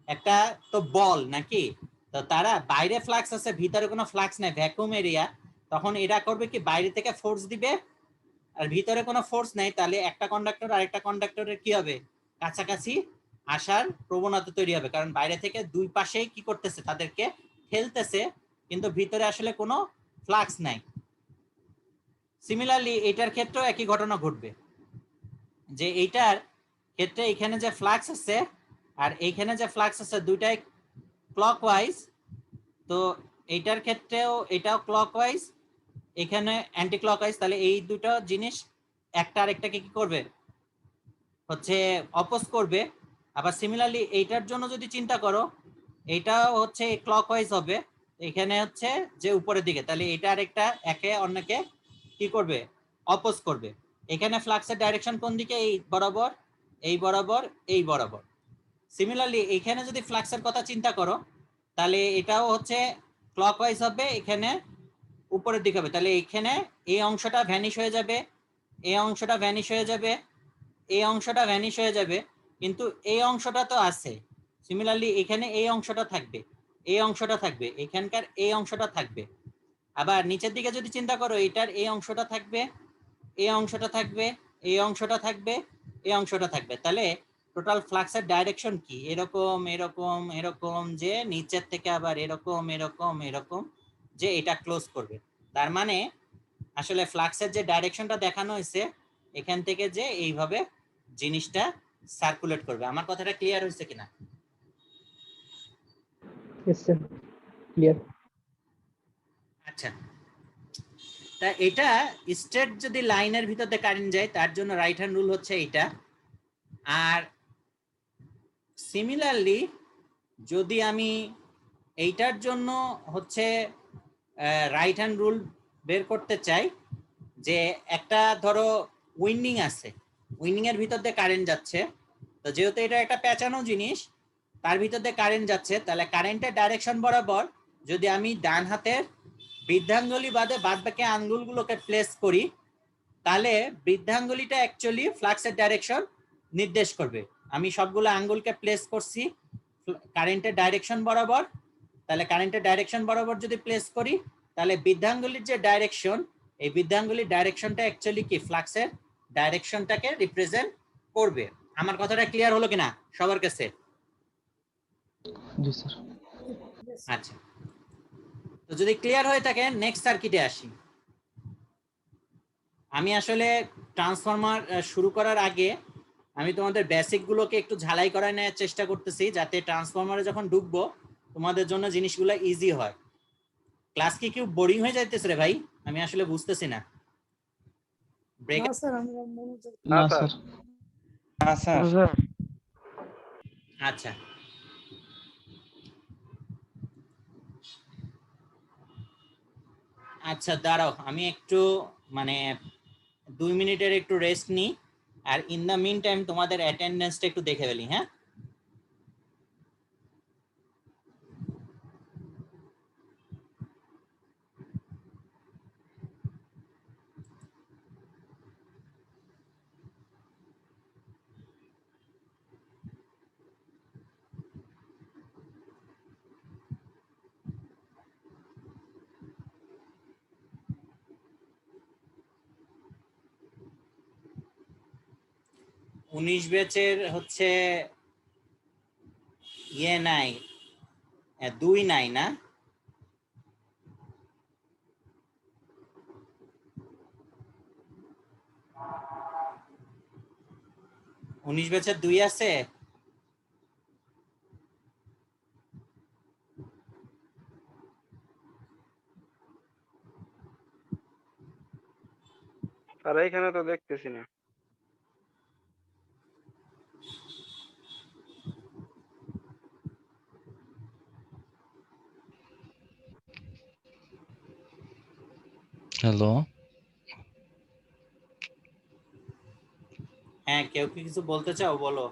একটা তো বল নাকি, তো তারা বাইরে ফ্লাক্স আছে ভিতরে কোনো ফ্লাক্স নাই, ভ্যাকুয়াম এরিয়া। তখন এটা করবে কি বাইরে থেকে ফোর্স দিবে, আর ভিতরে কোনো ফোর্স নাই, তাহলে একটা কন্ডাক্টর আরেকটা কন্ডাক্টরের কি হবে? কাছাকাছি আসার প্রবণতা তৈরি হবে, কারণ বাইরে থেকে দুই পাশেই কি করতেছে? তাদেরকে ঠেলতেছে, কিন্তু ভিতরে আসলে কোনো ফ্লাক্স নাই। সিমিলারলি এটার ক্ষেত্রেও একই ঘটনা ঘটবে, যে এইটার ক্ষেত্রে এখানে যে ফ্লাক্স আছে আর এইখানে যে ফ্লাক্স আছে দুইটাই ক্লকওয়াইজ, তো এইটার ক্ষেত্রেও এটাও ক্লকওয়াইজ, এখানে অ্যান্টি ক্লকওয়াইজ, তাহলে এই দুটো জিনিস একটা আরেকটাকে কি করবে, হচ্ছে অপোজ করবে। আবার সিমিলারলি এইটার জন্য যদি চিন্তা করো, এইটাও হচ্ছে ক্লকওয়াইজ হবে, এখানে হচ্ছে যে উপরের দিকে, তাহলে এটা আরেকটা একে অন্যকে কি করবে, অপোজ করবে। এখানে ফ্লাক্সের ডাইরেকশন কোন দিকে, এই বরাবর, এই বরাবর, এই বরাবর। সিমিলারলি এখানে যদি ফ্লাক্সের কথা চিন্তা করো, তাহলে এটাও হচ্ছে ক্লকওয়াইজ হবে, এখানে উপরের দিকে হবে, তাহলে এখানে এই অংশটা ভ্যানিশ হয়ে যাবে, এই অংশটা ভ্যানিশ হয়ে যাবে, এই অংশটা ভ্যানিশ হয়ে যাবে, কিন্তু এই অংশটা তো আছে। সিমিলারলি এখানে এই অংশটা থাকবে, এই অংশটা থাকবে, এখানকার এই অংশটা থাকবে। আবার নিচের দিকে যদি চিন্তা করো, এটার এই অংশটা থাকবে, এই অংশটা থাকবে, এই অংশটা থাকবে, এই অংশটা থাকবে। তাহলে টোটাল ফ্লাক্সের ডাইরেকশন কি, এরকম এরকম এরকম, যে নিচের থেকে আবার এরকম এরকম এরকম, যে এটা ক্লোজ করবে। তার মানে আসলে ফ্লাক্সের যে ডাইরেকশনটা দেখানো হয়েছে, এখান থেকে যে এইভাবে জিনিসটা সার্কুলেট করবে। আমার কথাটা ক্লিয়ার হয়েছে কিনা? Yes, sir. Clear. আচ্ছা, তা এটা স্ট্রেট যদি লাইনের ভিতর দিয়ে কারেন্ট যায়, তার জন্য রাইট হ্যান্ড রুল হচ্ছে এইটা। আর সিমিলারলি যদি আমি এইটার জন্য হচ্ছে রাইট হ্যান্ড রুল বের করতে চাই, যে একটা ধরো উইন্ডিং আছে, উইন্ডিং এর ভিতর দিয়ে কারেন্ট যাচ্ছে, তো যেহেতু এটা একটা পেঁচানো জিনিস, তার ভিতর দিয়ে কারেন্ট যাচ্ছে, তাহলে কারেন্টের ডাইরেকশন বরাবর যদি আমি ডান হাতের বৃদ্ধাঙ্গুলি বাদে বাদ বাকি আঙ্গুলগুলোকে প্লেস করি, তাহলে বৃদ্ধাঙ্গুলিটা অ্যাকচুয়ালি ফ্লাক্সের ডাইরেকশন নির্দেশ করবে। আমি সবগুলো আঙ্গুলকে প্লেস করছি কারেন্টের ডাইরেকশন বরাবর, তাহলে কারেন্টের ডাইরেকশন বরাবর যদি প্লেস করি, তাহলে বৃদ্ধাঙ্গুলির যে ডাইরেকশন, এই বৃদ্ধাঙ্গুলির ডাইরেকশনটা অ্যাকচুয়ালি কি ফ্লাক্সের ডাইরেকশনটাকে রিপ্রেজেন্ট করবে। আমার কথাটা ক্লিয়ার হলো কিনা সবার কাছে? জি স্যার। আচ্ছা, তো যদি ক্লিয়ার হয়ে থাকে নেক্সট সার্কিটে আসি। আমি আসলে ট্রান্সফরমার শুরু করার আগে আমি তোমাদের বেসিক গুলোকে একটু ঝালাই করে নেওয়ার চেষ্টা করতেছি, যাতে ট্রান্সফরমারে যখন ঢুকবো তোমাদের জন্য জিনিসগুলো ইজি হয়। ক্লাস কি কেউ বোরিং হয়ে যাইতেছে রে ভাই? আমি আসলে বুঝতেছি না। ব্রেক? না স্যার, আমরা মনোযোগ না স্যার। না স্যার। আচ্ছা, আচ্ছা দাঁড়াও, আমি একটু মানে 2 মিনিটের একটু রেস্ট নিই, আর ইন দ্য মিন টাইম তোমাদের অ্যাটেন্ডেন্সটা একটু দেখে ফেলি। হ্যাঁ, উনিশ ব্যাচের হচ্ছে ইয়ে নাই, 2 নাই না? উনিশ ব্যাচের 2 আছে? আর এইখানে তো দেখতেছি না। হ্যালো, হ্যাঁ, কেউ কি কিছু বলতে চাও? বলো।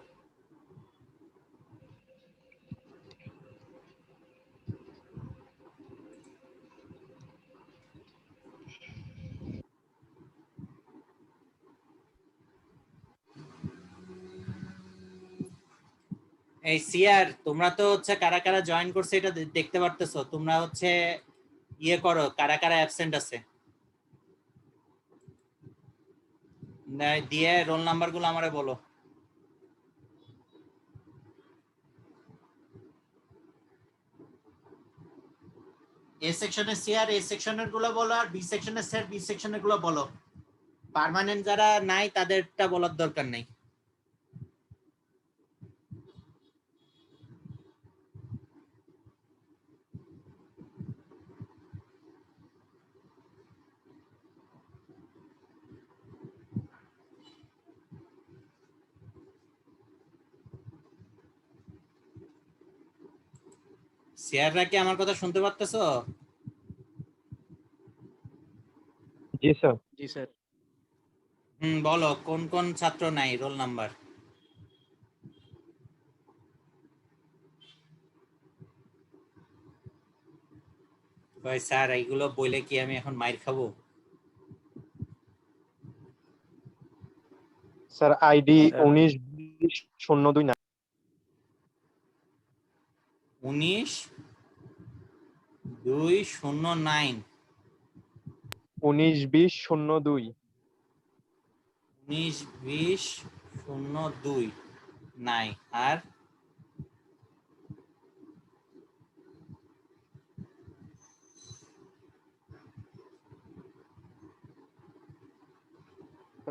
এই সিআর, তোমরা তো হচ্ছে কারা কারা জয়েন করছে এটা দেখতে পারতেছো। তোমরা হচ্ছে ইয়ে করো, কারা কারা অ্যাবসেন্ট আছে দিয়ে রোল নাম্বার গুলো আমারে বলো। এ সেকশনের সিআর এ সেকশনের গুলো বলো, আর বি সেকশনের স্যার বি সেকশনের গুলো বলো। পার্মানেন্ট যারা নাই তাদেরটা বলার দরকার নেই। সিয়াররা কি আমার কথা শুনতে পারতেছো? জি স্যার। জি স্যার। বলো কোন কোন ছাত্র নাই, রোল নাম্বার। ভাই স্যার এইগুলো বলে কি আমি এখন মাইর খাবো? স্যার আইডি স্যার 19-20-02 না 19-2-09 19-20-02 19-20-02 নাই। আর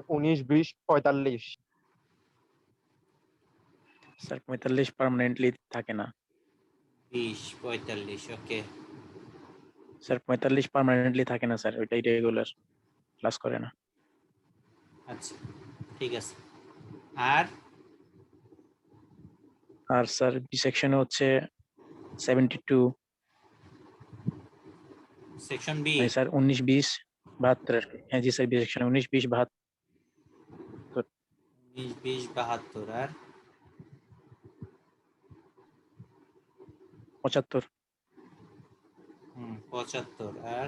19-20-45 স্যার 45 পার্মানেন্টলি থাকে না। 20-45 ওকে। স্যার 45 পার্মানেন্টলি থাকে না স্যার, ওইটাই রেগুলার ক্লাস করে না। আচ্ছা ঠিক আছে। আর আর স্যার বি সেকশনে হচ্ছে 72, সেকশন বি মানে স্যার 19-20-72 আর কি। হ্যাঁ জি স্যার, বি সেকশনে 19-20-72, 19-20-72 আর 75, 75 আর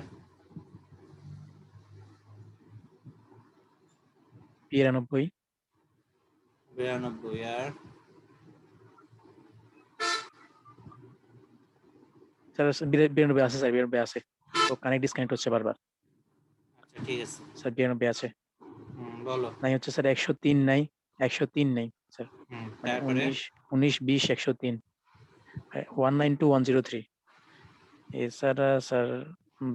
92, 92 আর স্যার 92 আছে স্যার, 92 আছে, তো কানেক্ট ডিসকানেক্ট হচ্ছে বারবার। আচ্ছা ঠিক আছে। স্যার 92 আছে। বলো। নাই হচ্ছে স্যার 103 নাই, 103 নাই স্যার, মানে তারপরে 19-20-103, 192-103 এছাড়া স্যার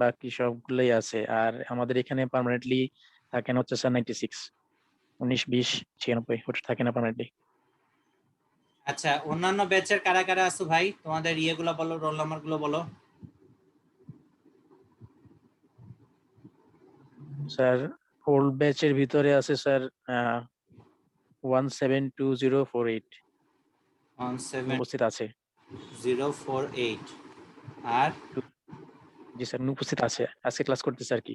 বাকি সবগুলোই আছে। আর আমাদের এখানে পার্মানেন্টলি থাকেন হচ্ছে স্যার 96, 19-20-96 ওটা থাকে না পার্মানেন্টলি। আচ্ছা অন্যান্য ব্যাচের কারা কারা আছো ভাই, তোমাদের ইয়েগুলো বলো, রোল নাম্বার গুলো বলো। স্যার ওল্ড ব্যাচের ভিতরে আছে স্যার 172048 উপস্থিত আছে। 172048 আর জি স্যার উপস্থিত আছে, আজকে ক্লাস করতেছে আর কি।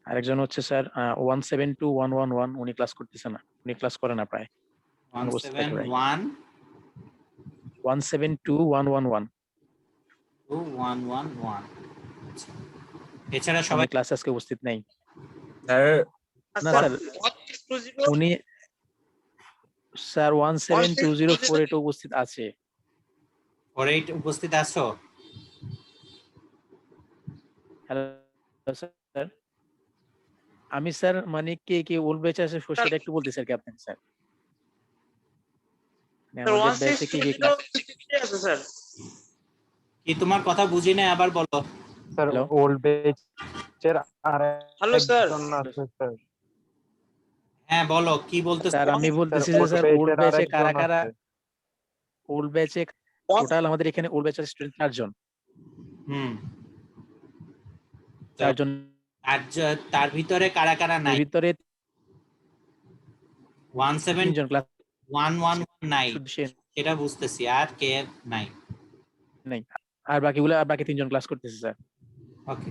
আরেকজন হচ্ছে স্যার 172111, উনি ক্লাস করতেছে না, উনি ক্লাস করে না প্রায়, অনুপস্থিত থাকে প্রায়। 172111 এছাড়া সবাই ক্লাস আজকে উপস্থিত নেই। না স্যার স্যার উনি স্যার 172048 উপস্থিত আছে। 48 উপস্থিত আছো? হ্যালো স্যার, আমি স্যার মানে কে কে ওল্ড ব্যাচ আছে সেটা একটু বলতেছি আর কি আপনাকে স্যার। মানে আমাদের ব্যাচে কি কি ক্লাস আছে স্যার? কি তোমার কথা বুঝি না, আবার বলো। স্যার ওল্ড ব্যাচের আর হ্যালো স্যার। একজন আছে স্যার। হ্যাঁ বলো কি বলতেছো। স্যার আমি বলতেছি যে স্যার ওল্ড ব্যাচে কারা কারা, ওল্ড ব্যাচে টোটাল আমাদের এখানে ওল্ড ব্যাচের স্টুডেন্ট 4 জন। 4 জন, তার ভিতরে কারা কারা নাই? ভিতরে 17 জন ক্লাস 111 নাই সেটা বুঝতেছি, আর কে নাই? নাই, আর বাকিগুলো আর বাকি 3 জন ক্লাস করতেছে স্যার। ওকে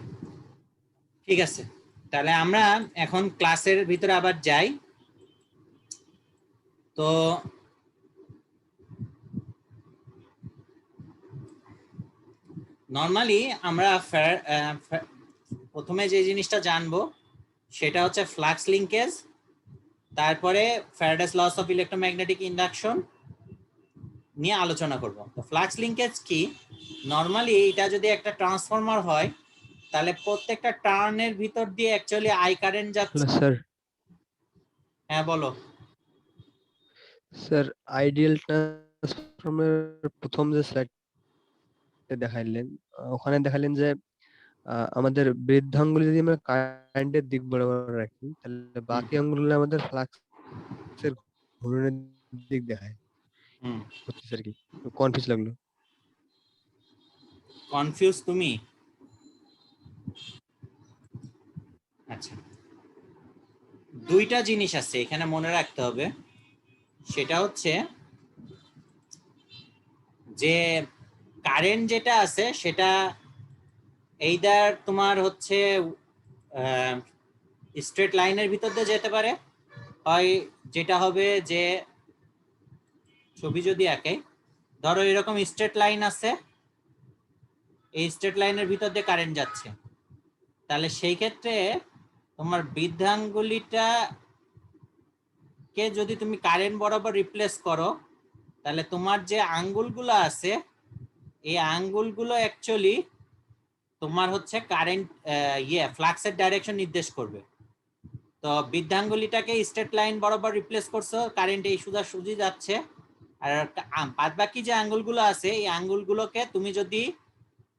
ঠিক আছে, তাহলে আমরা এখন ক্লাসের ভিতরে আবার যাই। তো নরমালি আমরা প্রথমে যে জিনিসটা জানবো সেটা হচ্ছে ফ্লাক্স লিঙ্কেজ, তারপরে Faraday's laws of electromagnetic induction নিয়ে আলোচনা করব। তো ফ্লাক্স লিঙ্কেজ কি? নরমালি এটা যদি একটা ট্রান্সফরমার হয় তাহলে প্রত্যেকটা টার্নের ভিতর দিয়ে অ্যাকচুয়ালি আই কারেন্ট যাচ্ছে। স্যার হ্যাঁ বলো। স্যার আইডিয়াল ট্রান্সফর্মের প্রথম যে স্লাইড দেখাইলেন, ওখানে দেখালেন যে আমাদের বৃদ্ধাঙ্গুল যদি আমরা কারেন্টের দিক বরাবর রাখি তাহলে বাকি আঙ্গুলগুলো আমাদের ফ্লাক্সের ঘূর্ণনের দিক দেখায়। বুঝতেছি আর কি, কনফিউজ লাগলো। কনফিউজ তুমি? আচ্ছা, দুইটা জিনিস আছে এখানে মনে রাখতে হবে। সেটা হচ্ছে যে কারেন্ট যেটা আছে সেটা এইদার তোমার হচ্ছে স্ট্রেট লাইনের ভিতর দিয়ে যেতে পারে, হয় যেটা হবে যে ছবি যদি আঁকে, ধরো এরকম স্ট্রেট লাইন আছে, এই স্ট্রেট লাইনের ভিতর দিয়ে কারেন্ট যাচ্ছে, তাহলে সেই ক্ষেত্রে তোমার বৃদ্ধাঙ্গুলিটা কে যদি তুমি কারেন্ট বরাবর রিপ্লেস করো, তাহলে তোমার যে আঙ্গুলগুলো আছে এই আঙ্গুলগুলো অ্যাকচুয়ালি তোমার হচ্ছে কারেন্ট ফ্লাক্সের ডাইরেকশন নির্দেশ করবে। তো বৃদ্ধাঙ্গুলিটাকে স্ট্রেট লাইন বরাবর রিপ্লেস করছো, কারেন্ট এই সোজাসুজি যাচ্ছে, আর বাদ বাকি যে আঙ্গুলগুলো আছে এই আঙ্গুলগুলোকে তুমি যদি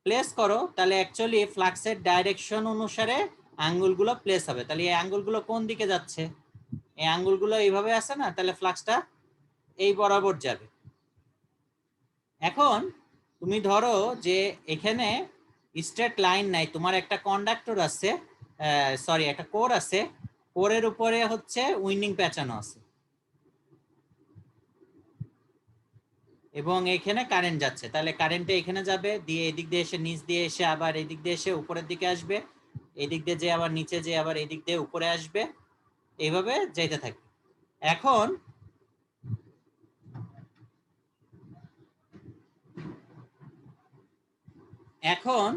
প্লেস করো তাহলে অ্যাকচুয়ালি ফ্লাক্সের ডাইরেকশন অনুসারে আঙ্গুলগুলো প্লেস হবে। তাহলে এই আঙ্গুলগুলো কোন দিকে যাচ্ছে? এই আঙ্গুলগুলো এইভাবে আছে না, তাহলে ফ্লাক্সটা এই বরাবর যাবে। এখন তুমি ধরো যে এখানে স্ট্রেট লাইন নাই, তোমার একটা কন্ডাক্টর আছে, সরি একটা কোর আছে, কোরের উপরে হচ্ছে উইন্ডিং পেঁচানো আছে এবং এখানে কারেন্ট যাচ্ছে, তাহলে কারেন্টটা এখানে যাবে, দিয়ে এদিক দিয়ে এসে নিচ দিয়ে এসে আবার এদিক দিয়ে এসে উপরের দিকে আসবে, এদিক দিয়ে যে আবার নিচে যে আবার এদিক দিয়ে উপরে আসবে, এইভাবে যেতে থাকবে। এখন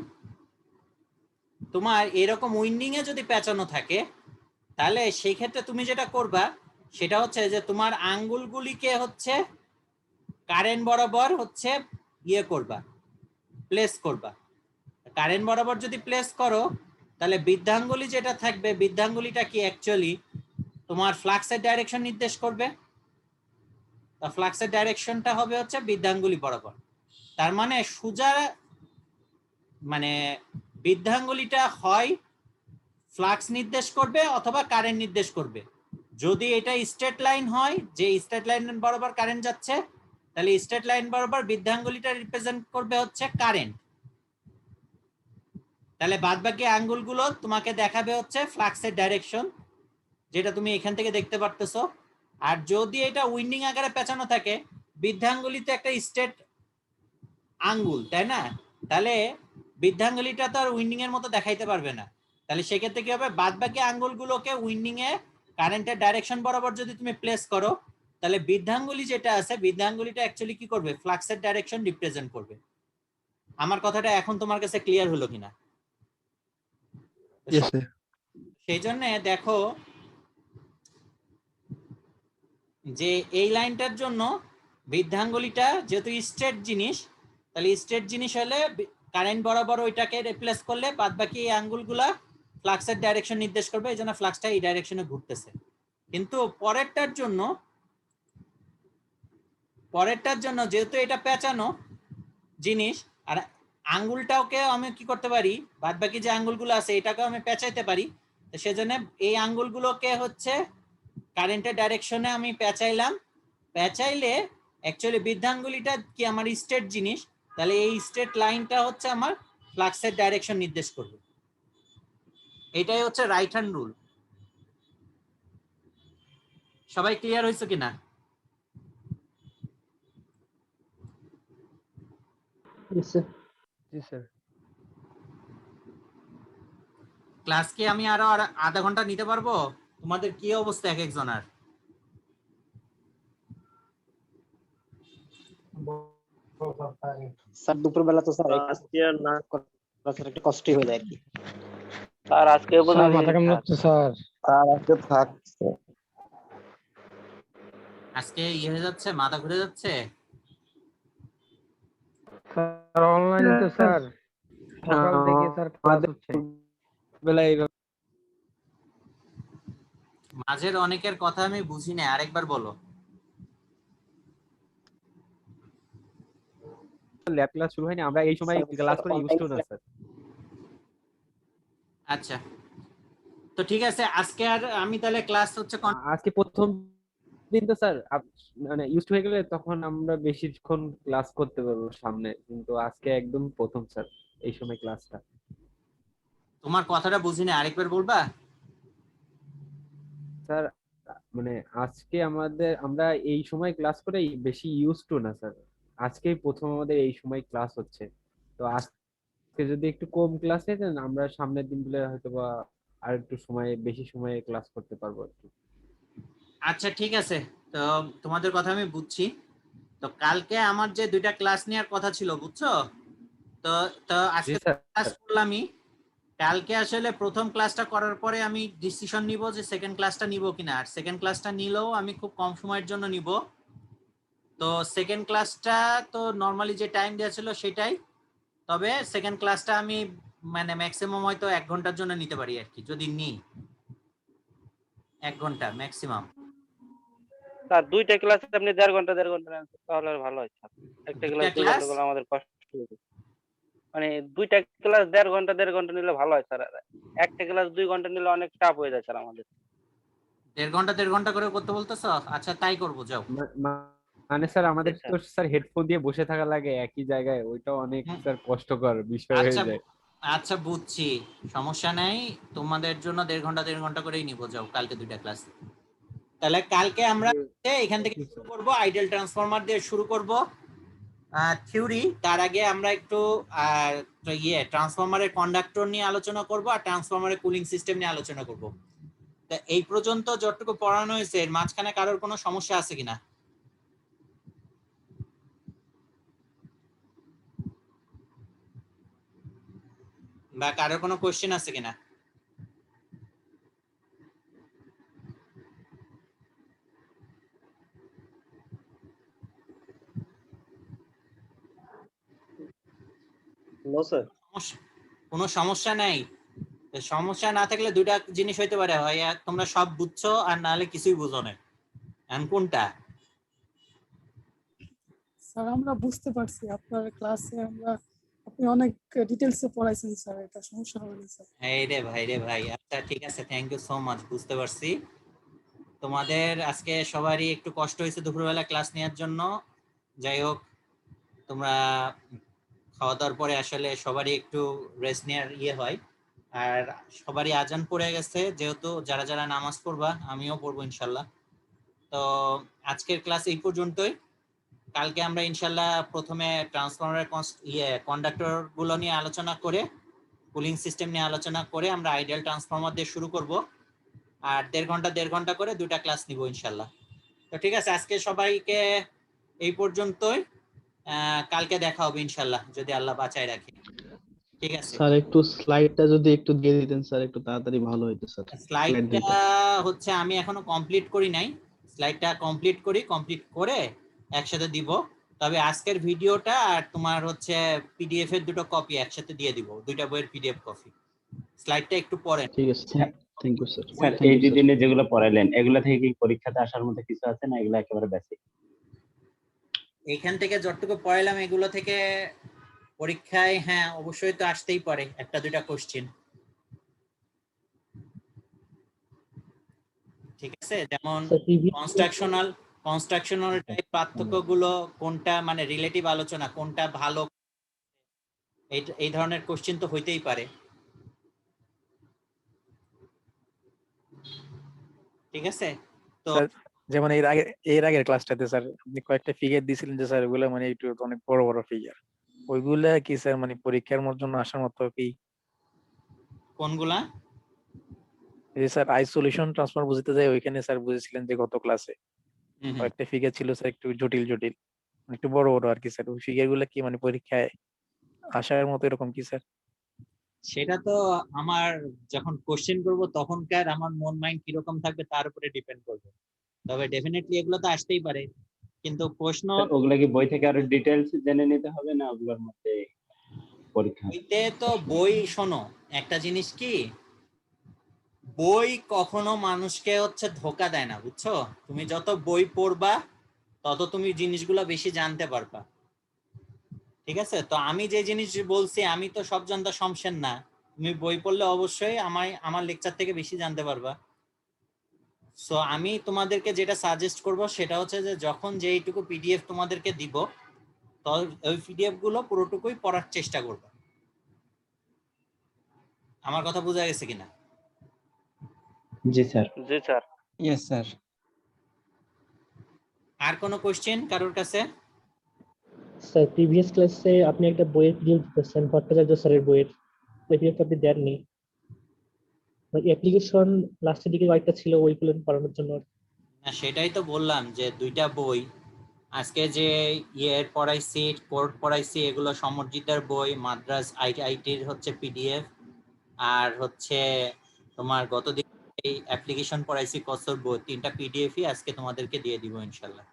তোমার এরকম উইন্ডিং এ যদি পেঁচানো থাকে তাহলে সেই ক্ষেত্রে তুমি যেটা করবা সেটা হচ্ছে যে তোমার আঙ্গুলগুলিকে হচ্ছে কারেন্ট বরাবর হচ্ছে করবা, প্লেস করবা। কারেন্ট বরাবর যদি প্লেস করো তাহলে বৃদ্ধাঙ্গুলি যেটা থাকবে, বৃদ্ধাঙ্গুলিটা কি অ্যাকচুয়ালি তোমার ফ্লাক্সের ডাইরেকশন নির্দেশ করবে। তো ফ্লাক্সের ডাইরেকশনটা হবে হচ্ছে বৃদ্ধাঙ্গুলি বরাবর। তার মানে সোজা মানে বৃদ্ধাঙ্গুলিটা হয় ফ্লাক্স নির্দেশ করবে অথবা কারেন্ট নির্দেশ করবে। যদি এটা স্ট্রেট লাইন হয়, যে স্ট্রেট লাইন বরাবর কারেন্ট যাচ্ছে, তাহলে স্ট্রেট লাইন বরাবর বৃদ্ধাঙ্গুলিটা রিপ্রেজেন্ট করবে হচ্ছে কারেন্ট। তাহলে বাদবাকি আঙ্গুলগুলো তোমাকে দেখাবে হচ্ছে ফ্লাক্সের ডাইরেকশন, যেটা তুমি এখান থেকে দেখতে পারতেছো। আর যদি এটা উইন্ডিং আকারে পেঁচানো থাকে, বৃদ্ধাঙ্গুলিতে একটা স্ট্রেট আঙ্গুল, তাই না, তাহলে বৃদ্ধাঙ্গুলিটা তো আর উইন্ডিং এর মতো দেখাইতে পারবে না। তাহলে সেক্ষেত্রে কি হবে, বাদ বাকি আঙ্গুলগুলোকে উইন্ডিং এ কারেন্টের ডাইরেকশন বরাবর যদি তুমি প্লেস করো, তাহলে বৃদ্ধাঙ্গুলি যেটা আছে, বৃদ্ধাঙ্গুলিটা অ্যাকচুয়ালি কি করবে, ফ্লাক্সের ডাইরেকশন রিপ্রেজেন্ট করবে। আমার কথাটা এখন তোমার কাছে ক্লিয়ার হলো কিনা? সেই জন্য দেখো যে এই লাইনটার জন্য বৃদ্ধাঙ্গুলিটা যেহেতু স্ট্রেট জিনিস, তাহলে স্ট্রেট জিনিস হলে কারেন্ট বরাবর ওইটাকে রিপ্লেস করলে বাদ বাকি এই আঙ্গুলগুলা ফ্লাক্সের ডাইরেকশন নির্দেশ করবে, এই জন্য ফ্লাক্সটা এই ডাইরেকশনে ঘুরতেছে। কিন্তু পরেরটার জন্য যেহেতু এটা পেঁচানো জিনিস, আর আঙ্গুলটাকে আমি কি করতে পারি, বাদ বাকি যে আঙ্গুলগুলো আছে এটাকেও আমি পেঁচাইতে পারি, তো সেজন্য এই আঙ্গুলগুলোকে হচ্ছে কারেন্টের ডাইরেকশনে আমি পেঁচাইলে অ্যাকচুয়ালি বৃদ্ধাঙ্গুলিটা কি আমার স্ট্রেট জিনিস, তাহলে এই স্ট্রেট লাইনটা হচ্ছে আমার ফ্লাক্সের ডাইরেকশন নির্দেশ করবে। এটাই হচ্ছে রাইট হ্যান্ড রুল। সবাই ক্লিয়ার হয়েছে কিনা? ক্লাস কি আমি আরো আধা ঘন্টা নিতে পারবো? তোমাদের কি অবস্থা এক একজনের? স্যার দুপুরবেলা তো স্যার আজকে আর না, একটু কষ্টই হয়ে যায় আর কি। স্যার আজকে মাথা কেমন লাগছে স্যার? আজকে থাকছে, আজকে হয়ে যাচ্ছে, মাথা ঘুরে যাচ্ছে। স্যার অনলাইনে তো স্যার সকাল থেকে স্যার ক্লাস হচ্ছে বেলা এইভাবে। মাঝের অনেকের কথা আমি বুঝি না, আরেকবার বলো। ল্যাব ক্লাস শুরু হয়নি, আমরা এই সময় ক্লাস করে ইউজ টু না স্যার। আচ্ছা, তো ঠিক আছে, আজকে আর আমি তাহলে ক্লাস হচ্ছে আজকে প্রথম দিন তো স্যার, মানে ইউজ হয়ে গেলে তখন আমরা বেশিক্ষণ ক্লাস করতে পারবো সামনে, কিন্তু আজকে একদম প্রথম স্যার এই সময় ক্লাসটা। তোমার কথাটা বুঝিনি, আরেকবার বলবা? স্যার মানে আজকে আমরা এই সময় ক্লাস করে বেশি ইউজ টু না স্যার, আজকেই প্রথম আমাদের এই সময় ক্লাস হচ্ছে। তো আজকে যদি একটু কম ক্লাস নিয়ে যান, আমরা সামনের দিনগুলো হয়তো বা আর একটু সময় বেশি সময়ে ক্লাস করতে পারবো আর কি। আচ্ছা ঠিক আছে, তো তোমাদের কথা আমি বুঝছি। তো কালকে আমার যে 2টা ক্লাস নেওয়ার কথা ছিল, বুঝছো? তো তো আজকে ক্লাস করলামই। কালকে আসলে প্রথম ক্লাসটা করার পরে আমি ডিসিশন নিব যে সেকেন্ড ক্লাসটা নিব কিনা। আর সেকেন্ড ক্লাসটা নিলেও আমি খুব কম সময়ের জন্য নিব। তো সেকেন্ড ক্লাসটা তো নরমালি যে টাইম দেওয়া ছিল সেটাই, তবে সেকেন্ড ক্লাসটা আমি মানে ম্যাক্সিমাম হয়তো 1 ঘন্টার জন্য নিতে পারি আর কি, যদি নিই 1 ঘন্টা ম্যাক্সিমাম। স্যার 2টা ক্লাস আপনি 1.5 ঘন্টা নেন, তাহলে আর ভালো হয় স্যার। একটা ক্লাস 2 ঘন্টা করলে আমাদের কষ্ট হবে। মানে 2টা ক্লাস 1.5 ঘন্টা নিলে ভালো হয় স্যার। একটা ক্লাস 2 ঘন্টা নিলে অনেক টাফ হয়ে যায় স্যার আমাদের। 1.5 ঘন্টা করে করতে বলতেছ? আচ্ছা তাই করব, যাও। মানে স্যার আমাদের তো স্যার হেডফোন দিয়ে বসে থাকা লাগে একই জায়গায়, ওইটা অনেক স্যার কষ্টকর বিষয় হয়ে আচ্ছা যায়। আচ্ছা বুঝছি, সমস্যা নাই, তোমাদের জন্য 1.5 ঘন্টা করেই নিব, যাও কালকে 2টা ক্লাস। তাহলে কালকে আমরা এখান থেকে শুরু করব, আইডিয়াল ট্রান্সফরমার দিয়ে শুরু করব থিওরি। তার আগে আমরা একটু ট্রান্সফরমারের কন্ডাক্টর নিয়ে আলোচনা করব আর ট্রান্সফরমারের কুলিং সিস্টেম নিয়ে আলোচনা করব। তা এই পর্যন্ত যতটুকু পড়ানো হয়েছে এর মাঝখানে কারোর কোনো সমস্যা আছে কিনা? বা কারোর কোনো কোশ্চেন আছে কিনা? নো স্যার, কোনো সমস্যা নাই। সমস্যা না থাকলে 2টা জিনিস হইতে পারে, হয় তোমরা সব বুঝছো আর নাহলে কিছুই বুঝো না। এখন কোনটা? স্যার আমরা বুঝতে পারছি আপনার ক্লাসে, আপনি অনেক ডিটেলসে পড়াইছেন স্যার, এটা সমস্যা হবে না স্যার। এই রে ভাই রে ভাই, আচ্ছা ঠিক আছে, থ্যাংক ইউ সো মাচ, বুঝতে পারছি। তোমাদের আজকে সবারই একটু কষ্ট হয়েছে দুপুরবেলা ক্লাস নেওয়ার জন্য। যাই হোক, তোমরা খাওয়া দাওয়ার পরে আসলে সবারই একটু রেস্ট নেওয়ার হয়। আর সবারই আজান পড়ে গেছে, যেহেতু যারা যারা নামাজ পড়বা, আমিও পড়বো ইনশাল্লাহ। তো আজকের ক্লাস এই পর্যন্তই। কালকে আমরা ইনশাল্লাহ প্রথমে ট্রান্সফরমারের কন্ডাক্টর গুলো নিয়ে আলোচনা করে, কুলিং সিস্টেম নিয়ে আলোচনা করে আমরা আইডিয়াল ট্রান্সফরমার দিয়ে শুরু করব। আর 1.5 ঘন্টা করে 2টা ক্লাস নিব ইনশাল্লাহ। তো ঠিক আছে, আজকে সবাইকে এই পর্যন্তই। কালকে দেখা হবে ইনশাল্লাহ, যদি আল্লাহ বাঁচায় রাখে। ঠিক আছে স্যার, একটু স্লাইডটা যদি একটু দিয়ে দিতেন স্যার, একটু তাড়াতাড়ি ভালো হতো স্যার। স্লাইডটা হচ্ছে আমি এখনো কমপ্লিট করি নাই, স্লাইডটা কমপ্লিট করে একসাথে দিব। তবে আজকের ভিডিওটা আর তোমার হচ্ছে পিডিএফ এর 2টো কপি একসাথে দিয়ে দিব, 2টা বইয়ের পিডিএফ কপি। স্লাইডটা একটু পড়েন। ঠিক আছে, থ্যাংক ইউ স্যার। স্যার এই দুদিনে যেগুলো পড়াইলেন এগুলা থেকে কি পরীক্ষাতে আসার মধ্যে কিছু আছে না এগুলা একেবারে বেসিক? এখান থেকে যতটুকু পড়াইলাম এগুলো থেকে পরীক্ষায় হ্যাঁ অবশ্যই তো আসতেই পারে 1-2টা কোশ্চেন। ঠিক আছে, যেমন কনস্ট্রাকশনাল টাইপ পার্থক্যগুলো কোনটা, মানে রিলেটিভ আলোচনা কোনটা ভালো, এই ধরনের কোশ্চেন তো হইতেই পারে। ঠিক আছে, তো যেমন এর আগের ক্লাসটাতে স্যার আপনি কয়েকটা ফিগার দিয়েছিলেন যে স্যার ওগুলো মানে একটু অনেক বড় বড় ফিগার, ওইগুলা কি স্যার মানে পরীক্ষার জন্য আসার মতো কি? কোনগুলা? এই স্যার আইসোলেশন ট্রান্সফার বুঝতে যায়, ওইখানে স্যার বুঝেছিলেন যে গত ক্লাসে কয়েকটা ফিগার ছিল স্যার একটু জটিল জটিল, একটু বড় বড় আর কি স্যার, ওই ফিগার গুলা কি মানে পরীক্ষায় আসার মতো এরকম কি স্যার? সেটা তো আমার যখন কোশ্চেন করব তখনকার আমার মন মাইন্ড কিরকম থাকবে তার উপরে ডিপেন্ড করবে। তবে ডেফিনেটলি এগুলো তো আসতেই পারে, কিন্তু প্রশ্ন ওগুলা কি বই থেকে আরো ডিটেইলস জেনে নিতে হবে না ওগুলোর মধ্যে পরীক্ষা? বইতে তো বই, শোনো একটা জিনিস কি, বই কখনো মানুষকে হচ্ছে ধোকা দেয় না, বুঝছো? তুমি যত বই পড়বা তত তুমি জিনিসগুলো বেশি জানতে পারবা। ঠিক আছে, তো আমি যে জিনিস বলছি আমি তো সব জানতা শমশের না, তুমি বই পড়লে অবশ্যই আমার লেকচার থেকে বেশি জানতে পারবা। সো আমি তোমাদেরকে যেটা সাজেস্ট করব সেটা হচ্ছে যে যখন যেইটুকু পিডিএফ তোমাদেরকে দিব তো ওই পিডিএফ গুলো পুরোটুকুই পড়ার চেষ্টা করবে। আমার কথা বোঝা গেছে কিনা? জি স্যার। জি স্যার। Yes sir. আর কোনো কোশ্চেন কারোর কাছে? স্যার প্রিভিয়াস ক্লাসে আপনি একটা বইয়ের পিডিএফ দিতেছেন, ভট্টাচার্য স্যারের বইয়ের, ওই পিডিএফ আপনি দেননি। অ্যাপ্লিকেশন লাস্টের দিকে কয়েকটা ছিল ওইগুলো পড়ানোর জন্য। না সেটাই তো বললাম যে দুইটা বই আজকে যে ইয়ের পড়াইছি, কোর্ট পড়াইছি, এগুলো সমরজিতের বই, মাদ্রাজ আইআইটির হচ্ছে পিডিএফ, আর হচ্ছে তোমার গতদিন এই অ্যাপ্লিকেশন পড়াইছি কসর বই, 3টা পিডিএফই আজকে তোমাদেরকে দিয়ে দিব ইনশাআল্লাহ।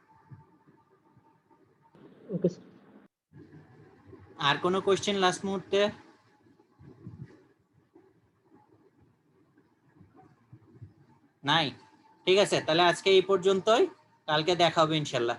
ওকে স্যার। আর কোনো কোশ্চেন লাস্ট মুহূর্তে? নাই? ঠিক আছে, তাহলে আজকে এই পর্যন্তই, কালকে দেখা হবে ইনশাআল্লাহ।